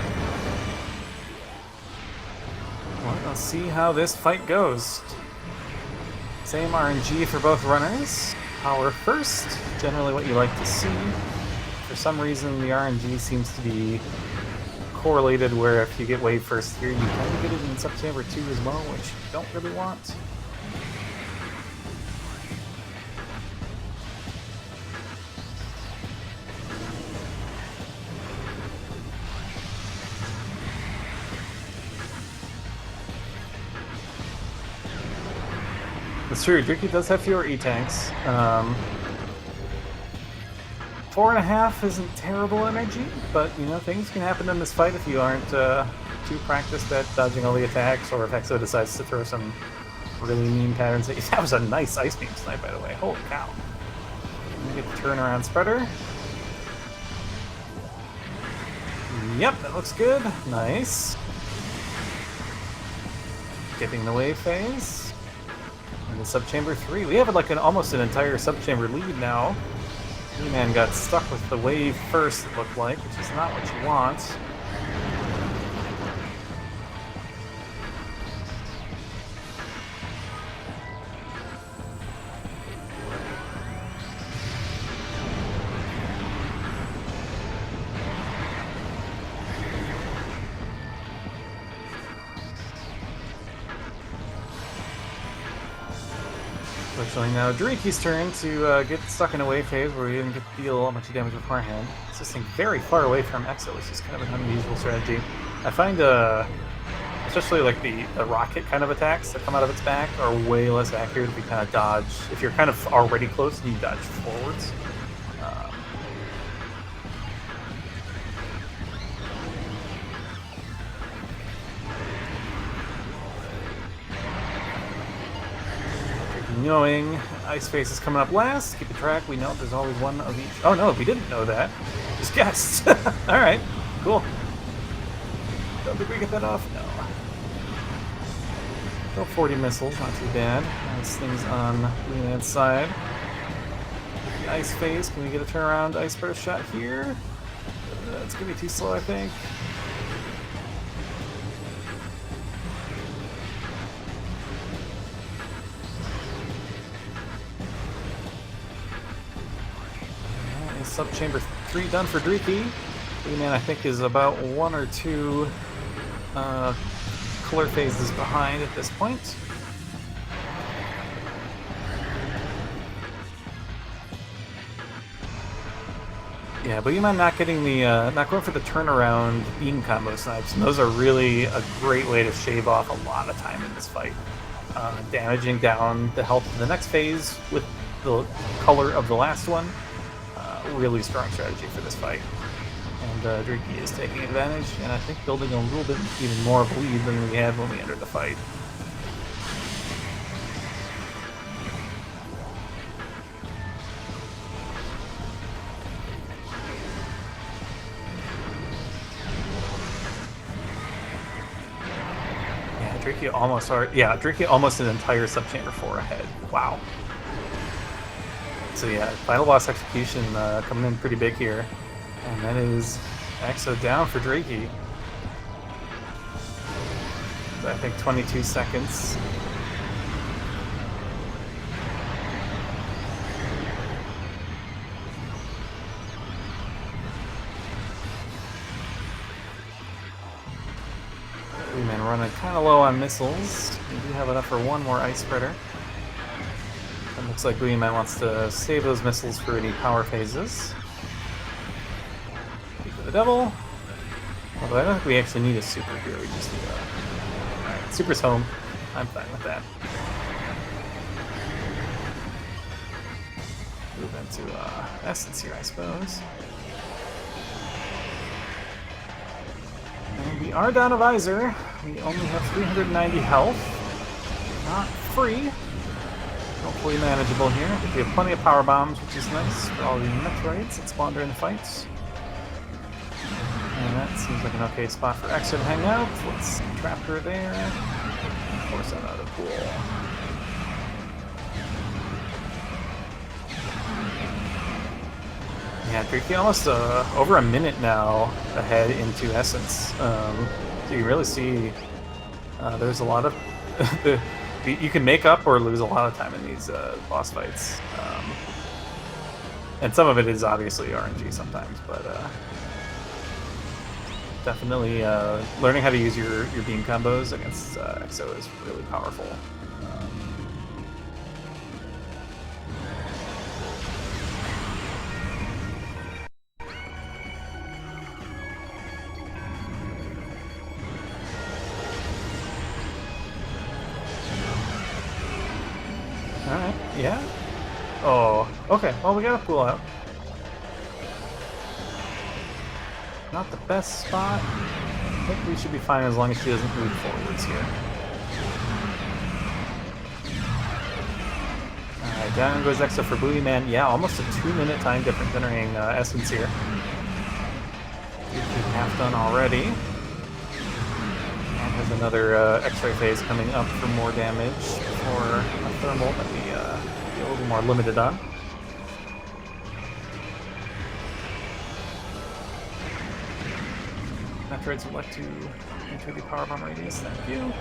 Well, let's see how this fight goes. Same RNG for both runners. Power first, generally what you like to see. For some reason, the RNG seems to be correlated where if you get wave first here, you kind of get it in September 2 as well, which you don't really want. It's true, Drieky does have fewer E-tanks. 4.5 isn't terrible energy, but you know, things can happen in this fight if you aren't too practiced at dodging all the attacks, or if Exo decides to throw some really mean patterns at you. That was a nice Ice Beam snipe, by the way. Holy cow. Get the turnaround spreader. Yep, that looks good. Nice. skipping the wave phase. And the subchamber 3. We have like almost an entire subchamber lead now. E-Man got stuck with the wave first, it looked like, which is not what you want. Fortunately now Drieky's turn to get stuck in a wave phase where he didn't get to deal much damage beforehand. It's this thing very far away from Exo, which is kind of an unusual strategy. I find, especially like the rocket kind of attacks that come out of its back are way less accurate if you kind of dodge. If you're kind of already close and you dodge forwards. Knowing Ice Face is coming up last, keep a track. We know there's always one of each. Oh no, we didn't know that. Just guessed. Alright, cool. Don't think we get that off? No. Still 40 missiles, not too bad. Nice things on Booyaman's side. The Ice Face, can we get a turnaround Ice Burst shot here? It's gonna be too slow, I think. Subchamber 3 done for Drieky. Booyaman, I think, is about 1 or 2 color phases behind at this point. Yeah, Booyaman not getting the not going for the turnaround beam combo snipes, and those are really a great way to shave off a lot of time in this fight. Damaging down the health of the next phase with the color of the last one. Really strong strategy for this fight. And Drieky is taking advantage, and I think building a little bit even more of a lead than we had when we entered the fight. Yeah, Drieky almost an entire subchamber 4 ahead. Wow. So yeah, final boss execution coming in pretty big here. And that is Exo down for Drieky. So I think 22 seconds. Booyaman running kind of low on missiles. We do have enough for one more ice spreader. It looks like Booyaman wants to save those missiles for any power phases. Speak of the devil. Although I don't think we actually need a super here, we just need a... Alright, super's home. I'm fine with that. Move into Essence here, I suppose. And we are down a visor. We only have 390 health. Not free. Hopefully manageable here. I think we have plenty of power bombs, which is nice for all the Metroids that spawn during the fights. And that seems like an okay spot for Exo to hang out. Let's trap her there. Force out of the pool. Yeah, Drieky almost over a minute now ahead into Essence. So you really see there's a lot of... you can make up or lose a lot of time in these boss fights. And some of it is obviously RNG sometimes, but definitely learning how to use your beam combos against Exo is really powerful. Alright, yeah. Oh, okay, well we gotta pull out. Not the best spot. I think we should be fine as long as she doesn't move forwards here. Alright, down goes Exo for Booyaman. Yeah, almost a 2-minute time difference entering Essence here. Half done already. And has There's another X-ray phase coming up for more damage for a thermal that we be a little more limited on. Metroids would like to enter the power bomb radius. Thank you.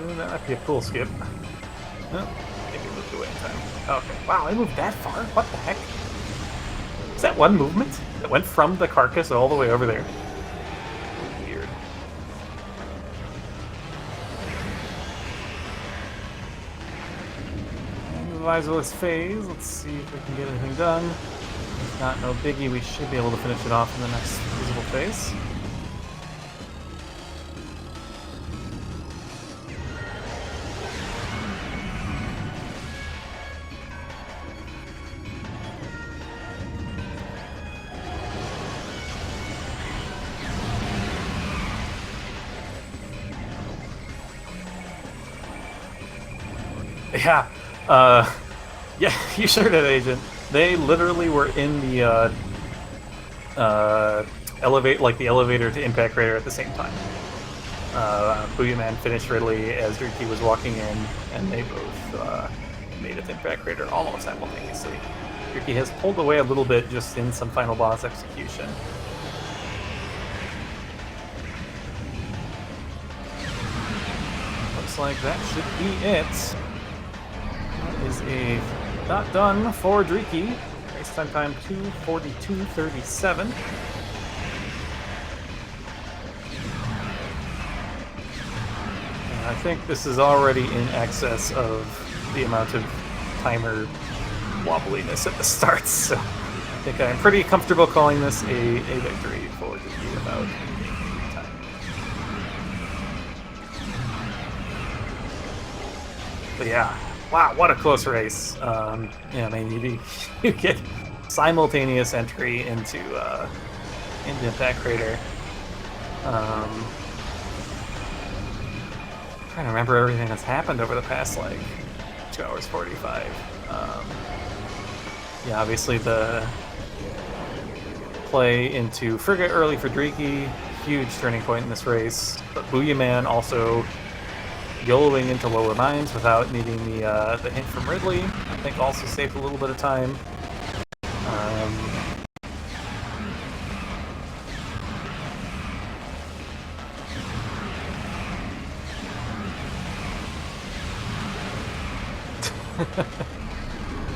Ooh, that might be a cool skip. Oh, maybe it moved away in time. Okay. Wow, I moved that far? What the heck? Is that one movement? That went from the carcass all the way over there? Weird. And the visorless phase. Let's see if we can get anything done. If not, no biggie. We should be able to finish it off in the next visible phase. Yeah, yeah, you sure did, Agent. They literally were in the the elevator to impact crater at the same time. Booyaman finished Ridley as Drieky was walking in, and they both made it to impact crater almost simultaneously. Drieky has pulled away a little bit just in some final boss execution. Looks like that should be it. Is a not done for Drieky. Race time 2:42.37. And I think this is already in excess of the amount of timer wobbliness at the start, so I think I'm pretty comfortable calling this a victory for Drieky without time. But yeah. Wow, what a close race. Yeah, I mean, you get simultaneous entry into Impact Crater. Trying to remember everything that's happened over the past, like, 2 hours 45. Yeah, obviously the play into Frigate early for Drieky, huge turning point in this race. But Booyaman also YOLOing into lower mines without needing the hint from Ridley, I think also saved a little bit of time.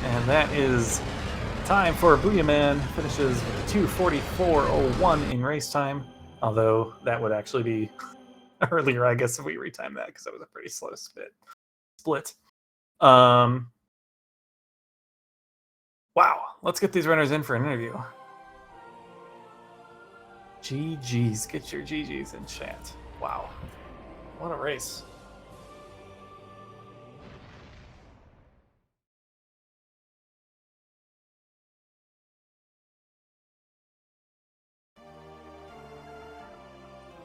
And that is time for Booyaman. Finishes 2:44.01 in race time, although that would actually be earlier, I guess, if we retime that, because that was a pretty slow split. Wow, let's get these runners in for an interview. GG's, get your GG's in chat. Wow, what a race.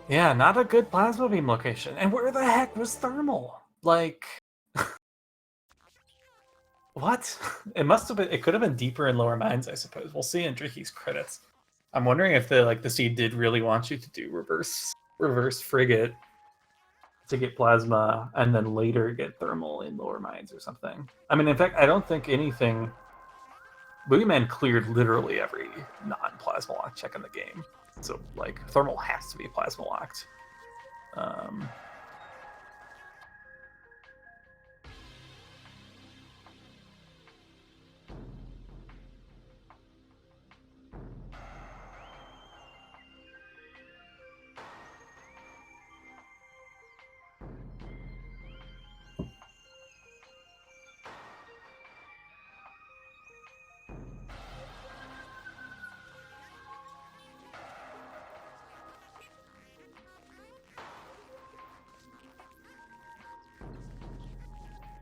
Yeah, not a good plasma beam location. And where the heck was thermal? Like, what? It must have been. It could have been deeper in lower mines, I suppose. We'll see in Drieky's credits. I'm wondering if the seed did really want you to do reverse frigate to get plasma and then later get thermal in lower mines or something. I mean, in fact, I don't think anything. Booyaman cleared literally every non-plasma lock check in the game. So, like, thermal has to be plasma locked.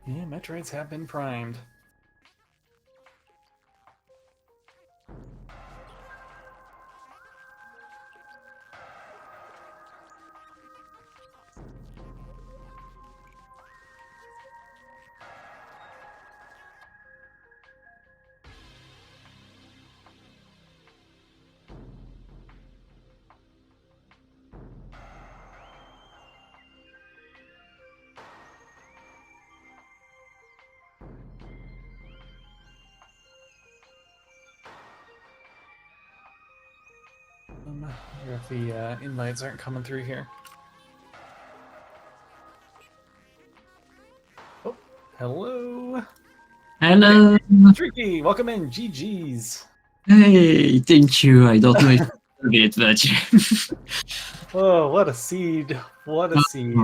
Yeah, Metroids have been primed. wonder if the invites aren't coming through here. Oh, hello. Hello. Drieky, welcome in. GG's. Hey, thank you. I don't know if you get that. Oh, what a seed. What a seed.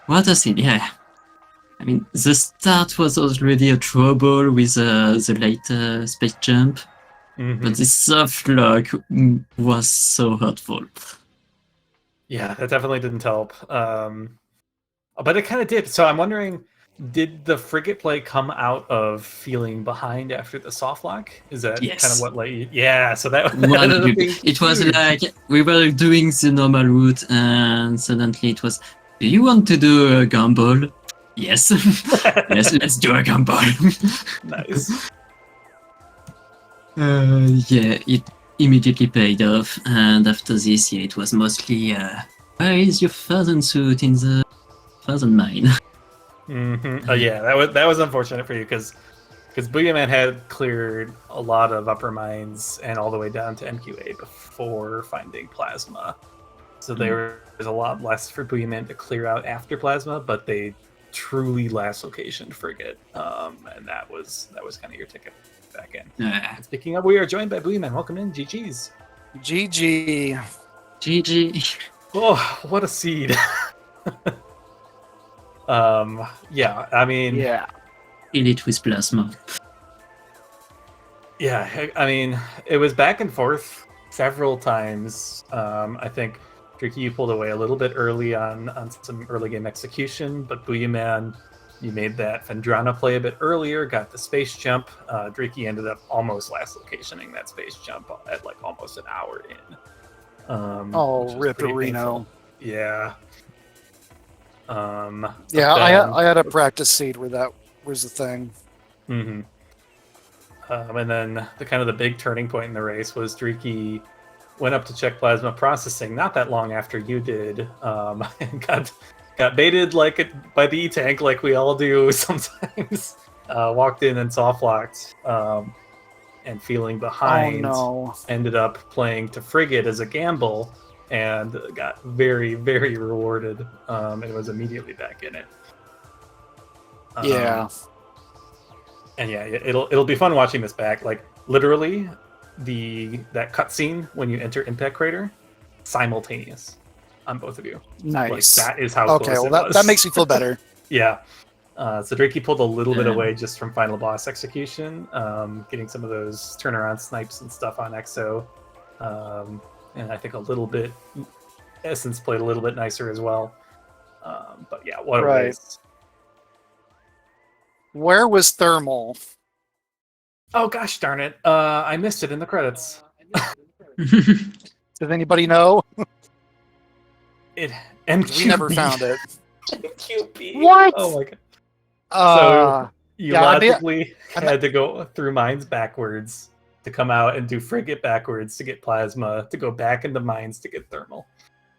What a scene, yeah. I mean, the start was already a trouble with the late space jump, but this soft lock was so hurtful. Yeah, that definitely didn't help. But it kind of did. So I'm wondering, did the frigate play come out of feeling behind after the soft lock? Is that kind of Yes. what let you? Yeah, so that Well, ended up being it was huge. like we were doing the normal route, and suddenly it was, do you want to do a gamble? Yes. Yes, let's do a gamble. Nice. Yeah, it immediately paid off, and after this, yeah, it was mostly, where is your frozen suit in the frozen mine? Oh yeah, that was unfortunate for you because Booyaman had cleared a lot of upper mines and all the way down to MQA before finding Plasma, so there was a lot less for Booyaman to clear out after Plasma, but they truly last location frigate, and that was kind of your ticket back in. And speaking of, we are joined by Booyaman. Welcome in, GG's. GG. GG. Oh, what a seed. Yeah, I mean, Yeah. Kill it with plasma. yeah, I mean, it was back and forth several times. I think Drieky, you pulled away a little bit early on some early game execution, but Booyaman, you made that Fendrana play a bit earlier, got the space jump. Drieky ended up almost last locationing that space jump at like almost an hour in. Rip Reno. Yeah. Yeah, I had a practice seed where that was the thing. Mm-hmm. And then the big turning point in the race was Drieky went up to check plasma processing not that long after you did, and got baited by the E-tank like we all do sometimes. Walked in and soft locked, and feeling behind. Oh no! Ended up playing to frigate as a gamble and got very, very rewarded, and was immediately back in it. Yeah. And yeah, it'll be fun watching this back. Like literally, that cutscene when you enter Impact Crater, simultaneous on both of you. Nice. Like, that is how okay, close well it was. that makes me feel better. Yeah. So Drieky pulled a little bit away just from final boss execution, getting some of those turnaround snipes and stuff on Exo. And I think a little bit Essence played a little bit nicer as well. But yeah, what a waste. Where was Thermal? Oh gosh darn it. I missed it in the credits. Does anybody know? We never found it. MQB. What? Oh my god. So you logically I had to go through mines backwards to come out and do frigate backwards to get plasma, to go back into mines to get thermal.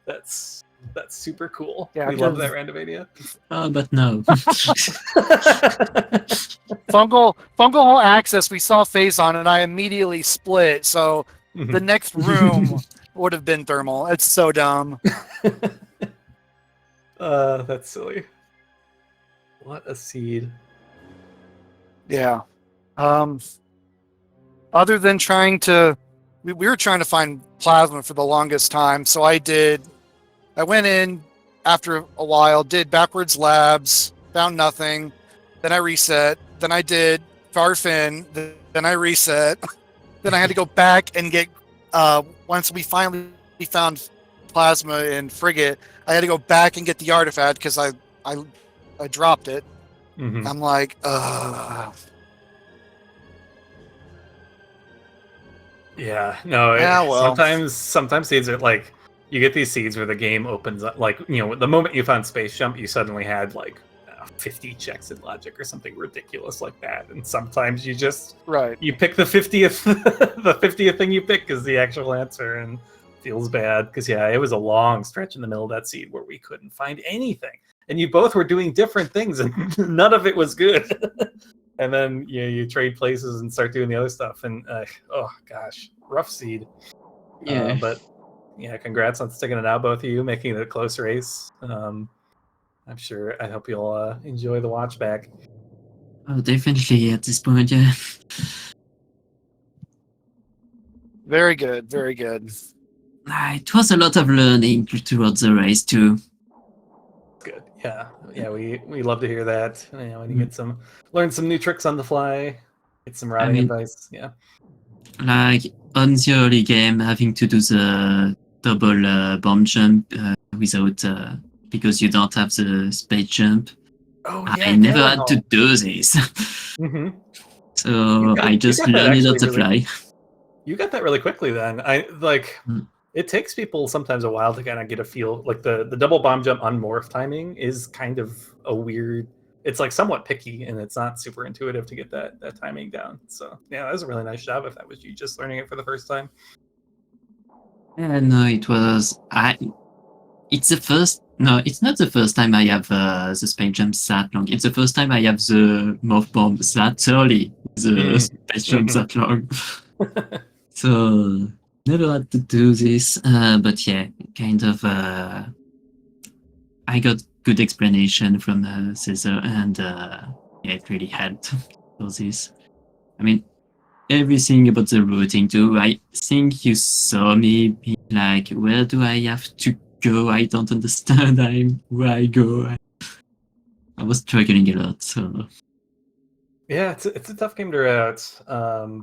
That's super cool. Yeah, we love that Randomizer. But no. Fungal access, we saw phase on and I immediately split, so the next room would have been thermal. It's so dumb. That's silly. What a seed. Yeah. Other than we were trying to find plasma for the longest time, so I went in after a while, did backwards labs, found nothing, then I reset, then I did Farfin, then I reset, then I had to go back and get, once we finally found plasma in Frigate, I had to go back and get the artifact because I dropped it. I'm like, Yeah, no. Well. Sometimes seeds are like, you get these seeds where the game opens up. Like, the moment you found Space Jump, you suddenly had like 50 checks in logic or something ridiculous like that. And sometimes you just you pick the 50th, the 50th thing you pick is the actual answer, and feels bad because it was a long stretch in the middle of that seed where we couldn't find anything, and you both were doing different things, and none of it was good. And then you trade places and start doing the other stuff, and oh gosh, rough seed. Yeah. But yeah, congrats on sticking it out, both of you, making it a close race. I'm sure. I hope you'll enjoy the watch back. Oh, definitely at this point, yeah. Very good, very good. It was a lot of learning throughout the race too. Good. Yeah. Yeah. We love to hear that. You know, when you get learn some new tricks on the fly, get some routing advice. Yeah. Like on the early game, having to do the double bomb jump without because you don't have the space jump. Oh yeah. I never had Gyllenhaal. to do this. Mm-hmm. So I just learned it on the fly. You got that really quickly then. It takes people sometimes a while to kind of get a feel. Like the double bomb jump unmorph timing is kind of a weird. It's like somewhat picky, and it's not super intuitive to get that timing down. So yeah, that was a really nice job. If that was you just learning it for the first time. Yeah, no, it was. It's the first. No, it's not the first time I have the space jump that long. It's the first time I have the morph bomb that early. The space jump that long. So never had to do this, but yeah, kind of. I got good explanation from Cesar, and yeah, it really helped for this. I mean, everything about the routing too. I think you saw me be like, "Where do I have to go? I don't understand. Where I go." I was struggling a lot, so. Yeah, it's a tough game to route,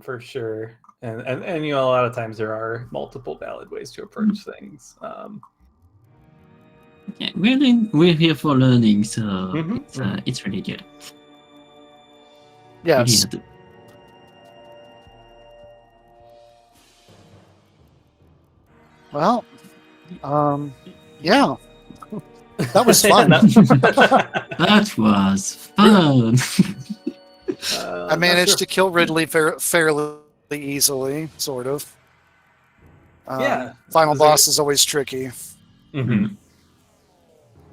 for sure. And you know, a lot of times there are multiple valid ways to approach things. Yeah, we're here for learning, so it's really good. Yes. Really Well, yeah. That was fun. That was fun. I managed to kill Ridley fairly easily, sort of. Yeah. Final boss is always tricky. Mm-hmm.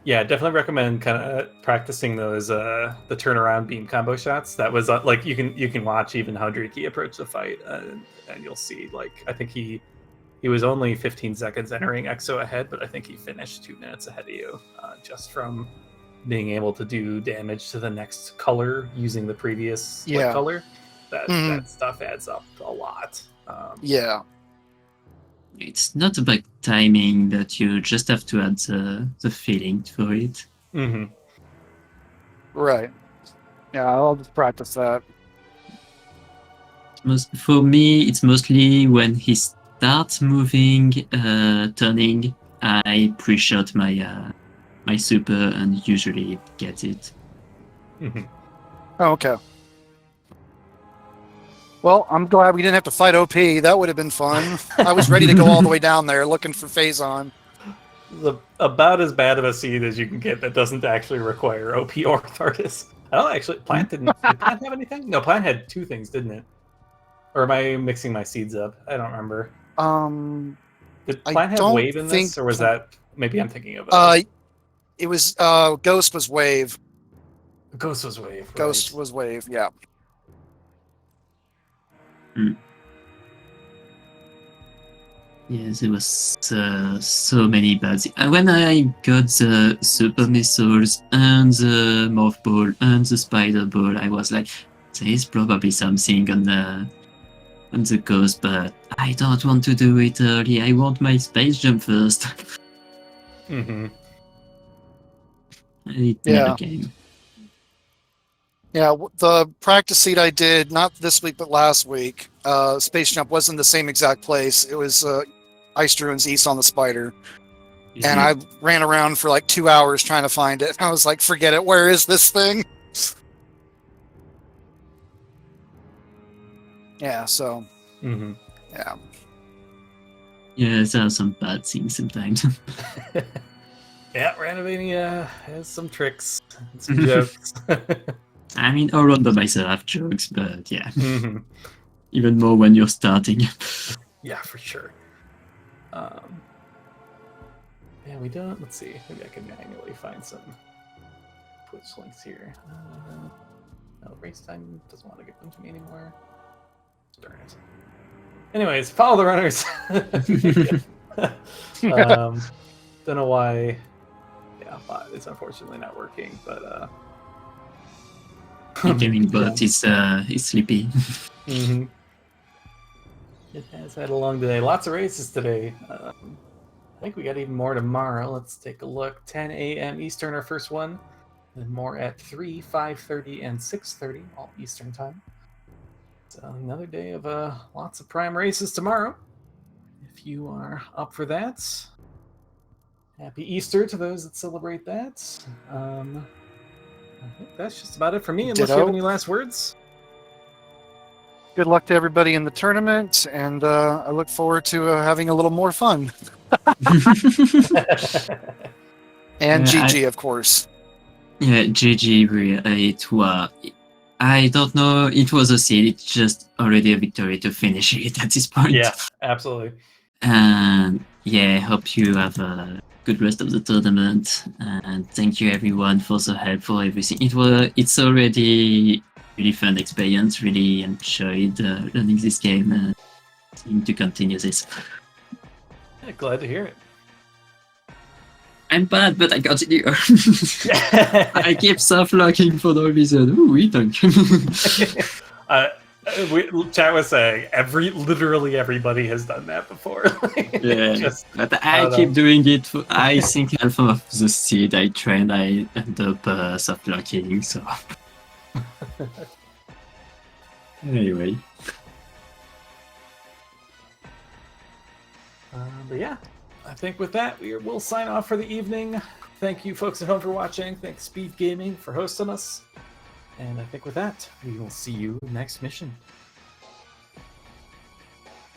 Yeah, definitely recommend kind of practicing those the turnaround beam combo shots. That was like you can watch even how Drieky approached the fight, and you'll see like I think he was only 15 seconds entering EXO ahead, but I think he finished 2 minutes ahead of you just from being able to do damage to the next color using the previous color. That stuff adds up a lot. Yeah. It's not about timing, but you just have to add the feeling for it. Mm-hmm. Right. Yeah, I'll just practice that. For me, it's mostly when he starts moving, turning, I pre-shot my my super and usually get it. Mm-hmm. Oh, okay. Well, I'm glad we didn't have to fight OP. That would have been fun. I was ready to go all the way down there looking for Phazon. About as bad of a seed as you can get that doesn't actually require OP or Arthardus. I don't actually. Plant didn't. Did Plant have anything? No, Plant had 2 things, didn't it? Or am I mixing my seeds up? I don't remember. Did Plant have Wave in this, or was that maybe I'm thinking of? It was Ghost was Wave. Ghost was Wave. Right. Ghost was Wave. Yeah. Yes, there was so many bad things. When I got the super missiles and the morph ball and the spider ball, I was like, there is probably something on the ghost, but I don't want to do it early. I want my space jump first. Mm-hmm. It never came. Yeah, the practice seed I did, not this week, but last week, Space Jump wasn't the same exact place. It was Ice Druins East on the Spider. Mm-hmm. And I ran around for like 2 hours trying to find it. I was like, forget it. Where is this thing? Yeah, so. Mm-hmm. Yeah. Yeah, there are some bad things sometimes. Yeah, Randomizer has some tricks and some jokes. I mean, all Randomizer have jokes, but yeah. Even more when you're starting. Yeah, for sure. Yeah, we don't. Let's see. Maybe I can manually find some Twitch links here. No, race time doesn't want to give them to me anymore. Darn it. Anyways, follow the runners. Don't know why. Yeah, it's unfortunately not working, but Gaming bot is sleepy. Mm-hmm. It has had a long day. Lots of races today. I think we got even more tomorrow. Let's take a look. 10 a.m. Eastern, our first one. And more at 3, 5:30, and 6:30, all Eastern time. So another day of lots of prime races tomorrow. If you are up for that, happy Easter to those that celebrate that. I think that's just about it for me, unless you have Ditto. any last words. Good luck to everybody in the tournament, and I look forward to having a little more fun. And GG, of course. Yeah, GG, it was. I don't know, it was a seed, it's just already a victory to finish it at this point. Yeah, absolutely. And yeah, hope you have a good rest of the tournament. And thank you everyone for the help, for everything. It's already really fun experience, really enjoyed learning this game and seem to continue this. Yeah, glad to hear it. I'm bad, but I continue. I keep soft-locking for no reason. Ooh, we don't. Chat was saying literally everybody has done that before. Yeah, but I keep doing it. I think half of the seed I trained, I end up soft-locking, so... Anyway. But yeah, I think with that, we'll sign off for the evening. Thank you folks at home for watching. Thanks SpeedGaming for hosting us. And I think with that, we will see you next mission.